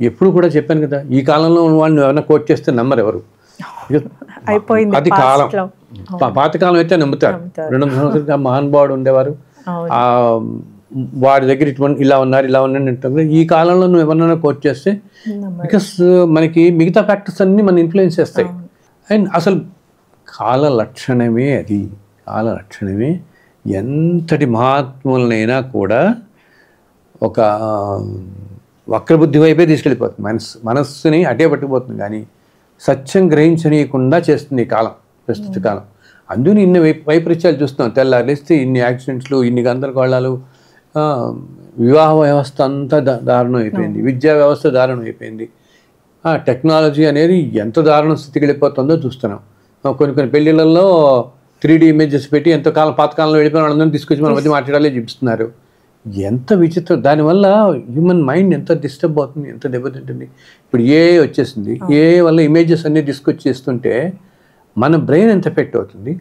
ఎప్పుడు కూడా చెప్పాను కదా, ఈ కాలంలో వాళ్ళు ఎవరైనా కోట్ చేస్తే నమ్మరు ఎవరు. అది కాలం. పాతకాలం అయితే నమ్ముతారు. 200 సంవత్సరాలు మహానుభావుడు ఉండేవారు, వాడి దగ్గర ఇటువంటి ఇలా ఉన్నారు అంటే ఈ కాలంలో నువ్వు ఎవరినైనా కోట్ చేస్తే, బికాస్ మనకి మిగతా ఫ్యాక్టర్స్ అన్నీ మన ఇన్ఫ్లుయెన్స్ చేస్తాయి. అండ్ అసలు కాల లక్షణమే అది. కాల లక్షణమే ఎంతటి మహాత్ములనైనా కూడా ఒక వక్రబుద్ధి వైపే తీసుకెళ్ళిపోతుంది. మనస్సుని అటే పట్టుకుపోతుంది, కానీ సత్యం గ్రహించనీయకుండా చేస్తుంది ఈ కాలం, ప్రస్తుత కాలం. అందుకని ఇన్ని వైపరీత్యాలు చూస్తున్నాం. తెల్లారిస్తే ఇన్ని యాక్సిడెంట్స్లు, ఇన్ని గందరగోళాలు, వివాహ వ్యవస్థ అంతా దారుణం అయిపోయింది, విద్యా వ్యవస్థ దారుణం అయిపోయింది, టెక్నాలజీ అనేది ఎంత దారుణం స్థితికి వెళ్ళిపోతుందో చూస్తున్నాం. కొన్ని పెళ్ళిళ్ళల్లో 3D ఇమేజెస్ పెట్టి ఎంతో కాలం పాతకాలంలో వెళ్ళిపోయిన వాళ్ళందరినీ తీసుకొచ్చి మన మధ్య మాట్లాడాలి చూపిస్తున్నారు. ఎంత విచిత్రం. దానివల్ల హ్యూమన్ మైండ్ ఎంత డిస్టర్బ్ అవుతుంది, ఎంత దెబ్బతింటుంది. ఇప్పుడు వచ్చేసింది, వల్ల ఇమేజెస్ అన్నీ తీసుకొచ్చి చేస్తుంటే మన బ్రెయిన్ ఎంత ఎఫెక్ట్ అవుతుంది.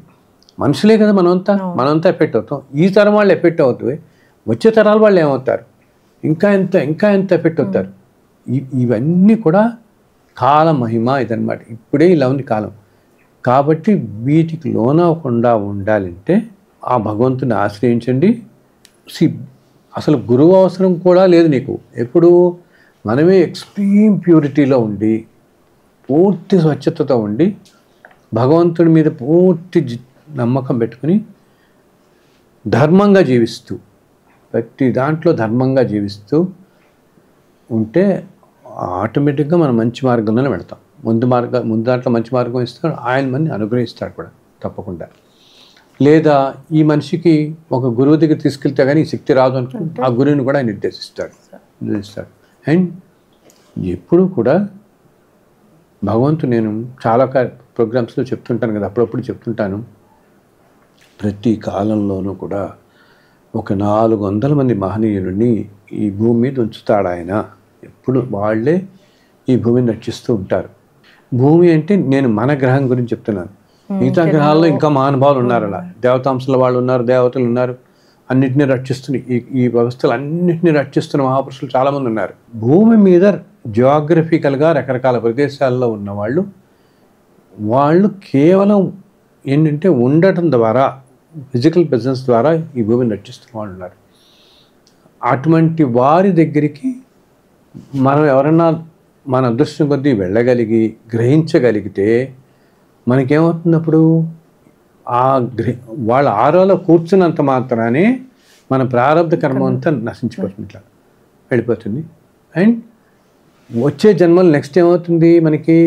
మనుషులే కదా మనమంతా ఎఫెక్ట్ అవుతాం. ఈ తరం వాళ్ళు ఎఫెక్ట్ అవుతుంది, వచ్చే తరాల వాళ్ళు ఏమవుతారు, ఇంకా ఎంత ఎఫెక్ట్ అవుతారు. ఇవన్నీ కూడా కాల మహిమ ఇదనమాట. ఇప్పుడే ఇలా ఉంది కాలం. కాబట్టి వీటికి లోనవ్వకుండా ఉండాలంటే ఆ భగవంతుని ఆశ్రయించండి. అసలు గురువు అవసరం కూడా లేదు నీకు. ఎప్పుడు మనమే ఎక్స్ట్రీమ్ ప్యూరిటీలో ఉండి పూర్తి స్వచ్ఛతతో ఉండి భగవంతుడి మీద పూర్తి నమ్మకం పెట్టుకుని ధర్మంగా జీవిస్తూ ప్రతి దాంట్లో ధర్మంగా జీవిస్తూ ఉంటే ఆటోమేటిక్గా మనం మంచి మార్గంలోనే వెళ్తాం. ముందు దాంట్లో మంచి మార్గం ఇస్తాడు, ఆయన మనని అనుగ్రహిస్తాడు కూడా తప్పకుండా. లేదా ఈ మనిషికి ఒక గురువు దగ్గర తీసుకెళ్తే కానీ ఈ శక్తి రాదు అనుకుంటే ఆ గురువుని కూడా ఆయన నిర్దేశిస్తాడు. అండ్ ఎప్పుడు కూడా భగవంతుడు, నేను చాలా ప్రోగ్రామ్స్లో చెప్తుంటాను కదా, అప్పుడప్పుడు చెప్తుంటాను, ప్రతి కాలంలోనూ కూడా ఒక 400 మంది మహనీయులని ఈ భూమి మీద ఉంచుతాడు ఆయన. ఎప్పుడు వాళ్ళే ఈ భూమిని రక్షిస్తూ ఉంటారు. భూమి అంటే నేను మన గ్రహం గురించి చెప్తున్నాను. మిగతా గ్రహాల్లో ఇంకా మహానుభావులు ఉన్నారు, అలా దేవతాంశల వాళ్ళు ఉన్నారు, దేవతలు ఉన్నారు, అన్నిటినీ రక్షిస్తున్న ఈ వ్యవస్థలు అన్నింటినీ రక్షిస్తున్న మహాపురుషులు చాలామంది ఉన్నారు. భూమి మీద జియోగ్రఫికల్గా రకరకాల ప్రదేశాల్లో ఉన్న వాళ్ళు కేవలం ఏంటంటే ఉండటం ద్వారా, ఫిజికల్ ప్రెజెన్స్ ద్వారా ఈ భూమిని రక్షిస్తున్న వాళ్ళు ఉన్నారు. అటువంటి వారి దగ్గరికి మనం ఎవరన్నా మన అదృష్టం కొద్దీ వెళ్ళగలిగి గ్రహించగలిగితే మనకేమవుతున్నప్పుడు వాళ్ళ ఆరోలో కూర్చున్నంత మాత్రానే మన ప్రారంభ కర్మ అంతా నశించిపోతుంది, ఇట్లా వెళ్ళిపోతుంది. అండ్ వచ్చే జన్మలు నెక్స్ట్ ఏమవుతుంది, మనకి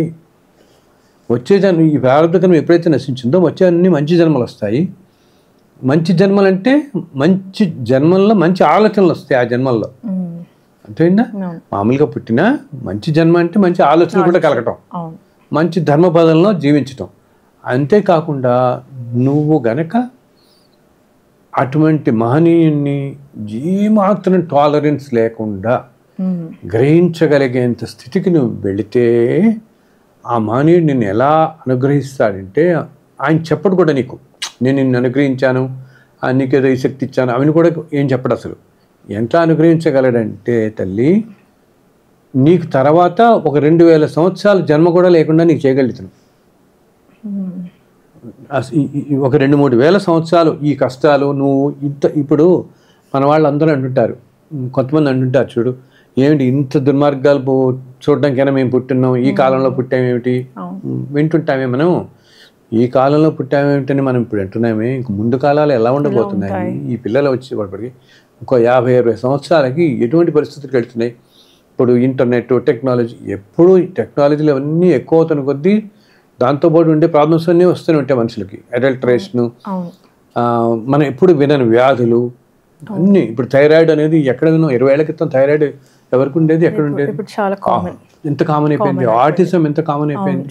వచ్చే జన్మ ఈ ప్రారంభ కర్మ ఎప్పుడైతే నశించిందో వచ్చే అన్ని మంచి జన్మలు వస్తాయి. మంచి జన్మలు అంటే మంచి జన్మల్లో మంచి ఆలోచనలు వస్తాయి ఆ జన్మల్లో. అంతేనా? మామూలుగా పుట్టిన మంచి జన్మ అంటే మంచి ఆలోచనలు కూడా కలగటం, మంచి ధర్మపదంలో జీవించటం. అంతేకాకుండా నువ్వు గనక అటువంటి మహనీయుని ఏమాత్రం టాలరెన్స్ లేకుండా గ్రహించగలిగేంత స్థితికి నువ్వు వెళితే ఆ మహనీయుడు నిన్ను ఎలా అనుగ్రహిస్తాడంటే, ఆయన చెప్పడు కూడా నీకు, నేను నిన్ను అనుగ్రహించాను, నీకేదో ఈ శక్తి ఇచ్చాను, అవన్నీ కూడా ఏం చెప్పడు. అసలు ఎంత అనుగ్రహించగలడంటే తల్లి, నీకు తర్వాత ఒక 2000 సంవత్సరాల జన్మ కూడా లేకుండా నీకు చేయగలుగుతాను. ఒక 2-3 వేల సంవత్సరాలు ఈ కష్టాలు నువ్వు ఇప్పుడు మన వాళ్ళు అందరూ అంటుంటారు, కొంతమంది అంటుంటారు, చూడు ఏమిటి ఇంత దుర్మార్గాలు చూడడానికైనా మేము పుట్టున్నాం, ఈ కాలంలో పుట్టామేమిటి, వింటుంటామే మనం, ఈ కాలంలో పుట్టామేమిటని మనం ఇప్పుడు వింటున్నామే, ఇంక ముందు కాలాలు ఎలా ఉండబోతున్నాయి, ఈ పిల్లలు వచ్చేటప్పటికి ఇంకో 50-60 సంవత్సరాలకి ఎటువంటి పరిస్థితులకు వెళ్తున్నాయి. ఇప్పుడు ఇంటర్నెట్ టెక్నాలజీ, ఎప్పుడు టెక్నాలజీలు అవన్నీ ఎక్కువ అవుతున్న కొద్దీ దాంతోపాటు ఉండే ప్రాబ్లమ్స్ అన్నీ వస్తూనే ఉంటాయి మనుషులకి. అడల్టరేషను, మనం ఎప్పుడు వినని వ్యాధులు అన్నీ. ఇప్పుడు థైరాయిడ్ అనేది ఎక్కడ విన్నాం, 20 ఏళ్ల క్రితం థైరాయిడ్ ఎవరికి ఉండేది, ఎక్కడ ఉండేది, ఎంత కామన్ అయిపోయింది. ఆటిజం ఎంత కామన్ అయిపోయింది.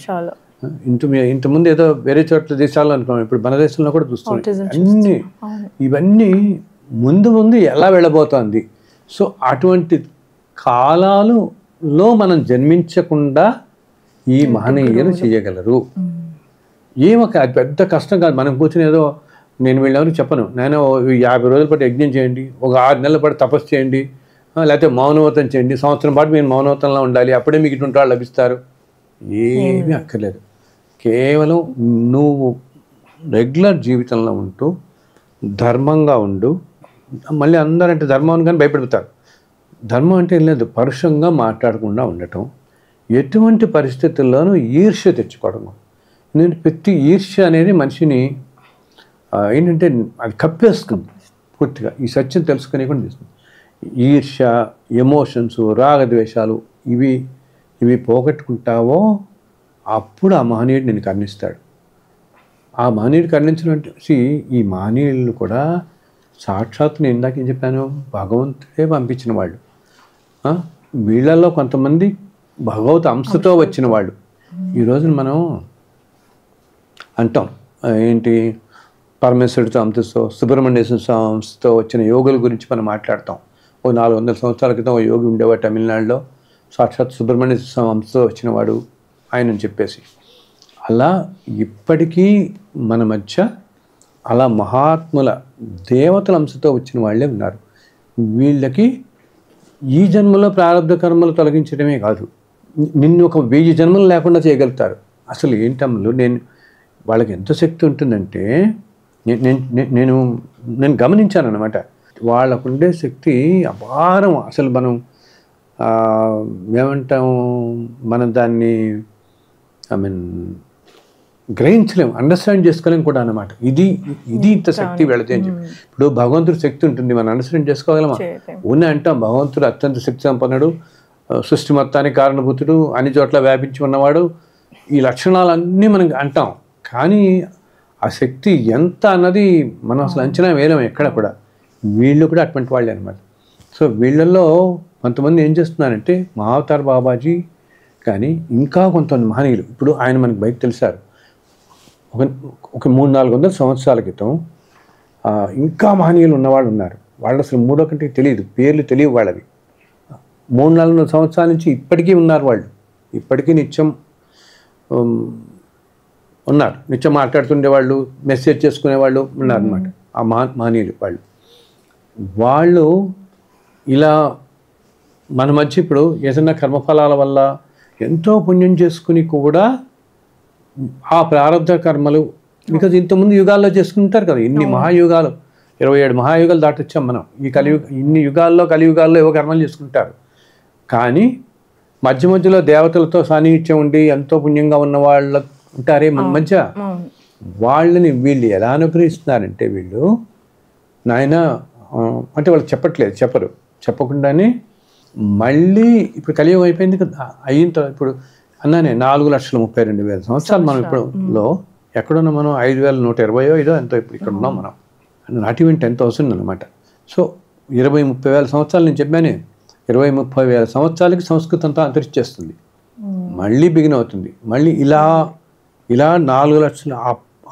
ఇంతకుముందు ఏదో వేరే చోట్ల దేశాల్లో అనుకున్నాం, ఇప్పుడు మన దేశంలో కూడా చూస్తున్నాం. అన్నీ ఇవన్నీ ముందు ఎలా వెళ్ళబోతోంది. సో అటువంటి కాలాలలో మనం జన్మించకుండా ఈ మహనీయులు చేయగలరు. ఏమొక పెద్ద కష్టం కాదు. మనం కూర్చుని ఏదో నేను వీళ్ళెవరికి చెప్పను, నేను 50 రోజుల పాటు యజ్ఞం చేయండి, ఒక 6 నెలల పాటు తపస్సు చేయండి, లేకపోతే మౌనవ్రతం చేయండి, సంవత్సరం పాటు మీరు మౌనవ్రతంలో ఉండాలి, అప్పుడే మీకు ఇటువంటి వాళ్ళు లభిస్తారు. ఏమీ అక్కర్లేదు. కేవలం నువ్వు రెగ్యులర్ జీవితంలో ఉంటూ ధర్మంగా ఉండు. మళ్ళీ అందరంటే ధర్మం కానీ భయపడతారు. ధర్మం అంటే ఏం లేదు, పరుషంగా మాట్లాడకుండా ఉండటం, ఎటువంటి పరిస్థితుల్లోనూ ఈర్ష్య తెచ్చుకోవడం. ఎందుకంటే ప్రతి ఈర్ష్య అనేది మనిషిని ఏంటంటే అది కప్పేస్తుంది పూర్తిగా. ఈ సత్యం తెలుసుకునే కూడా చేస్తుంది. ఈర్ష్య, ఎమోషన్స్, రాగద్వేషాలు ఇవి పోగొట్టుకుంటావో అప్పుడు ఆ మహనీయుడు నిన్ను కరుణిస్తాడు. ఆ మహనీయుడు కరుణించినట్టు ఈ మహనీయులను కూడా సాక్షాత్ నేను ఇందాక ఏం చెప్పాను, భగవంతుడే పంపించిన వాళ్ళు. వీళ్ళల్లో కొంతమంది భగవత్ అంశతో వచ్చిన వాళ్ళు. ఈరోజు మనం అంటాం ఏంటి, పరమేశ్వరుడితో అంశతో, సుబ్రహ్మణ్యేశ్వర అంశతో వచ్చిన యోగుల గురించి మనం మాట్లాడతాం. ఓ 400 సంవత్సరాల క్రితం ఓ యోగి ఉండేవాడు తమిళనాడులో, సాక్షాత్ సుబ్రహ్మణ్యేశ్వర అంశతో వచ్చినవాడు ఆయన అని చెప్పేసి. అలా ఇప్పటికీ మన మధ్య అలా మహాత్ముల దేవతల అంశతో వచ్చిన వాళ్ళే ఉన్నారు. వీళ్ళకి ఈ జన్మలో ప్రారంభ కర్మలు తొలగించడమే కాదు, నిన్ను ఒక 1000 జన్మలు లేకుండా చేయగలుగుతారు. అసలు ఏంటమ్ములు, వాళ్ళకి ఎంత శక్తి ఉంటుందంటే నేను గమనించాను అన్నమాట. వాళ్ళకుండే శక్తి అపారం. అసలు మనం ఏమంటాం, మనం దాన్ని ఐ మీన్ గ్రహించలేము, అండర్స్టాండ్ చేసుకోలేము కూడా అన్నమాట. ఇది ఇంత శక్తి వెళితే అని చెప్పి. ఇప్పుడు భగవంతుడి శక్తి ఉంటుంది, మనం అండర్స్టాండ్ చేసుకోగలమా? ఉన్న అంటాం భగవంతుడు అత్యంత శక్తి సంపన్నుడు, సృష్టి మొత్తానికి కారణభూతుడు, అన్ని చోట్ల వ్యాపించి ఉన్నవాడు, ఈ లక్షణాలన్నీ మనం అంటాం. కానీ ఆ శక్తి ఎంత అన్నది మనం అసలు అంచనా వేయలేము ఎక్కడ కూడా. వీళ్ళు కూడా అటువంటి వాళ్ళే అనమాట. సో వీళ్ళల్లో కొంతమంది ఏం చేస్తున్నారంటే మహావతార్ బాబాజీ కానీ ఇంకా కొంతమంది మహనీయులు, ఇప్పుడు ఆయన మనకు బయట తెలిసారు. ఒక 300-400 సంవత్సరాల క్రితం ఇంకా మహనీయులు ఉన్నవాళ్ళు ఉన్నారు. వాళ్ళు అసలు మూడో కంటికి తెలియదు, పేర్లు తెలియవు వాళ్ళవి. 300-400 సంవత్సరాల నుంచి ఇప్పటికీ ఉన్నారు వాళ్ళు. ఇప్పటికీ నిత్యం ఉన్నారు, నిత్యం మాట్లాడుతుండేవాళ్ళు, మెసేజ్ చేసుకునేవాళ్ళు ఉన్నారు అన్నమాట. ఆ మహనీయులు వాళ్ళు ఇలా మన మధ్య ఇప్పుడు ఏదైనా కర్మఫలాల వల్ల ఎంతో పుణ్యం చేసుకుని కూడా ఆ ప్రారంభ కర్మలు, బికాజ్ ఇంతకుముందు యుగాల్లో చేసుకుంటారు కదా, ఇన్ని మహాయుగాలు, 27 మహాయుగాలు దాటొచ్చాం మనం. ఈ ఇన్ని యుగాల్లో కలియుగాల్లో ఏవో కర్మలు చేసుకుంటారు. కానీ మధ్యలో దేవతలతో సాన్నిహిత్యం ఉండి ఎంతో పుణ్యంగా ఉన్న వాళ్ళు ఉంటారే మన మధ్య, వాళ్ళని వీళ్ళు ఎలా అనుగ్రహిస్తున్నారంటే వీళ్ళు నాయన అంటే వాళ్ళు చెప్పరు, చెప్పకుండానే మళ్ళీ ఇప్పుడు కలియుగం అయిపోయింది కదా, అయిన తర్వాత ఇప్పుడు అన్నానే 4,32,000 సంవత్సరాలు మనం ఇప్పుడు ఎక్కడున్నాం మనం, 5,120 ఎంతో ఇప్పుడు ఇక్కడ ఉన్నాం మనం. నాట్ ఈవెన్ 10,000 అనమాట. సో 20-30 సంవత్సరాలు నేను చెప్పానే, 20-30 సంవత్సరాలకి సంస్కృతం అంతా అంతరించేస్తుంది, మళ్ళీ బిగిన్ అవుతుంది. మళ్ళీ ఇలా 4 లక్షలు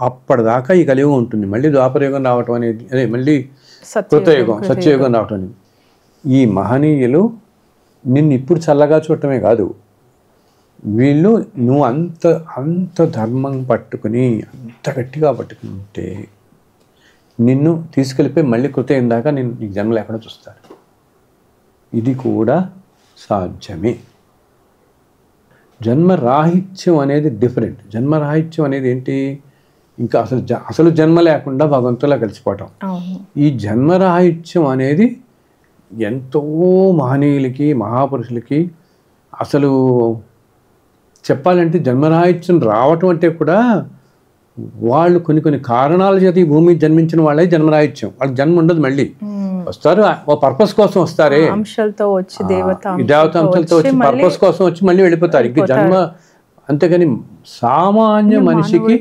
అప్పటిదాకా ఈ కలియుగం ఉంటుంది. మళ్ళీ ద్వాపరయుగం రావటం అనేది, అదే మళ్ళీ కృతయుగం సత్యయుగం రావటం అనేది. ఈ మహనీయులు నిన్ను ఇప్పుడు చల్లగా చూడటమే కాదు, వీళ్ళు నువ్వు అంత ధర్మం పట్టుకుని అంత గట్టిగా పట్టుకుని ఉంటే నిన్ను తీసుకెళ్ళిపోయి మళ్ళీ కృతయుగం దాకా నేను నీకు జన్మ లేకుండా చూస్తారు. ఇది కూడా సాధ్యమే. జన్మరాహిత్యం అనేది డిఫరెంట్. జన్మరాహిత్యం అనేది ఏంటి, ఇంకా అసలు జన్మ లేకుండా భగవంతులా కలిసిపోవటం. ఈ జన్మరాహిత్యం అనేది ఎంతో మహనీయులకి, మహాపురుషులకి అసలు చెప్పాలంటే జన్మరాహిత్యం రావటం అంటే కూడా వాళ్ళు కొన్ని కారణాల చేత ఈ భూమి జన్మించిన వాళ్ళే జన్మరాహిత్యం. వాళ్ళకి జన్మ ఉండదు, మళ్ళీ వస్తారు ఓ పర్పస్ కోసం వస్తారే, అంశాలతో వచ్చి దేవతాంశాలతో వచ్చి పర్పస్ కోసం వచ్చి మళ్ళీ వెళ్ళిపోతారు. ఇంక జన్మ అంతేగాని సామాన్య మనిషికి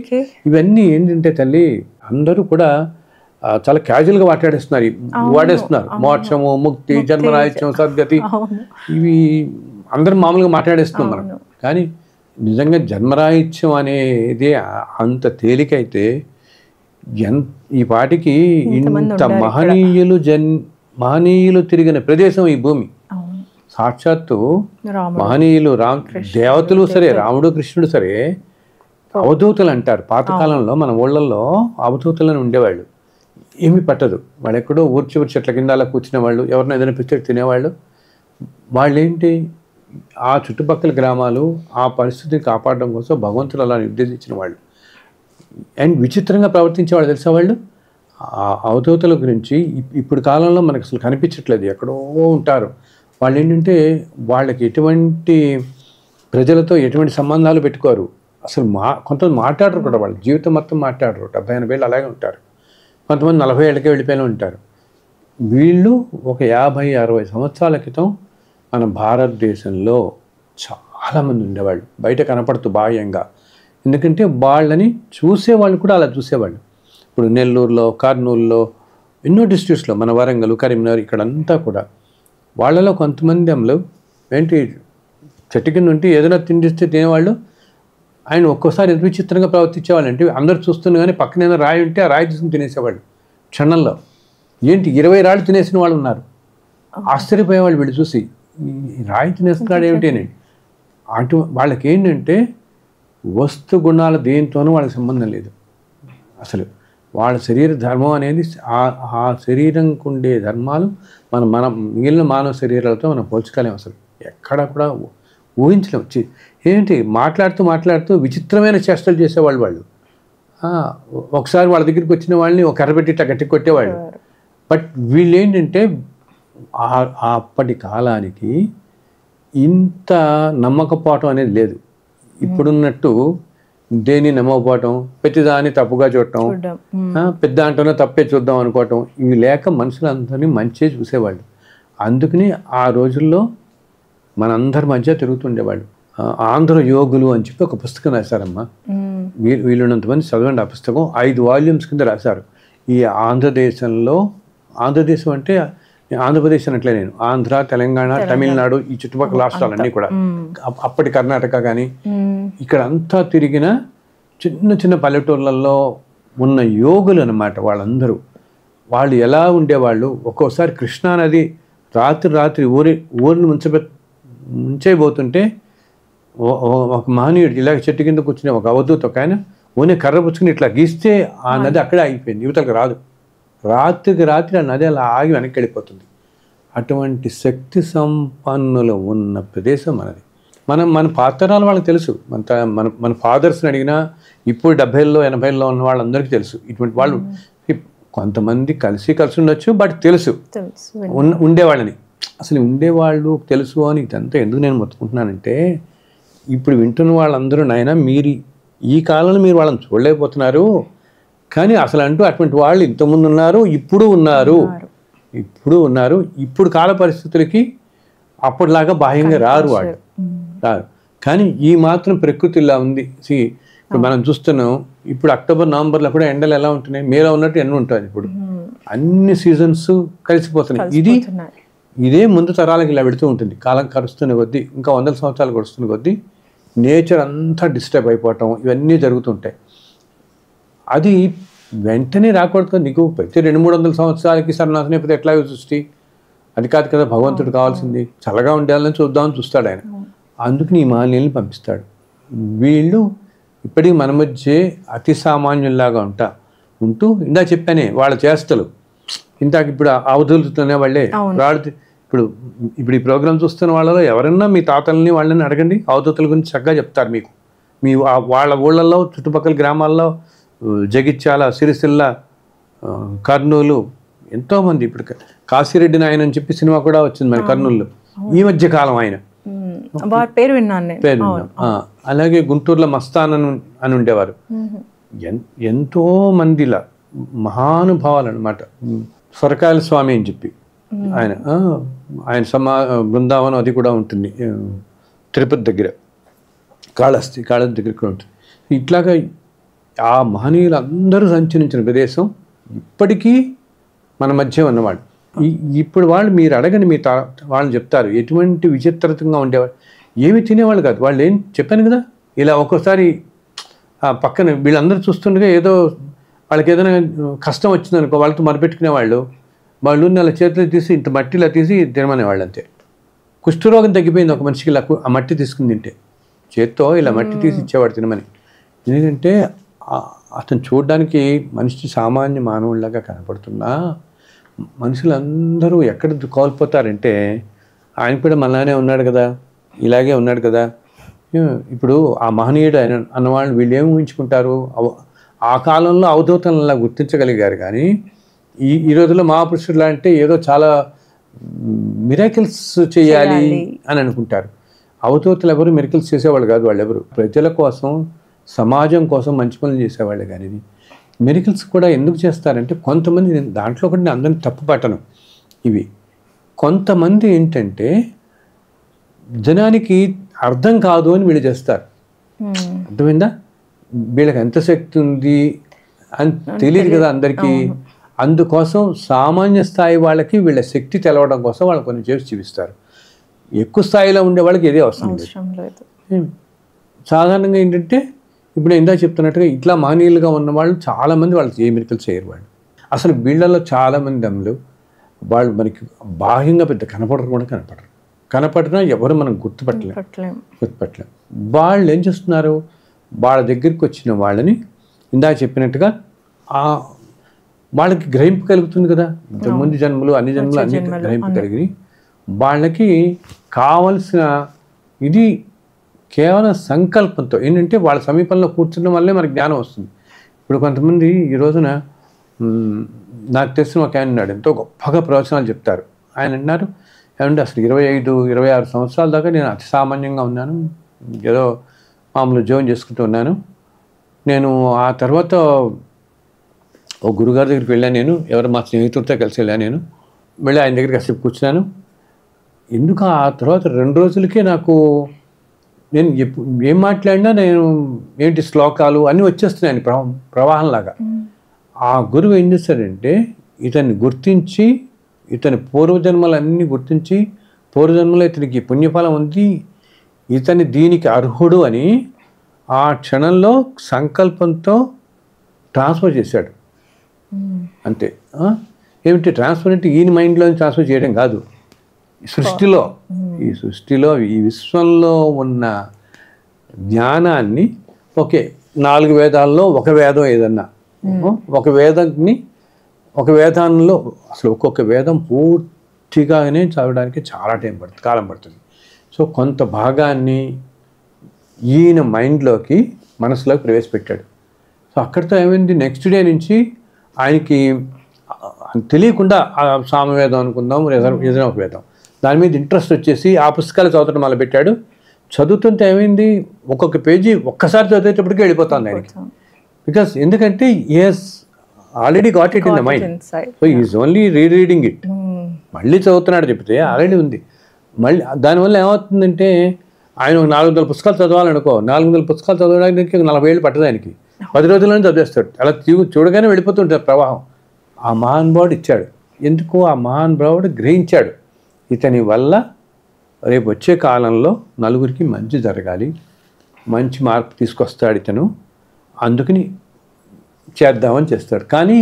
ఇవన్నీ ఏంటంటే తల్లి అందరూ కూడా చాలా క్యాజువల్గా వాడేస్తున్నారు. మోక్షము, ముక్తి, జన్మరాహిత్యం, సద్గతి, ఇవి అందరం మామూలుగా మాట్లాడేస్తున్నాం మనం. కానీ నిజంగా జన్మరాహిత్యం అనేది అంత తేలికైతే ఈ పాటికి ఇంత మహనీయులు తిరిగిన ప్రదేశం ఈ భూమి. సాక్షాత్తు మహనీయులు దేవతలు సరే, రాముడు కృష్ణుడు సరే, అవధూతలు అంటారు. పాతకాలంలో మన ఊళ్ళల్లో అవధూతలను ఉండేవాళ్ళు. ఏమీ పట్టదు, వాళ్ళు ఎక్కడో ఊరి చివరి చెట్ల కింద అలా కూర్చునే వాళ్ళు, ఎవరినైనా ఏదైనా పిచ్చడి తినేవాళ్ళు. వాళ్ళేంటి ఆ చుట్టుపక్కల గ్రామాలు ఆ పరిస్థితిని కాపాడడం కోసం భగవంతుడు అలా నిర్దేశించిన వాళ్ళు. అండ్ విచిత్రంగా ప్రవర్తించేవాళ్ళు తెలుసా వాళ్ళు. ఆ అవధూతల గురించి ఇప్పుడు కాలంలో మనకు అసలు కనిపించట్లేదు, ఎక్కడో ఉంటారు వాళ్ళు. ఏంటంటే వాళ్ళకి ఎటువంటి ప్రజలతో ఎటువంటి సంబంధాలు పెట్టుకోరు అసలు. కొంతమంది మాట్లాడరు కూడా, వాళ్ళ జీవితం మొత్తం మాట్లాడరు. 70-80 ఏళ్ళు అలాగే ఉంటారు. కొంతమంది 40 ఏళ్ళకే వెళ్ళిపోయిన ఉంటారు. వీళ్ళు ఒక 50-60 సంవత్సరాల క్రితం మన భారతదేశంలో చాలామంది ఉండేవాళ్ళు, బయట కనపడుతూ బాహ్యంగా. ఎందుకంటే వాళ్ళని చూసేవాళ్ళు కూడా అలా చూసేవాళ్ళు. ఇప్పుడు నెల్లూరులో, కర్నూలులో, ఎన్నో డిస్ట్రిక్ట్స్లో, మన వరంగల్, కరీంనగర్, ఇక్కడంతా కూడా వాళ్ళలో కొంతమంది ఏంటి చెట్టు కింద ఉంటే ఏదైనా తిండిస్తే తినేవాళ్ళు. ఆయన ఒక్కోసారి ఎంత విచిత్రంగా ప్రవర్తించేవాళ్ళు అంటే అందరూ చూస్తున్నా కానీ పక్కన ఏదైనా రాయి ఉంటే ఆ రాయి తీసుకుని తినేసేవాళ్ళు క్షణంలో. ఏంటి 20 రాళ్ళు తినేసిన వాళ్ళు ఉన్నారు. ఆశ్చర్యపోయేవాళ్ళు వీళ్ళు చూసి, ఈ రాయి తినేస్తున్నాడు ఏమిటి అని. వాళ్ళకి ఏంటంటే వస్తు గుణాల దేంతోనూ వాళ్ళకి సంబంధం లేదు అసలు. వాళ్ళ శరీర ధర్మం అనేది ఆ శరీరంకు ఉండే ధర్మాలు మనం మిగిలిన మానవ శరీరాలతో మనం పోల్చుకోలేము అసలు. ఎక్కడ కూడా ఊహించలేము. ఏంటి మాట్లాడుతూ విచిత్రమైన చేష్టలు చేసేవాళ్ళు వాళ్ళు. ఒకసారి వాళ్ళ దగ్గరికి వచ్చిన వాళ్ళని ఒక కర్రబెట్టి గట్టి కొట్టేవాళ్ళు. బట్ వీళ్ళు ఏంటంటే అప్పటి కాలానికి ఇంత నమ్మకపోవటం అనేది లేదు. ఇప్పుడున్నట్టు దేన్ని నమ్మకపోవటం, ప్రతిదాన్ని తప్పుగా చూడటం, పెద్ద అంటూనే తప్పే చూద్దాం అనుకోవటం, ఇవి లేక మనుషులందరినీ మంచిగా చూసేవాళ్ళు. అందుకని ఆ రోజుల్లో మనందరి మధ్య తిరుగుతుండేవాళ్ళు. ఆంధ్ర యోగులు అని చెప్పి ఒక పుస్తకం రాశారమ్మా. వీళ్ళున్నంతమంది చదవండి ఆ పుస్తకం. 5 వాల్యూమ్స్ కింద రాశారు. ఈ ఆంధ్రదేశంలో, ఆంధ్రదేశం అంటే ఆంధ్రప్రదేశ్ అనట్లే నేను, ఆంధ్ర, తెలంగాణ, తమిళనాడు, ఈ చుట్టుపక్కల రాష్ట్రాలన్నీ కూడా, అప్పటి కర్ణాటక కానీ, ఇక్కడ అంతా తిరిగిన చిన్న చిన్న పల్లెటూర్లలో ఉన్న యోగులు అన్నమాట వాళ్ళందరూ. వాళ్ళు ఎలా ఉండేవాళ్ళు, ఒక్కోసారి కృష్ణానది రాత్రి ఊరిని ముంచైపోతుంటే ఒక మహనీయుడు ఇలాగ చెట్టు కింద కూర్చుని ఒక అవధూత ఒక ఆయన ఓనే కర్ర పుచ్చుకుని ఇట్లా గీస్తే ఆ నది అక్కడే ఆగిపోయింది, యువతలకు రాదు. రాత్రి ఆ నది అలా ఆగి వెనక్కి వెళ్ళిపోతుంది. అటువంటి శక్తి సంపన్నులు ఉన్న ప్రదేశం మనది. మన పాతరాలు వాళ్ళకి తెలుసు. మన ఫాదర్స్ని అడిగినా ఇప్పుడు 70లో 80లో ఉన్న వాళ్ళందరికీ తెలుసు. ఇటువంటి వాళ్ళు కొంతమంది కలిసి ఉండొచ్చు, బట్ తెలుసు ఉండేవాళ్ళని. అసలు ఉండేవాళ్ళు తెలుసు అని ఇదంతా ఎందుకు నేను మొత్తుకుంటున్నానంటే, ఇప్పుడు వింటున్న వాళ్ళందరూ నాయన మీరు ఈ కాలంలో మీరు వాళ్ళని చూడలేకపోతున్నారు, కానీ అసలు అంటూ అటువంటి వాళ్ళు ఇంతకుముందు ఉన్నారు, ఇప్పుడు ఉన్నారు. ఇప్పుడు కాల పరిస్థితులకి అప్పటిలాగా బాహ్యంగా రారు వాళ్ళు, కానీ ఈ మాత్రం ప్రకృతి ఇలా ఉంది. ఇప్పుడు మనం చూస్తున్నాం, ఇప్పుడు అక్టోబర్ నవంబర్లో కూడా ఎండలు ఎలా ఉంటున్నాయి, మేలో ఉన్నట్టు ఎండ ఉంటుంది. ఇప్పుడు అన్ని సీజన్స్ కలిసిపోతున్నాయి. ఇదే ముందు తరాలకు ఇలా పెడుతూ ఉంటుంది. కాలం కరుస్తున్న కొద్దీ, ఇంకా 100 సంవత్సరాలు గడుస్తున్న కొద్దీ నేచర్ అంతా డిస్టర్బ్ అయిపోవటం ఇవన్నీ జరుగుతుంటాయి. అది వెంటనే రాకూడదు. నీకు ప్రతి 200-300 సంవత్సరాలకి సర్వనాశనం అయిపోతే ఎట్లా సృష్టి? అది కాదు కదా భగవంతుడు కావాల్సింది. చల్లగా ఉండాలని చూద్దామని చూస్తాడు ఆయన. అందుకని ఈ మాలిన్యాలను పంపిస్తాడు. వీళ్ళు ఇప్పటికీ మన మధ్య అతి సామాన్యుల్లాగా ఉంటూ ఇందా చెప్పానే వాళ్ళ చేష్టలు. ఇందాక ఇప్పుడు అవధులుతూనే వాళ్ళే రాడు. ఇప్పుడు ఈ ప్రోగ్రాం చూస్తున్న వాళ్ళలో ఎవరన్నా మీ తాతల్ని వాళ్ళని అడగండి, అవధూతల గురించి చక్కగా చెప్తారు మీకు. వాళ్ళ ఊళ్ళల్లో చుట్టుపక్కల గ్రామాల్లో జగిత్యాల, సిరిసిల్ల, కర్నూలు ఎంతోమంది. ఇప్పుడు కాశీరెడ్డి నాయన అని చెప్పి సినిమా కూడా వచ్చింది మన కర్నూలులో ఈ మధ్య కాలం. ఆయన పేరు విన్నాం. అలాగే గుంటూరులో మస్తాన్ అని ఉండేవారు. ఎంతో మందిలా మహానుభావాలు అనమాట. సొరకాయల స్వామి అని చెప్పి ఆయన బృందావనం అది కూడా ఉంటుంది తిరుపతి దగ్గర, కాళహస్తి దగ్గర కూడా ఉంటుంది. ఇట్లాగా ఆ మహనీయులు అందరూ సంచరించిన ప్రదేశం ఇప్పటికీ మన మధ్య ఉన్నవాళ్ళు. ఇప్పుడు వాళ్ళు మీరు అడగండి, వాళ్ళని చెప్తారు ఎటువంటి విచిత్రంగా ఉండేవాళ్ళు. ఏమి తినేవాళ్ళు కాదు వాళ్ళు. ఏం చెప్పాను కదా, ఇలా ఒక్కోసారి పక్కన వీళ్ళందరూ చూస్తుండగా ఏదో వాళ్ళకి ఏదైనా కష్టం వచ్చిందనుకో, వాళ్ళతో మరపెట్టుకునేవాళ్ళు. వాళ్ళు నెల చేతులు తీసి ఇంత మట్టిలా తీసి తినమనేవాళ్ళు అంతే. కుష్ఠరోగం తగ్గిపోయింది ఒక మనిషికి ఇలా ఆ మట్టి తీసుకుని తింటే, చేత్తో ఇలా మట్టి తీసి ఇచ్చేవాడు తినమని. ఎందుకంటే అతను చూడడానికి మనిషి సామాన్య మానవుడిలాగా కనపడుతున్నా మనుషులందరూ ఎక్కడ కోల్పోతారంటే, ఆయన కూడా మనలానే ఉన్నాడు కదా, ఇలాగే ఉన్నాడు కదా. ఇప్పుడు ఆ మహనీయుడు ఆయన అన్నవాళ్ళు వీళ్ళు ఏమి ఊహించుకుంటారు? ఆ కాలంలో అవధూతనలా గుర్తించగలిగారు. కానీ ఈ రోజుల్లో మహాపురుషుడు అంటే ఏదో చాలా మిరాకిల్స్ చేయాలి అని అనుకుంటారు. అవధూతలు ఎవరు మిరాకిల్స్ చేసేవాళ్ళు కాదు. వాళ్ళు ఎవరు ప్రజల కోసం, సమాజం కోసం మంచి పనులు చేసేవాళ్ళే. కానీ మిరాకిల్స్ కూడా ఎందుకు చేస్తారంటే కొంతమంది, దాంట్లో కూడా నేను అందరినీ తప్పు పట్టను. ఇవి కొంతమంది ఏంటంటే జనానికి అర్థం కాదు అని వీళ్ళు చేస్తారు. అర్థమైందా? వీళ్ళకి ఎంత శక్తి ఉంది అని తెలియదు కదా అందరికీ. అందుకోసం సామాన్య స్థాయి వాళ్ళకి వీళ్ళ శక్తి తెలవడం కోసం వాళ్ళు కొన్ని చేసి చూపిస్తారు. ఎక్కువ స్థాయిలో ఉండే వాళ్ళకి ఏదే అవసరం లేదు. సాధారణంగా ఏంటంటే ఇప్పుడు నేను ఇందా చెప్తున్నట్టుగా ఇట్లా మహనీయులుగా ఉన్న వాళ్ళు చాలామంది వాళ్ళకి ఏ మిరకల్స్ చేయరు. వాళ్ళు అసలు వీళ్ళల్లో చాలామంది వాళ్ళు మనకి బాహ్యంగా పెద్ద కనపడినా ఎవరు మనం గుర్తుపట్టలేం. వాళ్ళు ఏం చేస్తున్నారు, వాళ్ళ దగ్గరికి వచ్చిన వాళ్ళని ఇందాక చెప్పినట్టుగా వాళ్ళకి గ్రహింపు కలుగుతుంది కదా. ఇంతకుముందు జన్మలు అన్ని గ్రహింపు కలిగి వాళ్ళకి కావలసిన ఇది కేవలం సంకల్పంతో ఏంటంటే వాళ్ళ సమీపంలో కూర్చున్న వల్లే మనకి జ్ఞానం వస్తుంది. ఇప్పుడు కొంతమంది ఈ రోజున నాకు తెలిసిన ఒక ఆయన ఉన్నాడు, ఎంతో గొప్పగా ప్రవచనాలు చెప్తారు. ఆయన అన్నారు, ఏమంటే అసలు 25-26 సంవత్సరాల దాకా నేను అతి సామాన్యంగా ఉన్నాను, ఏదో మామూలు ఉద్యోగం చేసుకుంటూ ఉన్నాను. నేను ఆ తర్వాత ఓ గురుగారి దగ్గరికి వెళ్ళాను. నేను ఎవరు మా స్నేహితుడితో కలిసి వెళ్ళాను. నేను వెళ్ళి ఆయన దగ్గరికి కాసేపు కూర్చున్నాను. ఎందుకు ఆ తర్వాత 2 రోజులకే నాకు నేను ఏం మాట్లాడినా నేను ఏంటి శ్లోకాలు అన్నీ వచ్చేస్తున్నాయని ప్రవాహంలాగా. ఆ గురువు ఏం చేశాడంటే ఇతన్ని గుర్తించి, ఇతని పూర్వజన్మలన్నీ గుర్తించి, పూర్వజన్మలో ఇతనికి పుణ్యఫలం ఉంది, ఇతని దీనికి అర్హుడు అని ఆ క్షణంలో సంకల్పంతో ట్రాన్స్ఫర్ చేశాడు. అంతే. ఏమిటి ట్రాన్స్ఫర్ అంటే ఈయన మైండ్లో ట్రాన్స్ఫర్ చేయడం కాదు, సృష్టిలో ఈ సృష్టిలో ఈ విశ్వంలో ఉన్న జ్ఞానాన్ని ఓకే 4 వేదాల్లో ఒక వేదం ఏదన్నా ఒక వేదాల్లో అసలు ఒక్కొక్క వేదం పూర్తిగానే చదవడానికి చాలా కాలం పడుతుంది. సో కొంత భాగాన్ని ఈయన మైండ్లోకి మనసులోకి ప్రవేశపెట్టాడు. సో అక్కడితో ఏమైంది, నెక్స్ట్ డే నుంచి ఆయనకి తెలియకుండా సామవేదం అనుకుందాం, ఏదైనా ఒక వేదం దాని మీద ఇంట్రెస్ట్ వచ్చేసి ఆ పుస్తకాలు చదవటం మొదలుపెట్టాడు. చదువుతుంటే ఏమైంది, ఒక్కొక్క పేజీ ఒక్కసారి చదివేటప్పటికి వెళ్ళిపోతుంది ఆయనకి. బికాస్ ఎందుకంటే is already got it in the mind. So is only reading it. మళ్ళీ చదువుతున్నాడు చెప్తే ఆల్రెడీ ఉంది. మళ్ళీ దానివల్ల ఏమవుతుందంటే ఆయన 400 పుస్తకాలు చదవాలనుకో, 400 పుస్తకాలు చదవడానికి 40 ఏళ్ళు పట్టదు ఆయనకి. 10 రోజుల్లోనే చదివేస్తాడు. అలా చూడగానే వెళ్ళిపోతుంటారు ప్రవాహం. ఆ మహానుభావుడు ఇచ్చాడు. ఎందుకు ఆ మహానుభావుడు గ్రహించాడు, ఇతని వల్ల రేపు వచ్చే కాలంలో నలుగురికి మంచి జరగాలి, మంచి మార్పు తీసుకొస్తాడు ఇతను, అందుకని చేద్దామని చేస్తాడు. కానీ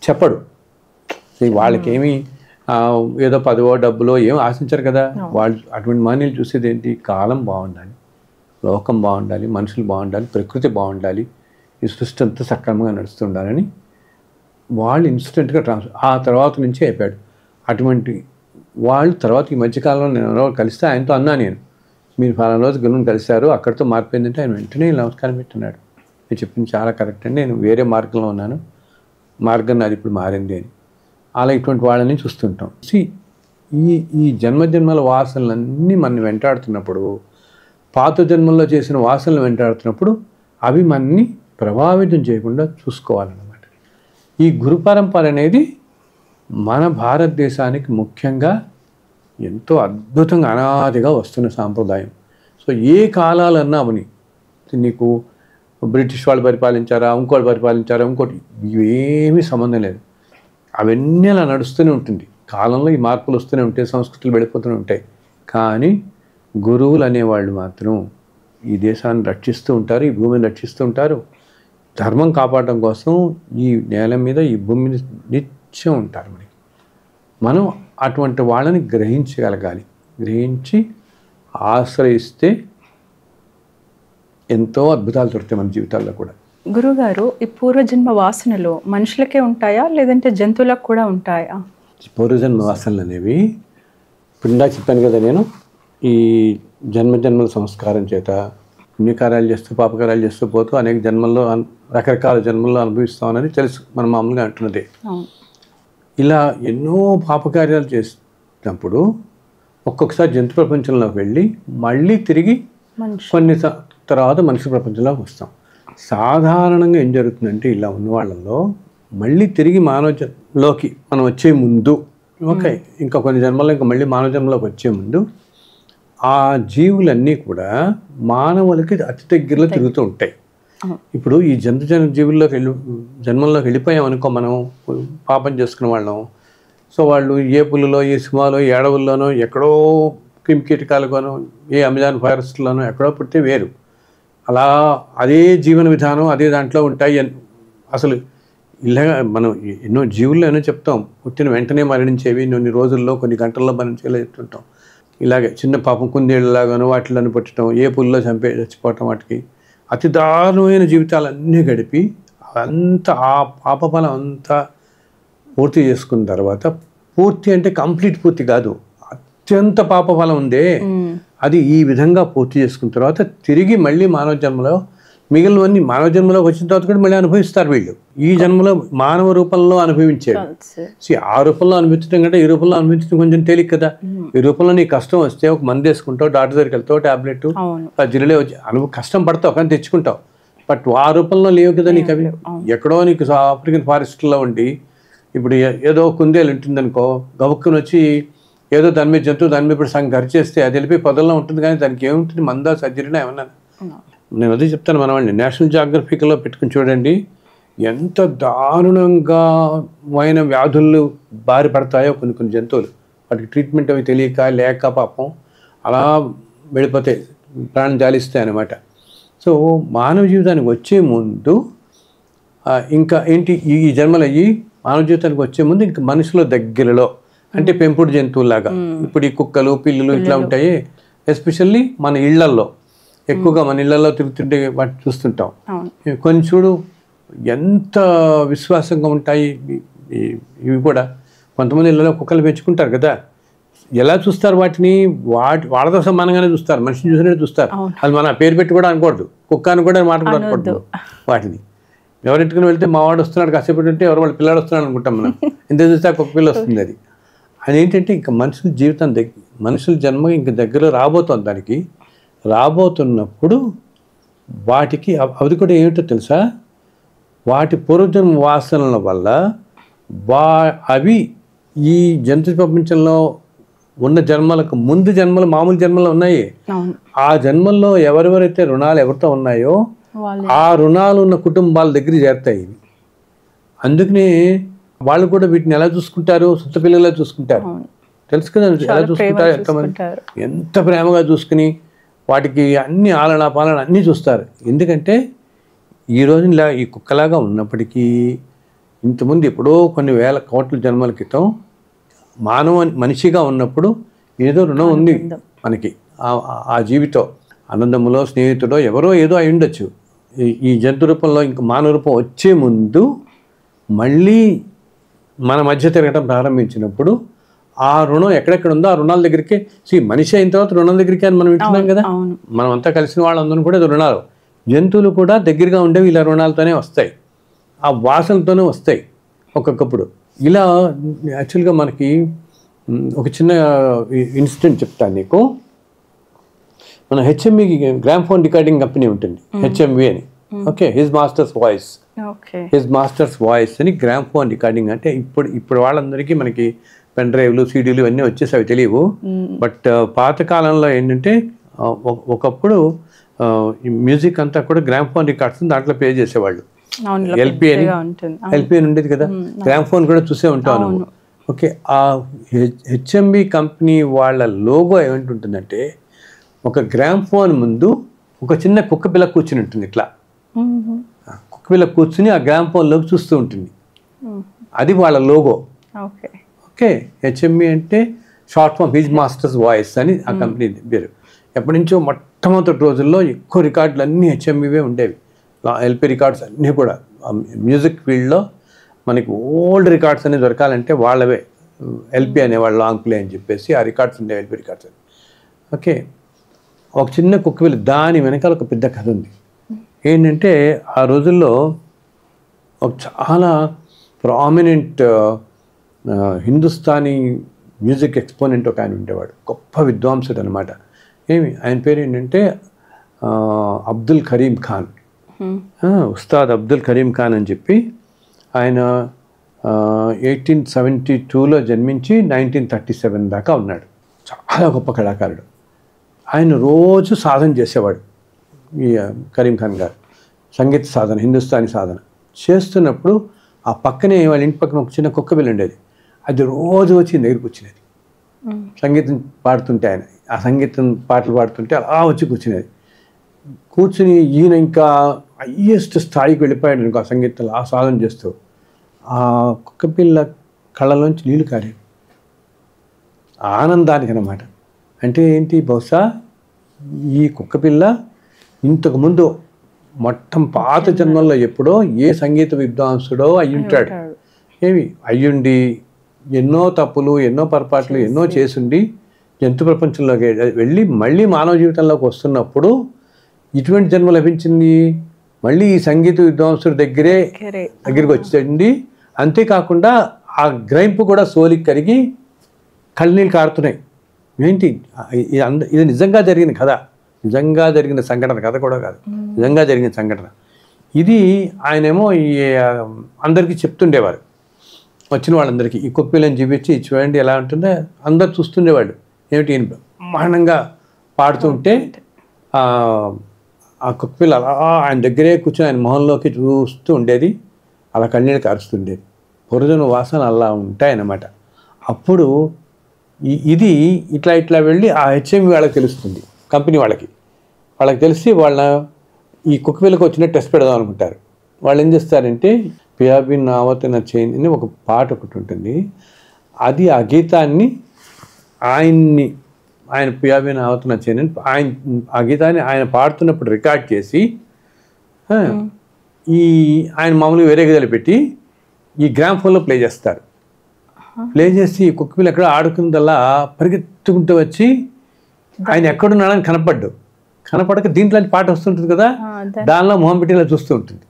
చెప్పడు. వాళ్ళకేమి ఏదో పదవో డబ్బులో ఏం ఆశించరు కదా. వాళ్ళు అటువంటి మానవులు చూసేది ఏంటి, కాలం బాగుండాలి, లోకం బాగుండాలి, మనుషులు బాగుండాలి, ప్రకృతి బాగుండాలి, ఈ సృష్టి అంతా సక్రమంగా నడుస్తుండాలని వాళ్ళు ఇన్స్టెంట్గా ఆ తర్వాత నుంచి అయిపోయాడు. అటువంటి వాళ్ళు తర్వాత ఈ మధ్యకాలంలో నేను కలిస్తే ఆయనతో అన్నా, మీరు ఫలానా రోజు గురువుని కలిశారు, అక్కడితో మారిపోయిందంటే ఆయన వెంటనే నమస్కారం పెట్టినాడు. నేను చెప్పింది చాలా కరెక్ట్ అండి, నేను వేరే మార్గంలో ఉన్నాను, మార్గం నాది ఇప్పుడు మారింది అని. అలా ఇటువంటి వాళ్ళని చూస్తుంటాం. ఈ జన్మజన్మల వాసనలన్నీ మనని వెంటాడుతున్నప్పుడు, పాత జన్మల్లో చేసిన వాసనలు వెంటాడుతున్నప్పుడు అవి మనని ప్రభావితం చేయకుండా చూసుకోవాలన్నమాట. ఈ గురు పరంపర అనేది మన భారతదేశానికి ముఖ్యంగా ఎంతో అద్భుతంగా అనాదిగా వస్తున్న సాంప్రదాయం. సో ఏ కాలాలన్నా అవని, నీకు బ్రిటిష్ వాళ్ళు పరిపాలించారా, ఇంకోటి పరిపాలించారా, ఇంకోటి, ఇవేమీ సంబంధం లేదు. అవన్నీ అలా నడుస్తూనే ఉంటుంది. కాలంలో ఈ మార్పులు వస్తూనే ఉంటాయి, సంస్కృతులు వెళ్ళిపోతూనే ఉంటాయి. కానీ గురువులు అనేవాళ్ళు మాత్రం ఈ దేశాన్ని రక్షిస్తూ ఉంటారు, ఈ భూమిని రక్షిస్తూ ఉంటారు, ధర్మం కాపాడటం కోసం ఈ నేల మీద, ఈ భూమి మీద నిత్యం ఉంటారు. మనం అటువంటి వాళ్ళని గ్రహించగలగాలి. గ్రహించి ఆశ్రయిస్తే ఎంతో అద్భుతాలు దొరుకుతాయి మన జీవితాల్లో కూడా. గురుగారు, ఈ పూర్వజన్మ వాసనలు మనుషులకే ఉంటాయా లేదంటే జంతువులకు కూడా ఉంటాయా? పూర్వజన్మ వాసనలు అనేవి ఇప్పుడు ఇందాక చెప్పాను కదా, నేను ఈ జన్మజన్మల సంస్కారం చేత పుణ్యకార్యాలు చేస్తూ పాపకార్యాలు చేస్తూ పోతూ అనేక జన్మల్లో రకరకాల జన్మల్లో అనుభవిస్తామని తెలుసు, మనం మామూలుగా అంటున్నదే. ఇలా ఎన్నో పాపకార్యాలు చేసినప్పుడు ఒక్కొక్కసారి జంతు ప్రపంచంలోకి వెళ్ళి మళ్ళీ తిరిగి కొన్ని తర్వాత మనిషి ప్రపంచంలోకి వస్తాం. సాధారణంగా ఏం జరుగుతుందంటే ఇలా ఉన్న వాళ్ళల్లో మళ్ళీ తిరిగి మానవ జన్మలోకి మనం వచ్చే ముందు, ఓకే, ఇంకా కొన్ని జన్మల్లో ఇంకా మళ్ళీ మానవ జన్మలోకి వచ్చే ముందు ఆ జీవులన్నీ కూడా మానవులకి అతి దగ్గరలో తిరుగుతూ ఉంటాయి. ఇప్పుడు ఈ జీవుల్లోకి జన్మల్లోకి వెళ్ళిపోయామనుకో, మనం పాపం చేసుకున్న వాళ్ళం. సో వాళ్ళు ఏ పులులో, ఏ సింహాలో, ఏ అడవుల్లోనో, ఎక్కడో క్రిమికీటకాలుగానో, ఏ అమెజాన్ ఫారెస్ట్లోనో ఎక్కడో పుట్టితే వేరు. అలా అదే జీవన విధానం అదే దాంట్లో ఉంటాయి. అసలు ఇలా మనం ఎన్నో జీవుల్లో ఎన్నో చెప్తాం, పుట్టిన వెంటనే మరణించేవి, కొన్ని రోజుల్లో కొన్ని గంటల్లో మరణించేలా చెప్తుంటాం. ఇలాగే చిన్న పాపం కుందేళ్ళలాగానో వాటిలోనే పుట్టడం, ఏ పుల్లో చచ్చిపోవటం, వాటికి అతి దారుణమైన జీవితాలన్నీ గడిపి అంతా ఆ పాపఫలం అంతా పూర్తి చేసుకున్న తర్వాత, పూర్తి అంటే కంప్లీట్ పూర్తి కాదు, అత్యంత పాపఫలం ఉందే అది ఈ విధంగా పూర్తి చేసుకున్న తర్వాత తిరిగి మళ్ళీ మానవ జన్మలో మిగిలినవన్నీ మానవ జన్మలోకి వచ్చిన తర్వాత కూడా మళ్ళీ అనుభవిస్తారు వీళ్ళు. ఈ జన్మలో మానవ రూపంలో అనుభవించేవి. ఆ రూపంలో అనుభవించడం కంటే ఈ రూపంలో అనుభవించడం కొంచెం తేలిక కదా. ఈ రూపంలో నీకు కష్టం వస్తే ఒక మందు వేసుకుంటావు, డాక్టర్ దగ్గరికి వెళ్తావు, టాబ్లెట్ జిల్లులే వచ్చి కష్టం పడతావు కానీ తెచ్చుకుంటావు. బట్ ఆ రూపంలో లేవు కదా నీకు అవి. ఎక్కడో నీకు ఆఫ్రికన్ ఫారెస్ట్లో ఉండి ఇప్పుడు ఏదో కుందేలు ఉంటుందనుకో, గబుక్కుని వచ్చి ఏదో దాని మీద జంతువు దాని మీద ఇప్పుడు సగం ఖర్చేస్తే అది వెళ్ళిపోయి పొదల్లో ఉంటుంది, కానీ దానికి ఏముంటుంది, మందా సర్జరీనా ఏమన్నా. నేను అదే చెప్తాను మన వాళ్ళని, నేషనల్ జియోగ్రఫిక్లో పెట్టుకుని చూడండి ఎంత దారుణంగా వ్యాధులు బారి పడతాయో కొన్ని జంతువులు. వాటికి ట్రీట్మెంట్ అవి తెలియక లేక పాపం అలా వెళ్ళిపోతాయి, ప్రాణం జాలిస్తాయి అన్నమాట. సో మానవ జీవితానికి వచ్చే ముందు ఇంకా ఏంటి, ఈ జన్మలు అయ్యి మానవ జీవితానికి వచ్చే ముందు ఇంకా మనుషుల దగ్గరలో అంటే పెంపుడు జంతువులాగా ఇప్పుడు ఈ కుక్కలు పిల్లులు ఇట్లా ఉంటాయి. ఎస్పెషల్లీ మన ఇళ్లల్లో ఎక్కువగా మన ఇళ్లలో తిరుగుతుంటే వాటిని చూస్తుంటాం. కొన్ని చూడు ఎంత విశ్వాసంగా ఉంటాయి ఇవి కూడా. కొంతమంది ఇళ్లలో కుక్కలు పెంచుకుంటారు కదా, ఎలా చూస్తారు వాటిని, వాళ్ళతో సమానంగానే చూస్తారు, మనిషిని చూసినట్టు చూస్తారు. అది మన పేరు పెట్టి కూడా అనకూడదు, కుక్క అని కూడా మాట కూడా అనకూడదు. వాటిని ఎవరింటికని వెళ్తే మా వాడు వస్తున్నాడు కాసేపు అంటే ఎవరు వాళ్ళ పిల్లాడు వస్తున్నాడు అనుకుంటాం మనం, ఎంత చూస్తే కుక్క పిల్ల వస్తుంది. అది ఏంటంటే ఇంకా మనుషుల జీవితం మనుషుల జన్మ ఇంక దగ్గర రాబోతోంది. దానికి రాబోతున్నప్పుడు వాటికి అది కూడా ఏమిటో తెలుసా, వాటి పూర్వజన్మ వాసనల వల్ల అవి ఈ జంతు ప్రపంచంలో ఉన్న జన్మలకు ముందు జన్మలు మామూలు జన్మలు ఉన్నాయి. ఆ జన్మల్లో ఎవరెవరైతే రుణాలు ఎవరితో ఉన్నాయో ఆ రుణాలు ఉన్న కుటుంబాల దగ్గర చేరుతాయి. అందుకనే వాళ్ళు కూడా వీటిని ఎలా చూసుకుంటారు, సొంత పిల్లలా చూసుకుంటారు. తెలుసు కదా ఎలా చూసుకుంటారు, ఎంతమంది ఎంత ప్రేమగా చూసుకుని వాటికి అన్ని ఆలన పాలన అన్నీ చూస్తారు. ఎందుకంటే ఈ రోజు ఇలా ఈ కుక్కలాగా ఉన్నప్పటికీ ఇంతకుముందు ఎప్పుడో కొన్ని వేల కోట్ల జన్మల క్రితం మనిషిగా ఉన్నప్పుడు ఏదో రుణం ఉంది మనకి. ఆ జీవితో అనందములో స్నేహితుడో ఎవరో ఏదో అయి ఉండొచ్చు. ఈ జంతు రూపంలో ఇంకా మానవ రూపం వచ్చే ముందు మళ్ళీ మన మధ్య తిరగటం ప్రారంభించినప్పుడు ఆ రుణం ఎక్కడెక్కడ ఉందో ఆ రుణాల దగ్గరికి మనిషి అయిన తర్వాత రుణం దగ్గరికి అని మనం వింటున్నాం కదా. మనం అంతా కలిసిన వాళ్ళందరూ కూడా రుణాలు, జంతువులు కూడా దగ్గరగా ఉండేవి ఇలా రుణాలతోనే వస్తాయి, ఆ వాసనతోనే వస్తాయి ఒక్కొక్కప్పుడు. ఇలా యాక్చువల్గా మనకి ఒక చిన్న ఇన్సిడెంట్ చెప్తాను నీకు. మన హెచ్ఎంవి గ్రామ్ఫోన్ రికార్డింగ్ కంపెనీ ఉంటుంది, హెచ్ఎంవి అని. ఓకే, హిజ్ మాస్టర్స్ వాయిస్ అని గ్రామ్ఫోన్ రికార్డింగ్ అంటే ఇప్పుడు వాళ్ళందరికీ మనకి పెన్ డ్రైవ్లు సీడీలు ఇవన్నీ వచ్చేసి అవి తెలియవు. బట్ పాతకాలంలో ఏంటంటే ఒకప్పుడు మ్యూజిక్ అంతా కూడా గ్రామ్ఫోన్ రికార్డ్స్ దాంట్లో ప్లే చేసేవాళ్ళు. ఎల్పి అని ఉండేది కదా, గ్రామ్ఫోన్ కూడా చూసే ఉంటాను. ఓకే, ఆ హెచ్ఎంవి కంపెనీ వాళ్ళ లోగో ఏమంటుంటుందంటే ఒక గ్రామ్ఫోన్ ముందు ఒక చిన్న కుక్క పిల్ల కూర్చుని ఉంటుంది. ఇట్లా కుక్క పిల్ల కూర్చుని ఆ గ్రామ్ఫోన్లోకి చూస్తూ ఉంటుంది. అది వాళ్ళ లోగో. ఓకే, హెచ్ఎంవి అంటే short form his master's voice అని ఆ కంపెనీ పేరు. ఎప్పటి నుంచో మొట్టమొదటి రోజుల్లో ఎక్కువ రికార్డులు అన్నీ హెచ్ఎంవివే ఉండేవి. ఎల్పి రికార్డ్స్ అన్నీ కూడా మ్యూజిక్ ఫీల్డ్లో మనకి ఓల్డ్ రికార్డ్స్ అనేవి దొరకాలంటే వాళ్ళవే. ఎల్పి అనేవాళ్ళు లాంగ్ ప్లే అని చెప్పేసి ఆ రికార్డ్స్ ఉండేవి, ఎల్పి రికార్డ్స్ అని. ఓకే, ఒక చిన్న కుక్క పిల్ల, దాని వెనకాల ఒక పెద్ద కథ ఉంది. ఏంటంటే ఆ రోజుల్లో ఒక చాలా ప్రామినెంట్ హిందుస్థానీ మ్యూజిక్ ఎక్స్పోనెంట్ ఒక ఆయన ఉండేవాడు, గొప్ప విద్వాంసుడు అనమాట. ఆయన పేరు ఏంటంటే అబ్దుల్ కరీం ఖాన్, ఉస్తాద్ అబ్దుల్ కరీం ఖాన్ అని చెప్పి. ఆయన 1872లో జన్మించి 1937 దాకా ఉన్నాడు. చాలా గొప్ప కళాకారుడు. ఆయన రోజు సాధన చేసేవాడు. ఈ కరీం ఖాన్ గారు సంగీత సాధన, హిందుస్థానీ సాధన చేస్తున్నప్పుడు ఆ పక్కనే వాళ్ళ ఇంటి పక్కన ఒక చిన్న కుక్క పిల్ల ఉండేది. అది రోజు వచ్చి దగ్గరికి వచ్చినది. సంగీతం పాడుతుంటే ఆయన ఆ సంగీతం పాటలు పాడుతుంటే అలా వచ్చి కూర్చునేది. కూర్చుని ఈయన ఇంకా హయ్యెస్ట్ స్థాయికి వెళ్ళిపోయాడు ఇంకో ఆ సంగీతంలో ఆ సాధన చేస్తూ. ఆ కుక్కపిల్ల కళ్ళలోంచి నీళ్లు కారేవి ఆనందానికి అన్నమాట. అంటే ఏంటి, బహుశా ఈ కుక్కపిల్ల ఇంతకుముందు పాత జన్మల్లో ఎప్పుడో ఏ సంగీత విద్వాంసుడో అయ్యుంటాడు. అయ్యుండి ఎన్నో తప్పులు ఎన్నో పొరపాట్లు ఎన్నో చేసుండి జంతు ప్రపంచంలోకి వెళ్ళి మళ్ళీ మానవ జీవితంలోకి వస్తున్నప్పుడు ఇటువంటి జన్మ లభించింది. మళ్ళీ ఈ సంగీత విద్వాంసుడి దగ్గరికి వచ్చండి. అంతేకాకుండా ఆ గ్రైంపు కూడా సోలికి కరిగి కళ్ళనీళ్ళు కారుతున్నాయి. ఏంటి ఇది నిజంగా జరిగిన కథ, నిజంగా జరిగిన సంఘటన, కథ కూడా కాదు, నిజంగా జరిగిన సంఘటన. ఇది ఆయనేమో ఈ అందరికీ చెప్తుండేవారు, వచ్చిన వాళ్ళందరికీ ఈ కుప్పిలను చూపించి చూడండి ఎలా ఉంటుందో అందరు చూస్తుండేవాళ్ళు. ఏమిటి బ్రహ్మాండంగా పాడుతూ ఉంటే ఆ కుప్పిలు అలా ఆయన దగ్గరే కూర్చొని ఆయన మొహంలోకి చూస్తూ ఉండేది, అలా కన్నీళ్ళు కారుస్తుండేది. పురజన వాసన అలా ఉంటాయన్నమాట. అప్పుడు ఇది ఇట్లా వెళ్ళి ఆ హెచ్ఎంవి వాళ్ళకి తెలుస్తుంది, కంపెనీ వాళ్ళకి తెలిసి వాళ్ళ ఈ కుక్కపిల్లకి వచ్చిన టెస్ట్ పెడదాం అనుకుంటారు. వాళ్ళు ఏం చేస్తారంటే పియాబిన్ నావత్ నచ్చేన్ అని ఒక పాట ఒకటి ఉంటుంది, అది ఆ గీతాన్ని ఆయన పియాబిన్ నావత్ నచ్చేన్ అని ఆ గీతాన్ని ఆయన పాడుతున్నప్పుడు రికార్డ్ చేసి ఆయన మామూలుగా వేరే గదిలో పెట్టి ఈ గ్రామ్ఫోన్లో ప్లే చేస్తారు. ప్లే చేసి కుక్కపిల్ల ఎక్కడ ఆడుకుందల్లా పరిగెత్తుకుంటూ వచ్చి ఆయన ఎక్కడున్నాడని కనపడక దీంట్లో పాట వస్తుంటుంది కదా, దానిలో మొహం పెట్టి ఇలా చూస్తూ ఉంటుంది.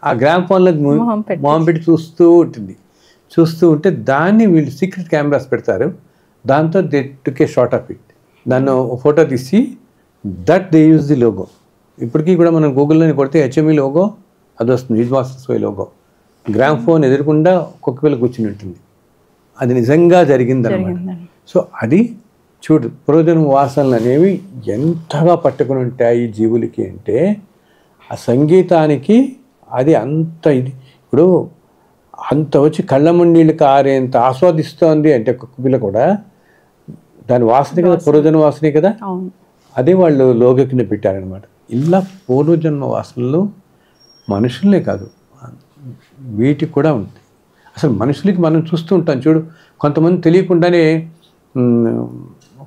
ఆ గ్రామ్ఫోన్లో మొహం పెట్టి చూస్తూ ఉంటే దాన్ని వీళ్ళు సీక్రెట్ కెమెరాస్ పెడతారు. దాంతో they took a shot of it, దాన్ని ఫోటో తీసి that they use the logo. ఇప్పటికీ కూడా మనం గూగుల్లోని కొడితే హెచ్ఎంఈ లోగో అది వస్తుంది, his master's voice logo. Gramophone ఎదురకుండా కుక్కపిల్ల కూర్చుని ఉంటుంది. అది నిజంగా జరిగిందన్నమాట. సో అది చూడు, పురోజన వాసనలు అనేవి ఎంతగా పట్టుకుని ఉంటాయి జీవులకి అంటే ఆ సంగీతానికి అది అంత ఇది. ఇప్పుడు అంత వచ్చి కళ్ళ ముండీళ్ళు కారేంత ఆస్వాదిస్తోంది అంటే కుక్కపిల్ల కూడా దాని వాసనే కదా, పురోజన వాసనే కదా. అదే వాళ్ళు లోగో కింద పెట్టారనమాట. ఇలా పూర్వజన్మ వాసనలు మనుషులనే కాదు వీటికి కూడా ఉంది. అసలు మనుషులకి మనం చూస్తూ ఉంటాం చూడు, కొంతమంది తెలియకుండానే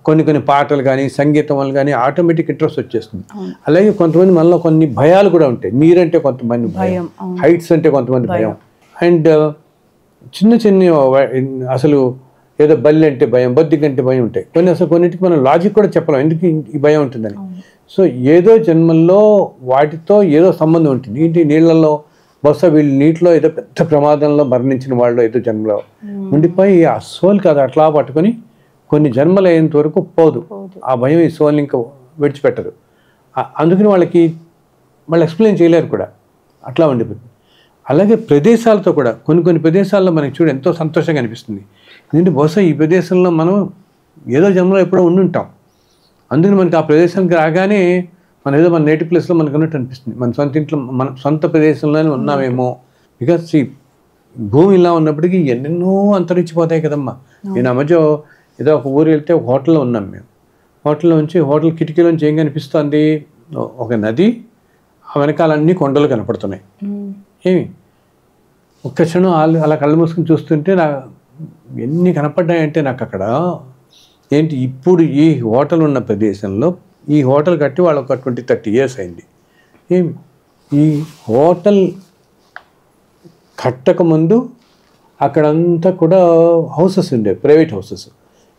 కొన్ని పాటలు కానీ సంగీతం వల్ల కానీ ఆటోమేటిక్ ఇంట్రెస్ట్ వచ్చేస్తుంది. అలాగే కొంతమంది మనలో కొన్ని భయాలు కూడా ఉంటాయి. నీరంటే కొంతమంది భయం, హైట్స్ అంటే కొంతమంది భయం, అండ్ చిన్న అసలు ఏదో బల్లి అంటే భయం, బొద్దికంటే భయం ఉంటాయి. కొన్నిటికి మనం లాజిక్ కూడా చెప్పలేం ఎందుకు ఈ భయం ఉంటుందని. సో ఏదో జన్మల్లో వాటితో ఏదో సంబంధం ఉంటుంది. ఏంటి నీళ్ళల్లో బహుశా వీళ్ళు నీటిలో ఏదో పెద్ద ప్రమాదంలో మరణించిన వాళ్ళు ఏదో జన్మలో ఉండిపోయి ఆ సోల్కి అది అట్లా పట్టుకొని కొన్ని జన్మలు అయ్యేంత వరకు పోదు ఆ భయం. ఈ సోల్ని ఇంకా విడిచిపెట్టరు. అందుకని వాళ్ళు ఎక్స్ప్లెయిన్ చేయలేరు కూడా, అట్లా ఉండిపోతుంది. అలాగే ప్రదేశాలతో కూడా కొన్ని ప్రదేశాల్లో మనకి చూడు ఎంతో సంతోషంగా అనిపిస్తుంది. ఎందుకంటే బహుశా ఈ ప్రదేశంలో మనం ఏదో జన్మలో ఎప్పుడో ఉండుంటాం. అందుకని మనకి ఆ ప్రదేశానికి రాగానే మన నేటివ్ ప్లేస్లో మనకు ఉన్నట్టు అనిపిస్తుంది. మన సొంత ఇంట్లో మన సొంత ప్రదేశంలోనే ఉన్నామేమో. బికాస్ ఈ భూమి ఇలా ఉన్నప్పటికీ ఎన్నెన్నో అంతరించిపోతాయి కదమ్మా. నేను ఆ మధ్య ఏదో ఒక ఊరు వెళ్తే ఒక హోటల్లో ఉన్నాం మేము. హోటల్లో నుంచి హోటల్ కిటికీలోంచి ఏం కనిపిస్తుంది, ఒక నది, ఆ వెనకాలన్నీ కొండలు కనపడుతున్నాయి. ఏమి ఒక్క క్షణం అలా కళ్ళు మూసుకుని చూస్తుంటే ఎన్ని కనపడ్డాయంటే నాకు అక్కడ ఏంటి ఇప్పుడు ఈ హోటల్ ఉన్న ప్రదేశంలో ఈ హోటల్ కట్టి వాళ్ళు ఒక 20-30 years అయింది. ఏమి ఈ హోటల్ కట్టకముందు అక్కడంతా కూడా హౌసెస్ ఉండేవి, ప్రైవేట్ హౌసెస్.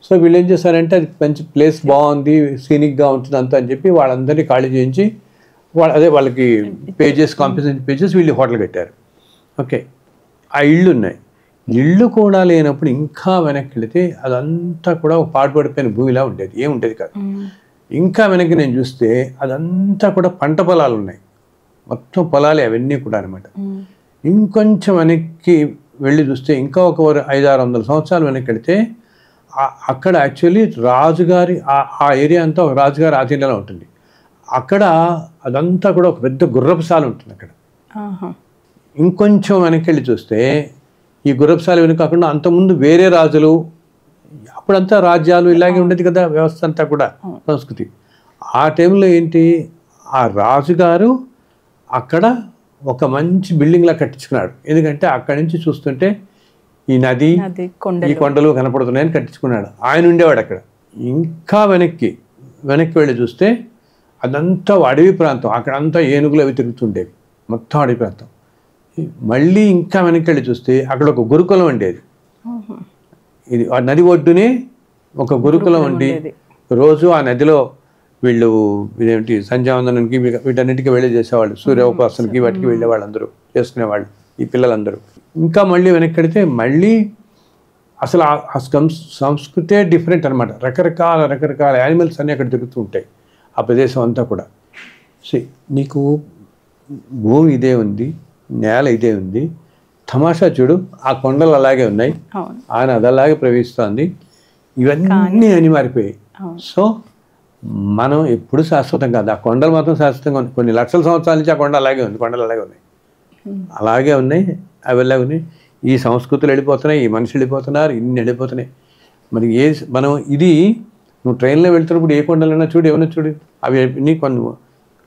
సో వీళ్ళు ఏం చేశారంటే అది మంచి ప్లేస్ బాగుంది, సీనిక్గా ఉంటుంది అంతా అని చెప్పి వాళ్ళందరినీ ఖాళీ చేయించి వాళ్ళకి కాంపెన్సేషన్ పేజెస్ వీళ్ళు హోటల్ కట్టారు. ఓకే, ఆ ఇళ్ళు ఉన్నాయి. ఇళ్ళు కూడా లేనప్పుడు ఇంకా వెనక్కి వెళితే అదంతా కూడా ఒక పాడుపడిపోయిన భూమిలా ఉండేది, ఏముండేది కాదు. ఇంకా వెనక్కి నేను చూస్తే అదంతా కూడా పంట పొలాలు ఉన్నాయి, మొత్తం పొలాలే అవన్నీ కూడా అనమాట. ఇంకొంచెం వెనక్కి వెళ్ళి చూస్తే ఇంకా ఒక 500-600 సంవత్సరాలు వెనక్కి వెళితే అక్కడ యాక్చువల్లీ రాజుగారి ఆ ఏరియా అంతా ఒక రాజుగారి ఆధీనంలో ఉంటుంది. అక్కడ అదంతా కూడా ఒక పెద్ద గుర్రపుశాల ఉంటుంది అక్కడ. ఇంకొంచెం వెనక్కి వెళ్ళి చూస్తే ఈ గుర్రపుశాల వెనుక కాకుండా అంతకుముందు వేరే రాజులు, అప్పుడంతా రాజ్యాలు ఇలాగే ఉండేది కదా వ్యవస్థ అంతా కూడా, సంస్కృతి. ఆ టైంలో ఏంటి, ఆ రాజుగారు అక్కడ ఒక మంచి బిల్డింగ్లా కట్టించుకున్నాడు. ఎందుకంటే అక్కడి నుంచి చూస్తుంటే ఈ నది, ఈ కొండలు కనపడుతున్నాయని కట్టించుకున్నాడు. ఆయన ఉండేవాడు అక్కడ. ఇంకా వెనక్కి వెళ్ళి చూస్తే అదంతా అడవి ప్రాంతం, అక్కడంతా ఏనుగులు అవి తిరుగుతుండేవి, మొత్తం అడవి ప్రాంతం. మళ్ళీ ఇంకా వెనక్కి వెళ్ళి చూస్తే అక్కడ ఒక గురుకులం ఉండేది. ఇది ఆ నది ఒడ్డునే ఒక గురుకులం ఉండి రోజు ఆ నదిలో వీళ్ళు ఇదేంటి సంధ్యావందనానికి వీటన్నిటికీ వెళ్ళి చేసేవాళ్ళు, సూర్యోపాసనకి వాటికి వెళ్ళే వాళ్ళందరూ చేసుకునేవాళ్ళు ఈ పిల్లలందరూ. ఇంకా మళ్ళీ వెనక్కి వెడితే మళ్ళీ అసలు ఆ సంస్కృతే డిఫరెంట్ అనమాట. రకరకాల యానిమల్స్ అన్నీ అక్కడ తిరుగుతూ ఉంటాయి ఆ ప్రదేశం అంతా కూడా. నీకు భూమి ఇదే ఉంది, నేల ఇదే ఉంది, తమాషా చూడు ఆ కొండలు అలాగే ఉన్నాయి, ఆయన అదలాగే ప్రవహిస్తుంది, ఇవన్నీ అని మారిపోయాయి. సో మనం ఎప్పుడు శాశ్వతం కాదు, ఆ కొండలు మాత్రం శాశ్వతంగా ఉంది. కొన్ని లక్షల సంవత్సరాల నుంచి ఆ కొండ అలాగే ఉంది, కొండలు అలాగే ఉన్నాయి, అవి అలాగే ఉన్నాయి. ఈ సంస్కృతులు వెళ్ళిపోతున్నాయి, ఈ మనుషులు వెళ్ళిపోతున్నారు, ఇన్ని వెళ్ళిపోతున్నాయి. మరి మనం ఇది నువ్వు ట్రైన్లో వెళ్తున్నప్పుడు ఏ కొండలైనా చూడు, ఏమన్నా చూడు, అవి అన్నీ కొన్ని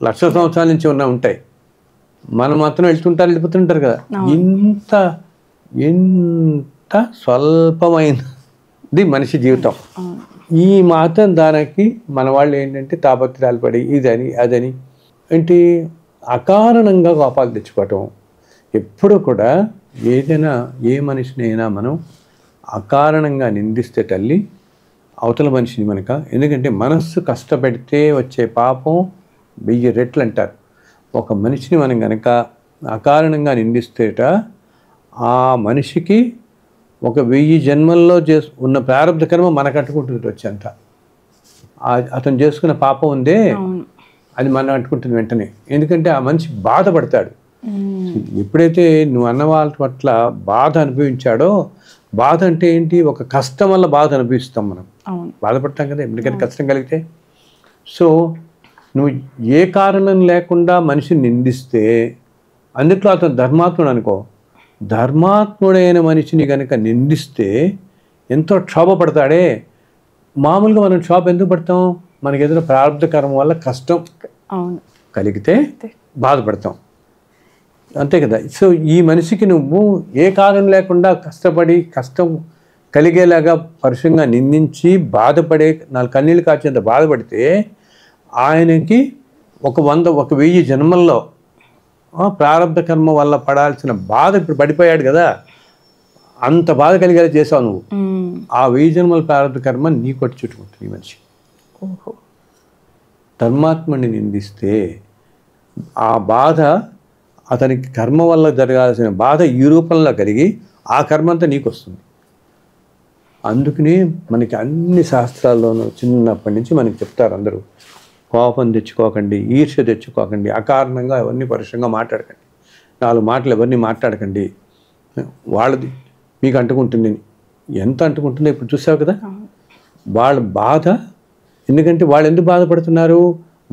లక్షల సంవత్సరాల నుంచి ఉంటాయి. మనం మాత్రం వెళ్ళిపోతుంటారు కదా. ఎంత స్వల్పమైనది మనిషి జీవితం. ఈ మాత్రం దానికి మన వాళ్ళు ఏంటంటే తాపత్రయాలు పడి ఇదని అదని ఏంటి అకారణంగా కోపాలు తెచ్చుకోవటం. ఎప్పుడు కూడా ఏదైనా ఏ మనిషినైనా మనం అకారణంగా నిందిస్తే తల్లి అవతల మనిషిని మనక, ఎందుకంటే మనస్సు కష్టపెడితే వచ్చే పాపం 1000 రెట్లు అంటారు. ఒక మనిషిని మనం కనుక అకారణంగా నిందిస్తేట ఆ మనిషికి 1000 జన్మల్లో ఉన్న ప్రారంభ కర్మ మనకు అంటుకుంటుంది వచ్చేంత. అతను చేసుకున్న పాపం ఉందే అది మనం అంటుకుంటుంది వెంటనే, ఎందుకంటే ఆ మనిషి బాధపడతాడు. ఎప్పుడైతే నువ్వు అన్న వాళ్ళ పట్ల బాధ అనుభవించాడో, బాధ అంటే ఏంటి, ఒక కష్టం వల్ల బాధ అనుభవిస్తాం మనం, బాధపడతాం కదా ఎందుకంటే కష్టం కలిగితే. సో నువ్వు ఏ కారణం లేకుండా మనిషిని నిందిస్తే, అందుట్లో అతను ధర్మాత్ముడు అనుకో, ధర్మాత్ముడైన మనిషిని కనుక నిందిస్తే ఎంతో క్షోభపడతాడే. మామూలుగా మనం క్షోభ ఎందుకు పడతాం, మనకి ఏదైనా ప్రారంభ కర్మ వల్ల కష్టం కలిగితే బాధపడతాం, అంతే కదా. సో ఈ మనిషికి నువ్వు ఏ కారణం లేకుండా కష్టపడి కష్టం కలిగేలాగా పరుషంగా నిందించి బాధపడే 4 కన్నీళ్ళు కాచేంత బాధపడితే ఆయనకి 1000 జన్మల్లో ప్రారంభ కర్మ వల్ల పడాల్సిన బాధ ఇప్పుడు పడిపోయాడు కదా, అంత బాధ కలిగేలా చేసావు నువ్వు. ఆ 1000 జన్మల ప్రారంభ కర్మ నీకొచ్చి చుట్టుకుంటుంది ఈ మనిషి. ధర్మాత్ముడిని నిందిస్తే ఆ బాధ అతనికి కర్మ వల్ల జరగాల్సిన బాధ ఈ రూపంలో కలిగి ఆ కర్మ అంతా నీకు వస్తుంది. అందుకని మనకి అన్ని శాస్త్రాల్లోనూ చిన్నప్పటి నుంచి మనకి చెప్తారు అందరూ, కోపం తెచ్చుకోకండి, ఈర్ష్య తెచ్చుకోకండి, అకారణంగా ఎవరిని పరుషంగా మాట్లాడకండి, 4 మాటలు ఎవరిని మాట్లాడకండి, వాళ్ళది మీకు అంటుకుంటుంది. ఎంత అంటుకుంటుందో ఇప్పుడు చూసావు కదా. వాళ్ళ బాధ, ఎందుకంటే వాళ్ళు ఎందుకు బాధపడుతున్నారు,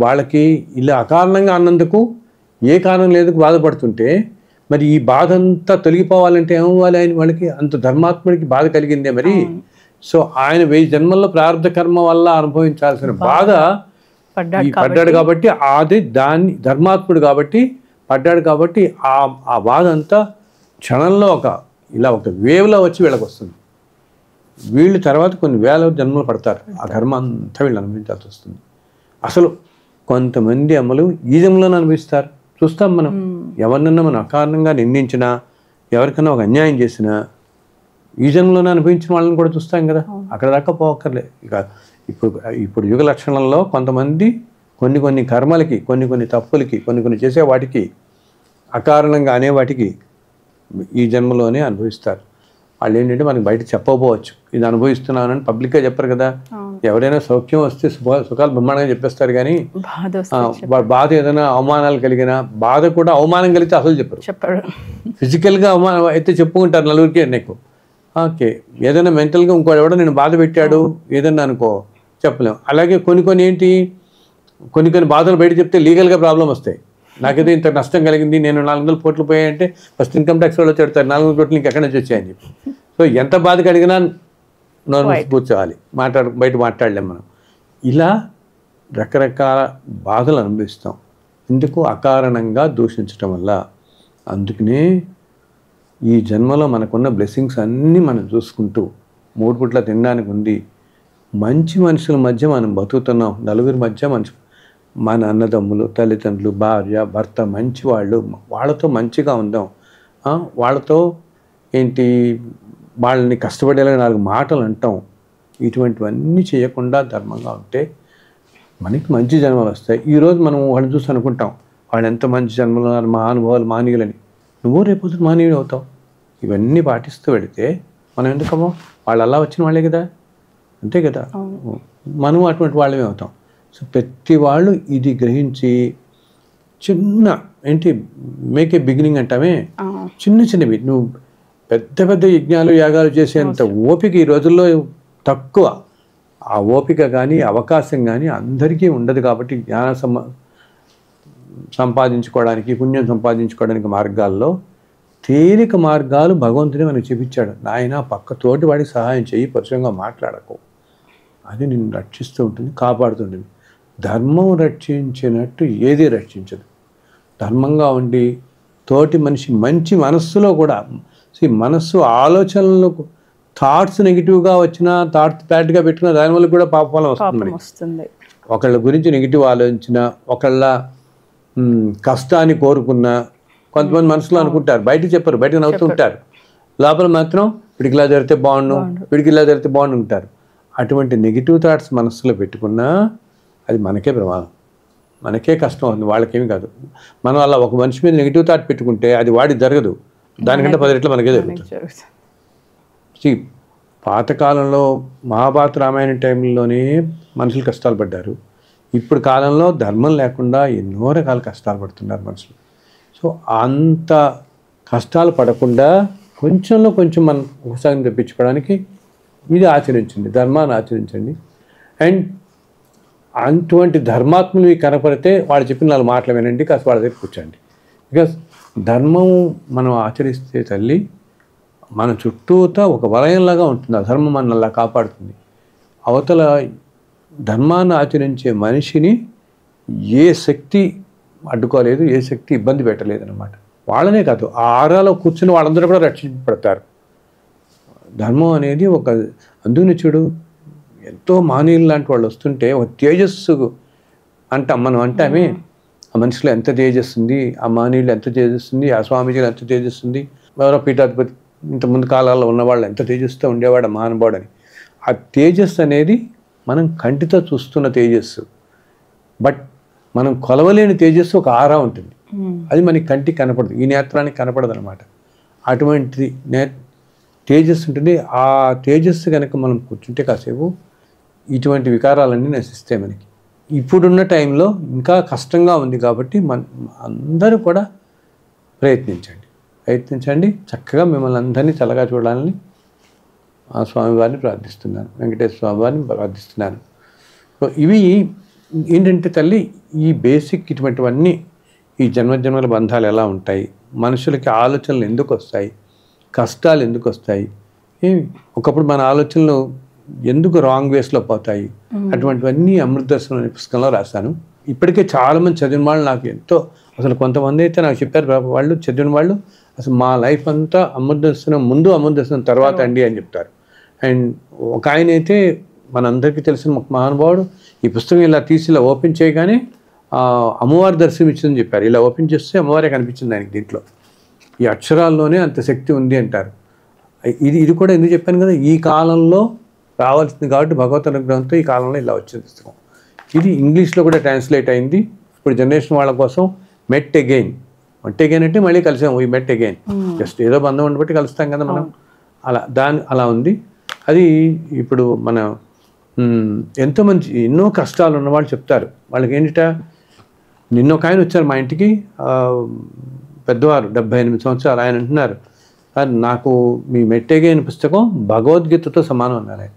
వాళ్ళకి ఇలా అకారణంగా అన్నందుకు ఏ కారణం లేదు బాధపడుతుంటే, మరి ఈ బాధ అంతా తొలగిపోవాలంటే ఏమవ్వాలి, ఆయన వాళ్ళకి అంత ధర్మాత్ముడికి బాధ కలిగిందే మరి. సో ఆయన 1000 జన్మల్లో ప్రారంభ కర్మ వల్ల అనుభవించాల్సిన బాధ పడ్డాడు కాబట్టి, అది దాన్ని ధర్మాత్ముడు కాబట్టి పడ్డాడు కాబట్టి ఆ బాధ అంతా క్షణంలో ఇలా ఒక వేవ్లో వచ్చి వీళ్ళకి వస్తుంది. వీళ్ళు తర్వాత కొన్ని వేల జన్మలు పడతారు, ఆ కర్మ అంతా వీళ్ళు అనుభవించాల్సి వస్తుంది. అసలు కొంతమంది అమ్మలు ఈ జన్మలోనే అనుభవిస్తారు, చూస్తాం మనం. ఎవరినన్నా మనం అకారణంగా నిందించినా, ఎవరికైనా ఒక అన్యాయం చేసినా ఈ జన్మలోనే అనుభవించిన వాళ్ళని కూడా చూస్తాం కదా. అక్కడ దాకా పోక్కర్లే. ఇక ఇప్పుడు యుగ లక్షణంలో కొంతమంది కొన్ని కర్మలకి, కొన్ని తప్పులకి, కొన్ని చేసే వాటికి, అకారణంగా అనే వాటికి ఈ జన్మలోనే అనుభవిస్తారు. వాళ్ళు ఏంటంటే మనకి బయట చెప్పకపోవచ్చు, ఇది అనుభవిస్తున్నానని పబ్లిక్గా చెప్పరు కదా. ఎవరైనా సౌఖ్యం వస్తే సుఖాలు బ్రహ్మాండంగా చెప్పేస్తారు, కానీ బాధ ఏదైనా అవమానాలు కలిగిన బాధ కూడా, అవమానం కలిగితే అసలు చెప్పరు. ఫిజికల్గా అవమానం అయితే చెప్పుకుంటారు నలుగురికి నీకు, ఓకే. ఏదైనా మెంటల్గా ఇంకోటి ఎవడో నేను బాధ పెట్టాడు ఏదన్నా అనుకో, చెప్పలేం. అలాగే కొన్ని బాధలు బయట చెప్తే లీగల్గా ప్రాబ్లం వస్తాయి. నాకైతే ఇంత నష్టం కలిగింది, నేను 400 కోట్లు పోయాయంటే ఫస్ట్ ఇన్కమ్ ట్యాక్స్ వాళ్ళు చెడతారు 400 కోట్లు ఇంకెక్కడి నుంచి వచ్చాయని చెప్పి. సో ఎంత బాధ కలిగినా నార్మల్ కూర్చోవాలి, బయట మాట్లాడలేం మనం. ఇలా రకరకాల బాధలు అనుభవిస్తాం, ఎందుకు అకారణంగా దూషించటం వల్ల. అందుకనే ఈ జన్మలో మనకున్న బ్లెస్సింగ్స్ అన్నీ మనం చూసుకుంటూ 3 పూట్ల తినడానికి ఉంది, మంచి మనుషుల మధ్య మనం బతుకుతున్నాం, నలుగురి మధ్య మన అన్నదమ్ములు, తల్లిదండ్రులు, భార్య, భర్త మంచి వాళ్ళతో మంచిగా ఉందాం. వాళ్ళతో వాళ్ళని కష్టపడేలా 4 మాటలు అంటాం. ఇటువంటివన్నీ చేయకుండా ధర్మంగా ఉంటే మనకి మంచి జన్మలు వస్తాయి. ఈరోజు మనం వాళ్ళని చూసి అనుకుంటాం వాళ్ళు ఎంత మంచి జన్మలు ఉన్నారు, మహానుభావులు, మానవులని. నువ్వు రేపు మానవుని అవుతావు. ఇవన్నీ పాటిస్తూ వెళితే మనం ఎందుకమ్మో వాళ్ళు అలా వచ్చిన వాళ్ళే కదా, అంతే కదా, మనం అటువంటి వాళ్ళమే అవుతాం. సో ప్రతి వాళ్ళు ఇది గ్రహించి చిన్న ఏంటి మేక్ ఏ బిగినింగ్ అంటామే, చిన్న చిన్నవి. నువ్వు పెద్ద పెద్ద యజ్ఞాలు యాగాలు చేసేంత ఓపిక ఈ రోజుల్లో తక్కువ. ఆ ఓపిక కానీ అవకాశం కానీ అందరికీ ఉండదు. కాబట్టి జ్ఞాన సంపాదించుకోవడానికి, పుణ్యం సంపాదించుకోవడానికి మార్గాల్లో తేలిక మార్గాలు భగవంతుని మనకు చూపించాడు. నాయన పక్క తోటి వాడికి సహాయం చేయి, పరుషంగా మాట్లాడకు, అది నిన్ను రక్షిస్తూ ఉంటుంది, కాపాడుతుంటుంది. ధర్మం రక్షించినట్టు ఏది రక్షించదు. ధర్మంగా ఉండి తోటి మనిషి మంచి మనస్సులో కూడా మనస్సు ఆలోచనలు థాట్స్ నెగిటివ్గా వచ్చినా, థాట్స్ బ్యాడ్గా పెట్టినా దానివల్ల కూడా పాపఫలం వస్తుంది. ఒకళ్ళ గురించి నెగిటివ్ ఆలోచించిన, ఒకళ్ళ కష్టాన్ని కోరుకున్నా కొంతమంది మనసులో అనుకుంటారు, బయటకు చెప్పరు, బయటకు నవ్వుతుంటారు, లోపల మాత్రం వీడికి ఇలా జరిగితే బాగుండు, వీడికి ఇలా జరిగితే బాగుండు ఉంటారు. అటువంటి నెగిటివ్ థాట్స్ మనసులో పెట్టుకున్నా అది మనకే ప్రమాదం, మనకే కష్టం అవుతుంది, వాళ్ళకేమి కాదు. మనం అలా ఒక మనిషి మీద నెగిటివ్ థాట్ పెట్టుకుంటే అది వాడికి జరగదు, దానికంటే 10 రెట్లు మనకే జరుగుతుంది. పాతకాలంలో మహాభారత రామాయణ టైంలోనే మనుషులు కష్టాలు పడ్డారు. ఇప్పుడు కాలంలో ధర్మం లేకుండా ఎన్నో రకాల కష్టాలు పడుతున్నారు మనుషులు. సో అంత కష్టాలు పడకుండా కొంచెంలో కొంచెం మనం ఉపశమనం తెప్పించుకోవడానికి ఇది ఆచరించండి, ధర్మాన్ని ఆచరించండి. అండ్ అటువంటి ధర్మాత్ములు కనపడితే వాళ్ళు చెప్పిన 4 మాటలు వినండి, కాస్త వాళ్ళ దగ్గర కూర్చోండి. బికాస్ ధర్మం మనం ఆచరిస్తే తల్లి మన చుట్టూతా ఒక వలయంలాగా ఉంటుంది. ఆ ధర్మం మన అలా కాపాడుతుంది. అవతల ధర్మాన్ని ఆచరించే మనిషిని ఏ శక్తి అడ్డుకోలేదు, ఏ శక్తి ఇబ్బంది పెట్టలేదు అన్నమాట. వాళ్ళనే కాదు, ఆ ఆరాలో కూర్చుని వాళ్ళందరూ కూడా రక్షించబడతారు. ధర్మం అనేది ఒక అందుని చూడు, ఎంతో మానవులు లాంటి వాళ్ళు వస్తుంటే ఒక తేజస్సు అంటాం మనం, అంటామే ఆ మనిషిలో ఎంత తేజస్సుంది, ఆ మానవులు ఎంత తేజస్సుంది, ఆ స్వామీజీలు ఎంత తేజస్సుంది, ఎవరో పీఠాధిపతి ఇంత ముందు కాలాల్లో ఉన్నవాళ్ళు ఎంత తేజస్సుతో ఉండేవాడు ఆ మహానుభావుడని. ఆ తేజస్సు అనేది మనం కంటితో చూస్తున్న తేజస్సు, బట్ మనం కొలవలేని తేజస్సు ఒక ఆరా ఉంటుంది, అది మనకి కంటికి కనపడదు, ఈ నేత్రానికి కనపడదు అనమాట. అటువంటి తేజస్సు ఉంటుంది. ఆ తేజస్సు కనుక మనం కూర్చుంటే కాసేపు ఇటువంటి వికారాలన్నీ నశిస్తాయి మనకి. ఇప్పుడున్న టైంలో ఇంకా కష్టంగా ఉంది కాబట్టి అందరూ కూడా ప్రయత్నించండి. చక్కగా మిమ్మల్ని అందరినీ చల్లగా చూడాలని ఆ స్వామివారిని ప్రార్థిస్తున్నాను, వెంకటేశ్వర స్వామివారిని ప్రార్థిస్తున్నాను. సో ఇవి ఏంటంటే తల్లి, ఈ బేసిక్ ఇటువంటివన్నీ, ఈ జన్మజన్మల బంధాలు ఎలా ఉంటాయి, మనుషులకి ఆలోచనలు ఎందుకు వస్తాయి, కష్టాలు ఎందుకు వస్తాయి, ఒకప్పుడు మన ఆలోచనలు ఎందుకు రాంగ్ వేస్లో పోతాయి, అటువంటివన్నీ అమృతదర్శనం అనే పుస్తకంలో రాశాను. ఇప్పటికే చాలామంది చదివిన వాళ్ళు నాకు ఎంతో, అసలు కొంతమంది అయితే నాకు చెప్పారు, వాళ్ళు చదివిన వాళ్ళు అసలు మా లైఫ్ అంతా అమృతదర్శనం ముందు, అమృతదర్శనం తర్వాత అండి అని చెప్తారు. అండ్ ఒక ఆయన అయితే మనందరికీ తెలిసిన ఒక మహానుభావుడు ఈ పుస్తకం ఇలా తీసి ఇలా ఓపెన్ చేయగానే అమ్మవారి దర్శనం ఇచ్చిందని చెప్పారు. ఇలా ఓపెన్ చేస్తే అమ్మవారే కనిపించింది ఆయనకి. దీంట్లో ఈ అక్షరాల్లోనే అంత శక్తి ఉంది అంటారు. ఇది కూడా ఎందుకు చెప్పాను కదా, ఈ కాలంలో రావాల్సింది కాబట్టి భగవత్ అనుగ్రహంతో ఈ కాలంలో ఇలా వచ్చింది పుస్తకం. ఇది ఇంగ్లీష్లో కూడా ట్రాన్స్లేట్ అయింది. ఇప్పుడు జనరేషన్ వాళ్ళ కోసం మెట్ అగైన్ అంటే మళ్ళీ కలిసాము, ఈ మెట్ అగైన్, జస్ట్ ఏదో బంధం ఉండబట్టి కలుస్తాం కదా మనం, అలా ఉంది. అది ఇప్పుడు మన ఎంతో మంచి ఎన్నో కష్టాలు ఉన్నవాళ్ళు చెప్తారు. వాళ్ళకి ఏంటిట, నిన్న ఒక ఆయన వచ్చారు మా ఇంటికి, పెద్దవారు 78 సంవత్సరాలు, ఆయన అంటున్నారు, నాకు మీ మెట్ అగైన్ పుస్తకం భగవద్గీతతో సమానం అన్నారు ఆయన.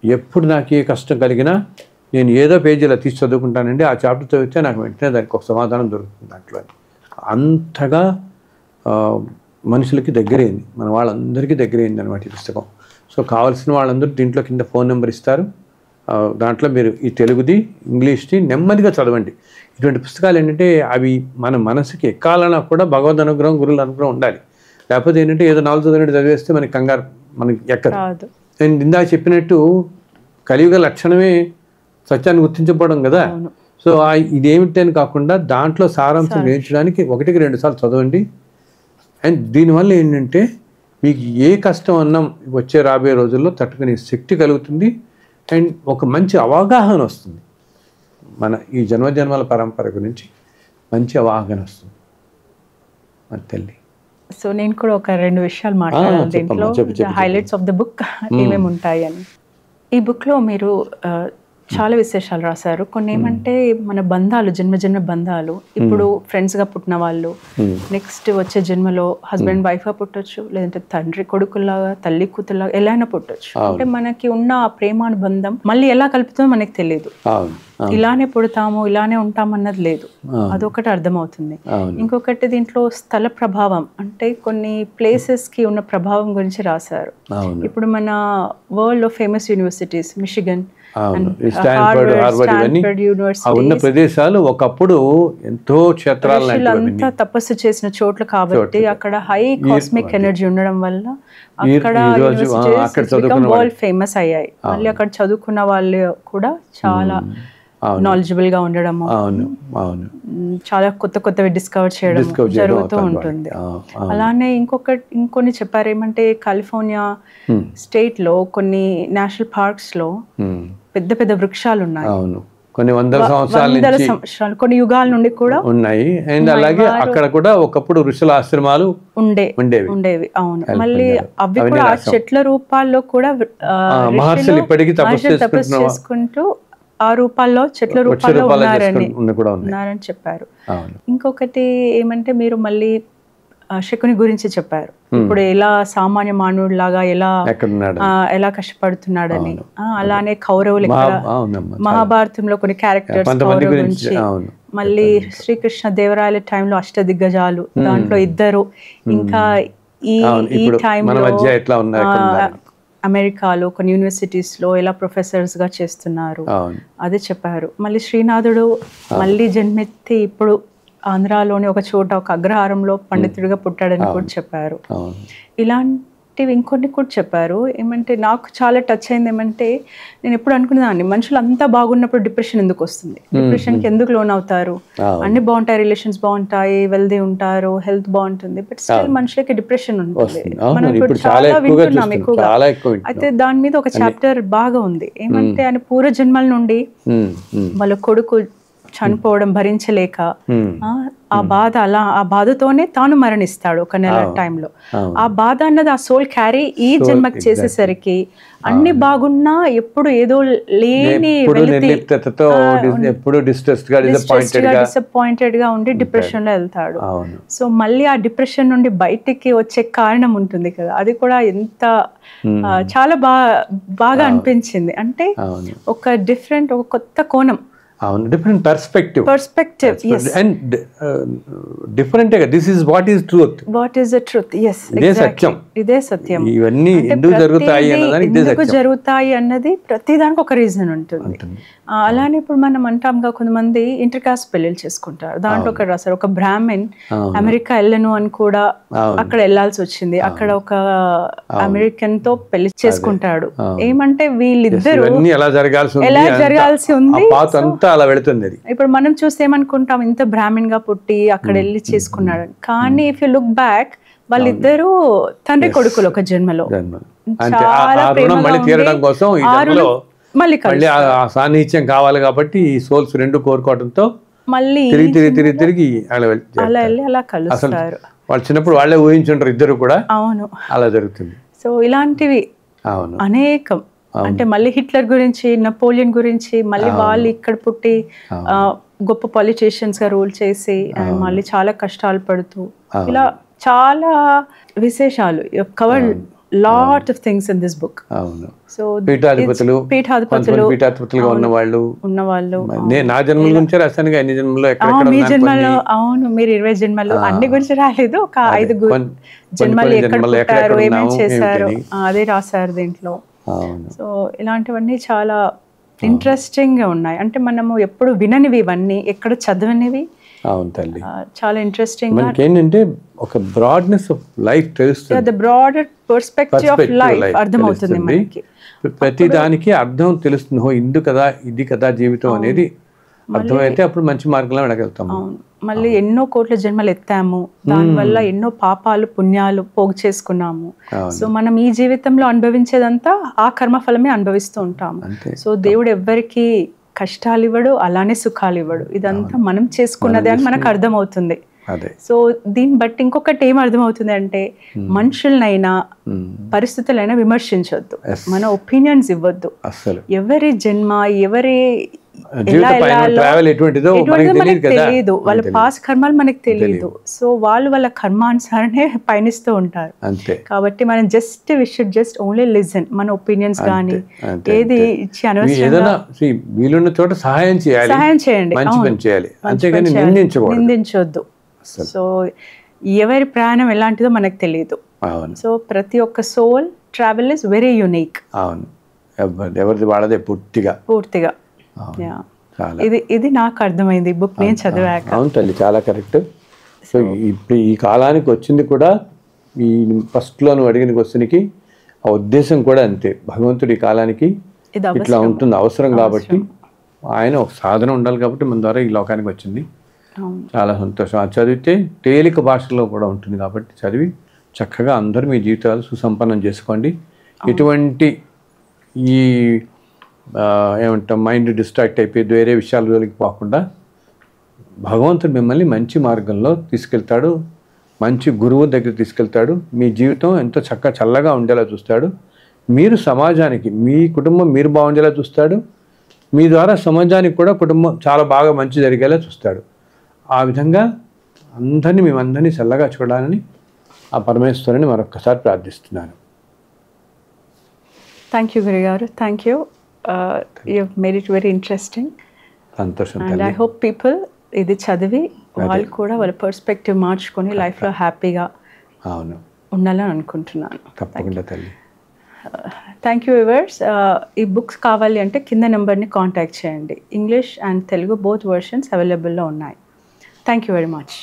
ఎప్పుడు నాకు ఏ కష్టం కలిగినా నేను ఏదో పేజీలో తీసి చదువుకుంటానండి, ఆ చాప్టర్ చదివితే నాకు వెంటనే దానికి ఒక సమాధానం దొరుకుతుంది దాంట్లో. అంతగా మనుషులకి దగ్గరైంది, మన వాళ్ళందరికీ దగ్గరైంది అనమాట ఈ పుస్తకం. సో కావాల్సిన వాళ్ళందరూ దీంట్లో కింద ఫోన్ నెంబర్ ఇస్తారు, దాంట్లో మీరు ఈ తెలుగుది ఇంగ్లీష్ది నెమ్మదిగా చదవండి. ఇటువంటి పుస్తకాలు ఏంటంటే అవి మన మనసుకి ఎక్కాలన్నా కూడా భగవద్ అనుగ్రహం, గురువుల అనుగ్రహం ఉండాలి. లేకపోతే ఏంటంటే ఏదో 4 చదివినట్టు చదివేస్తే మనకి కంగారు, మనకి ఎక్కదు. నేను ఇందాక చెప్పినట్టు కలియుగ లక్షణమే సత్యాన్ని గుర్తించబడడం కదా. సో ఇదేమిటని కాకుండా దాంట్లో సారాంశం గ్రహించడానికి 1-2 సార్లు చదవండి. అండ్ దీనివల్ల ఏంటంటే మీకు ఏ కష్టం అన్నా వచ్చే రాబోయే రోజుల్లో తట్టుకునే శక్తి కలుగుతుంది. అండ్ ఒక మంచి అవగాహన వస్తుంది. మన ఈ జన్మజన్మల పరంపర గురించి మంచి అవగాహన వస్తుంది మన తల్లి. సో నేను కూడా ఒక 2 విషయాలు మాట్లాడాలి దీంట్లో, హైలైట్స్ ఆఫ్ ద బుక్ ఏమేమి ఉంటాయి అని. ఈ బుక్లో మీరు చాలా విశేషాలు రాశారు. కొన్ని ఏమంటే మన బంధాలు, జన్మ బంధాలు, ఇప్పుడు ఫ్రెండ్స్గా పుట్టిన వాళ్ళు నెక్స్ట్ వచ్చే జన్మలో హస్బెండ్ వైఫ్గా పుట్టొచ్చు, లేదంటే తండ్రి కొడుకులాగా, తల్లి కూతురులాగా ఎలా అయినా పుట్టొచ్చు. అంటే మనకి ఉన్న ఆ ప్రేమానుబంధం మళ్ళీ ఎలా కలుపుతుందో మనకి తెలియదు. ఇలానే పుడతాము, ఇలానే ఉంటాము అన్నది లేదు. అదొకటి అర్థమవుతుంది. ఇంకొకటి దీంట్లో స్థల ప్రభావం, అంటే కొన్ని ప్లేసెస్ కి ఉన్న ప్రభావం గురించి రాశారు. ఇప్పుడు మన వరల్డ్ లో ఫేమస్ యూనివర్సిటీస్, మిషిగన్, ఉన్న ప్రదేశాలు ఒకప్పుడు ఎంతో క్షేత్రాలంతా తపస్సు చేసిన చోట్ల కాబట్టి అక్కడ హై కాస్మిక్ ఎనర్జీ ఉండడం వల్ల అక్కడ వరల్డ్ ఫేమస్ అయ్యాయి. మళ్ళీ అక్కడ చదువుకున్న వాళ్ళు కూడా చాలా నాలెడ్జబుల్ గా ఉండడము, చాలా కొత్త కొత్తవి డిస్కవర్ చేయడం జరుగుతూ ఉంటుంది. అలానే ఇంకొన్ని చెప్పారు ఏమంటే కాలిఫోర్నియా స్టేట్ లో కొన్ని నేషనల్ పార్క్స్ లో పెద్ద పెద్ద వృక్షాలు ఉన్నాయి. కొన్ని వందల సంవత్సరాలు, కొన్ని యుగాల నుండి కూడా ఉన్నాయి. అండ్ అలాగే అక్కడ కూడా ఒకప్పుడు ఋషుల ఆశ్రమాలు ఉండేవి. అవును, మళ్ళీ అవి కూడా ఆ చెట్ల రూపాల్లో కూడా మహర్షులు ఇప్పటికీ తపస్సు చేసుకుంటూ ఆ రూపాల్లో, చెట్ల రూపాల్లో ఉన్నారని చెప్పారు. ఇంకొకటి ఏమంటే మీరు మళ్ళీ శకుని గురించి చెప్పారు. ఇప్పుడు ఎలా సామాన్య మానవుడు లాగా ఎలా కష్టపడుతున్నాడని. అలానే కౌరవులు ఇక్కడ మహాభారతంలో కొన్ని క్యారెక్టర్స్ కౌరవుల గురించి, మళ్ళీ శ్రీకృష్ణ దేవరాయల టైంలో అష్టదిగ్గజాలు, దాంట్లో 2, ఇంకా ఈ టైంలో అమెరికాలో కొన్ని యూనివర్సిటీస్ లో ఎలా ప్రొఫెసర్స్ గా చేస్తున్నారు అదే చెప్పారు. మళ్ళీ శ్రీనాథుడు మళ్ళీ జన్మెత్తి ఇప్పుడు ఆంధ్రాలోని ఒక చోట ఒక అగ్రహారంలో పండితుడిగా పుట్టాడని కూడా చెప్పారు. ఇలాంటివి ఇంకొన్ని కూడా చెప్పారు. ఏమంటే నాకు చాలా టచ్ అయింది ఏమంటే, నేను ఎప్పుడు అనుకునేదాన్ని మనుషులు అంతా బాగున్నప్పుడు డిప్రెషన్ ఎందుకు వస్తుంది, డిప్రెషన్కి ఎందుకు లోన్ అవుతారు, అన్ని బాగుంటాయి, రిలేషన్స్ బాగుంటాయి, వెల్దీ ఉంటారు, హెల్త్ బాగుంటుంది, బట్ స్టిల్ మనుషులకి డిప్రెషన్ ఉంటుంది. మనం ఇప్పుడు చాలా వింటున్నాం ఎక్కువగా. అయితే దాని మీద ఒక చాప్టర్ బాగా ఉంది. ఏమంటే ఆయన పూర్వజన్మల నుండి వాళ్ళ కొడుకు చనిపోవడం భరించలేక ఆ బాధ, ఆ బాధతోనే తాను మరణిస్తాడు ఒక నెల టైంలో. ఆ బాధ అన్నది ఆ సోల్ క్యారీ ఈ జన్మకి చేసేసరికి అన్ని బాగున్నా ఎప్పుడు ఏదో లేని డిసప్పాయింటెడ్ గా ఉండి డిప్రెషన్ లో వెళ్తాడు. సో మళ్ళీ ఆ డిప్రెషన్ నుండి బయటికి వచ్చే కారణం ఉంటుంది కదా, అది కూడా ఎంత చాలా బాగా అనిపించింది. అంటే ఒక డిఫరెంట్, ఒక కొత్త కోణం, different perspective and different. This is what is truth, ఇదే సత్యం, ఇదే సత్యం. ఇవన్నీ ఎందుకు జరుగుతాయి అన్నది ప్రతి దానికి ఒక రీజన్ ఉంటుంది. అలానే ఇప్పుడు మనం అంటాంగా కొంతమంది ఇంటర్ కాస్ట్ పెళ్లిళ్ళు చేసుకుంటారు. దాంట్లో ఒకటి రాశారు, ఒక బ్రాహ్మణ్ అమెరికా వెళ్ళను అని కూడా అక్కడ వెళ్లాల్సి వచ్చింది. అక్కడ ఒక అమెరికన్ తో పెళ్లి చేసుకుంటాడు. ఏమంటే వీళ్ళిద్దరు ఎలా జరగాల్సి ఉంది అలా వెళుతుంది. ఇప్పుడు మనం చూస్తే ఏమనుకుంటాం, ఇంత బ్రాహ్మణ్ గా పుట్టి అక్కడ వెళ్ళి చేసుకున్నాడు. కానీ ఇఫ్ యు లుక్ బ్యాక్ వాళ్ళిద్దరూ తండ్రి కొడుకులు ఒక జన్మలో మళ్ళీ సాన్నిహిత్యం కావాలి కాబట్టి ఈ సోల్స్ 2 కోరుకోవడంతో మళ్ళీ తిరిగి అలా కలుస్తారు. వాళ్ళు చిన్నప్పుడు వాళ్ళే ఊహించుంటారు ఇద్దరు కూడా. అవును, అలా జరుగుతుంది. సో ఇలాంటివి అనేకం. అంటే మళ్ళీ హిట్లర్ గురించి, నెపోలియన్ గురించి, మళ్ళీ వాళ్ళు ఇక్కడ పుట్టి గొప్ప పొలిటీషియన్స్ గా రూల్ చేసి మళ్ళీ చాలా కష్టాలు పడుతూ, ఇలా చాలా విశేషాలు. Cover lot of things in this book. So పీఠాధిపతులుగా ఉన్నవాళ్ళు నా జన్మల గురించి రాశాను. ఎన్ని జన్మలో, మీ జన్మలో, అవును మీరు 20 జన్మలు అన్ని గురించి రాలేదు, ఒక 5 జన్మలు ఎక్కడ పుట్టారు, ఏమేమి చేశారు అదే రాశారు దీంట్లో. సో ఇలాంటివన్నీ చాలా ఇంట్రెస్టింగ్ గా ఉన్నాయి. అంటే మనము ఎప్పుడు విననివి, ఇవన్నీ ఎక్కడ చదవనివి. అవును తల్లి, చాలా ఇంట్రెస్టింగ్ గా ఏంటంటే ఒక బ్రాడ్నెస్ ఆఫ్ లైఫ్ తెలుస్తుంది, the broader perspective of life అర్థమవుతుంది మనకి. ప్రతి దానికి అర్థం తెలుస్తుంది. ఇందు కదా, ఇది కదా జీవితం అనేది అర్థమైతే అప్పుడు మంచి మార్గంలో వెళ్ళగలుగుతాము. మళ్ళీ ఎన్నో కోట్ల జన్మలు ఎత్తాము, దానివల్ల ఎన్నో పాపాలు పుణ్యాలు పోగు చేసుకున్నాము. సో మనం ఈ జీవితంలో అనుభవించేదంతా ఆ కర్మఫలమే అనుభవిస్తూ ఉంటాము. సో దేవుడు ఎవ్వరికి కష్టాలు ఇవ్వడు, అలానే సుఖాలు ఇవ్వడు. ఇదంతా మనం చేసుకున్నదే అని మనకు అర్థమవుతుంది. అదే. సో దీన్ని బట్టి ఇంకొకటి ఏం అర్థమవుతుంది అంటే, మనుషులనైనా పరిస్థితులైనా విమర్శించొద్దు, మన ఒపీనియన్స్ ఇవ్వద్దు. అసలు ఎవరి జన్మ, ఎవరి తెలియదు, వాళ్ళ పాస్ కర్మాలు మనకు తెలియదు. సో వాళ్ళ కర్మానుసారనే పయనిస్తూ ఉంటారు. కాబట్టి మనం జస్ట్ ఓన్లీ లిజన్, మన ఒపీనియన్స్ కానీ ఏది ఇచ్చి అనవసరంగా వీలున్న చోట సహాయం చేయండి, నిందించొద్దు. సో ఎవరి ప్రయాణం ఎలాంటిదో మనకు తెలియదు. సో ప్రతి ఒక్క soul travel is very unique. అవును, ఎవరిది వాళ్ళదే పూర్తిగా. ఇది నాకు అర్థమైంది బుక్ నేను చదివాక. అవును తల్లి, చాలా కరెక్ట్. సో ఇప్పుడు ఈ కాలానికి వచ్చింది కూడా, ఈ ఫస్ట్లో నువ్వు అడిగిన క్వశ్చన్కి ఆ ఉద్దేశం కూడా అంతే. భగవంతుడి ఈ కాలానికి ఇట్లా ఉంటుంది, అవసరం కాబట్టి ఆయన ఒక సాధన ఉండాలి కాబట్టి మన ద్వారా ఈ లోకానికి వచ్చింది. చాలా సంతోషం. అది చదివితే తేలిక భాషలో కూడా ఉంటుంది కాబట్టి చదివి చక్కగా అందరూ మీ జీవితాలు సుసంపన్నం చేసుకోండి. ఎటువంటి ఈ ఏమంటాం మైండ్ డిస్ట్రాక్ట్ అయిపోయి వేరే విషయాల జోలికి పోకుండా భగవంతుడు మిమ్మల్ని మంచి మార్గంలో తీసుకెళ్తాడు, మంచి గురువు దగ్గర తీసుకెళ్తాడు. మీ జీవితం ఎంతో చల్లగా ఉండేలా చూస్తాడు. మీరు సమాజానికి, మీ కుటుంబం మీరు బాగుండేలా చూస్తాడు. మీ ద్వారా సమాజానికి కూడా కుటుంబం చాలా బాగా మంచి జరిగేలా చూస్తాడు. ఆ విధంగా మేమందరినీ చల్లగా చూడాలని ఆ పరమేశ్వరుని మరొక్కసారి ప్రార్థిస్తున్నాను. థ్యాంక్ యూ గురుగారు, thank you. You made it very interesting. సంతోషం. అండ్ ఐ హోప్ పీపుల్ ఇది చదివి వాళ్ళు కూడా వాళ్ళ పర్స్పెక్టివ్ మార్చుకొని లైఫ్లో హ్యాపీగా ఉండాలని అనుకుంటున్నాను. తప్పకుండా తల్లి. Thank you viewers. ఈ బుక్స్ కావాలి అంటే కింద నెంబర్ని కాంటాక్ట్ చేయండి. English and Telugu both versions అవైలబుల్లో ఉన్నాయి. Thank you very much.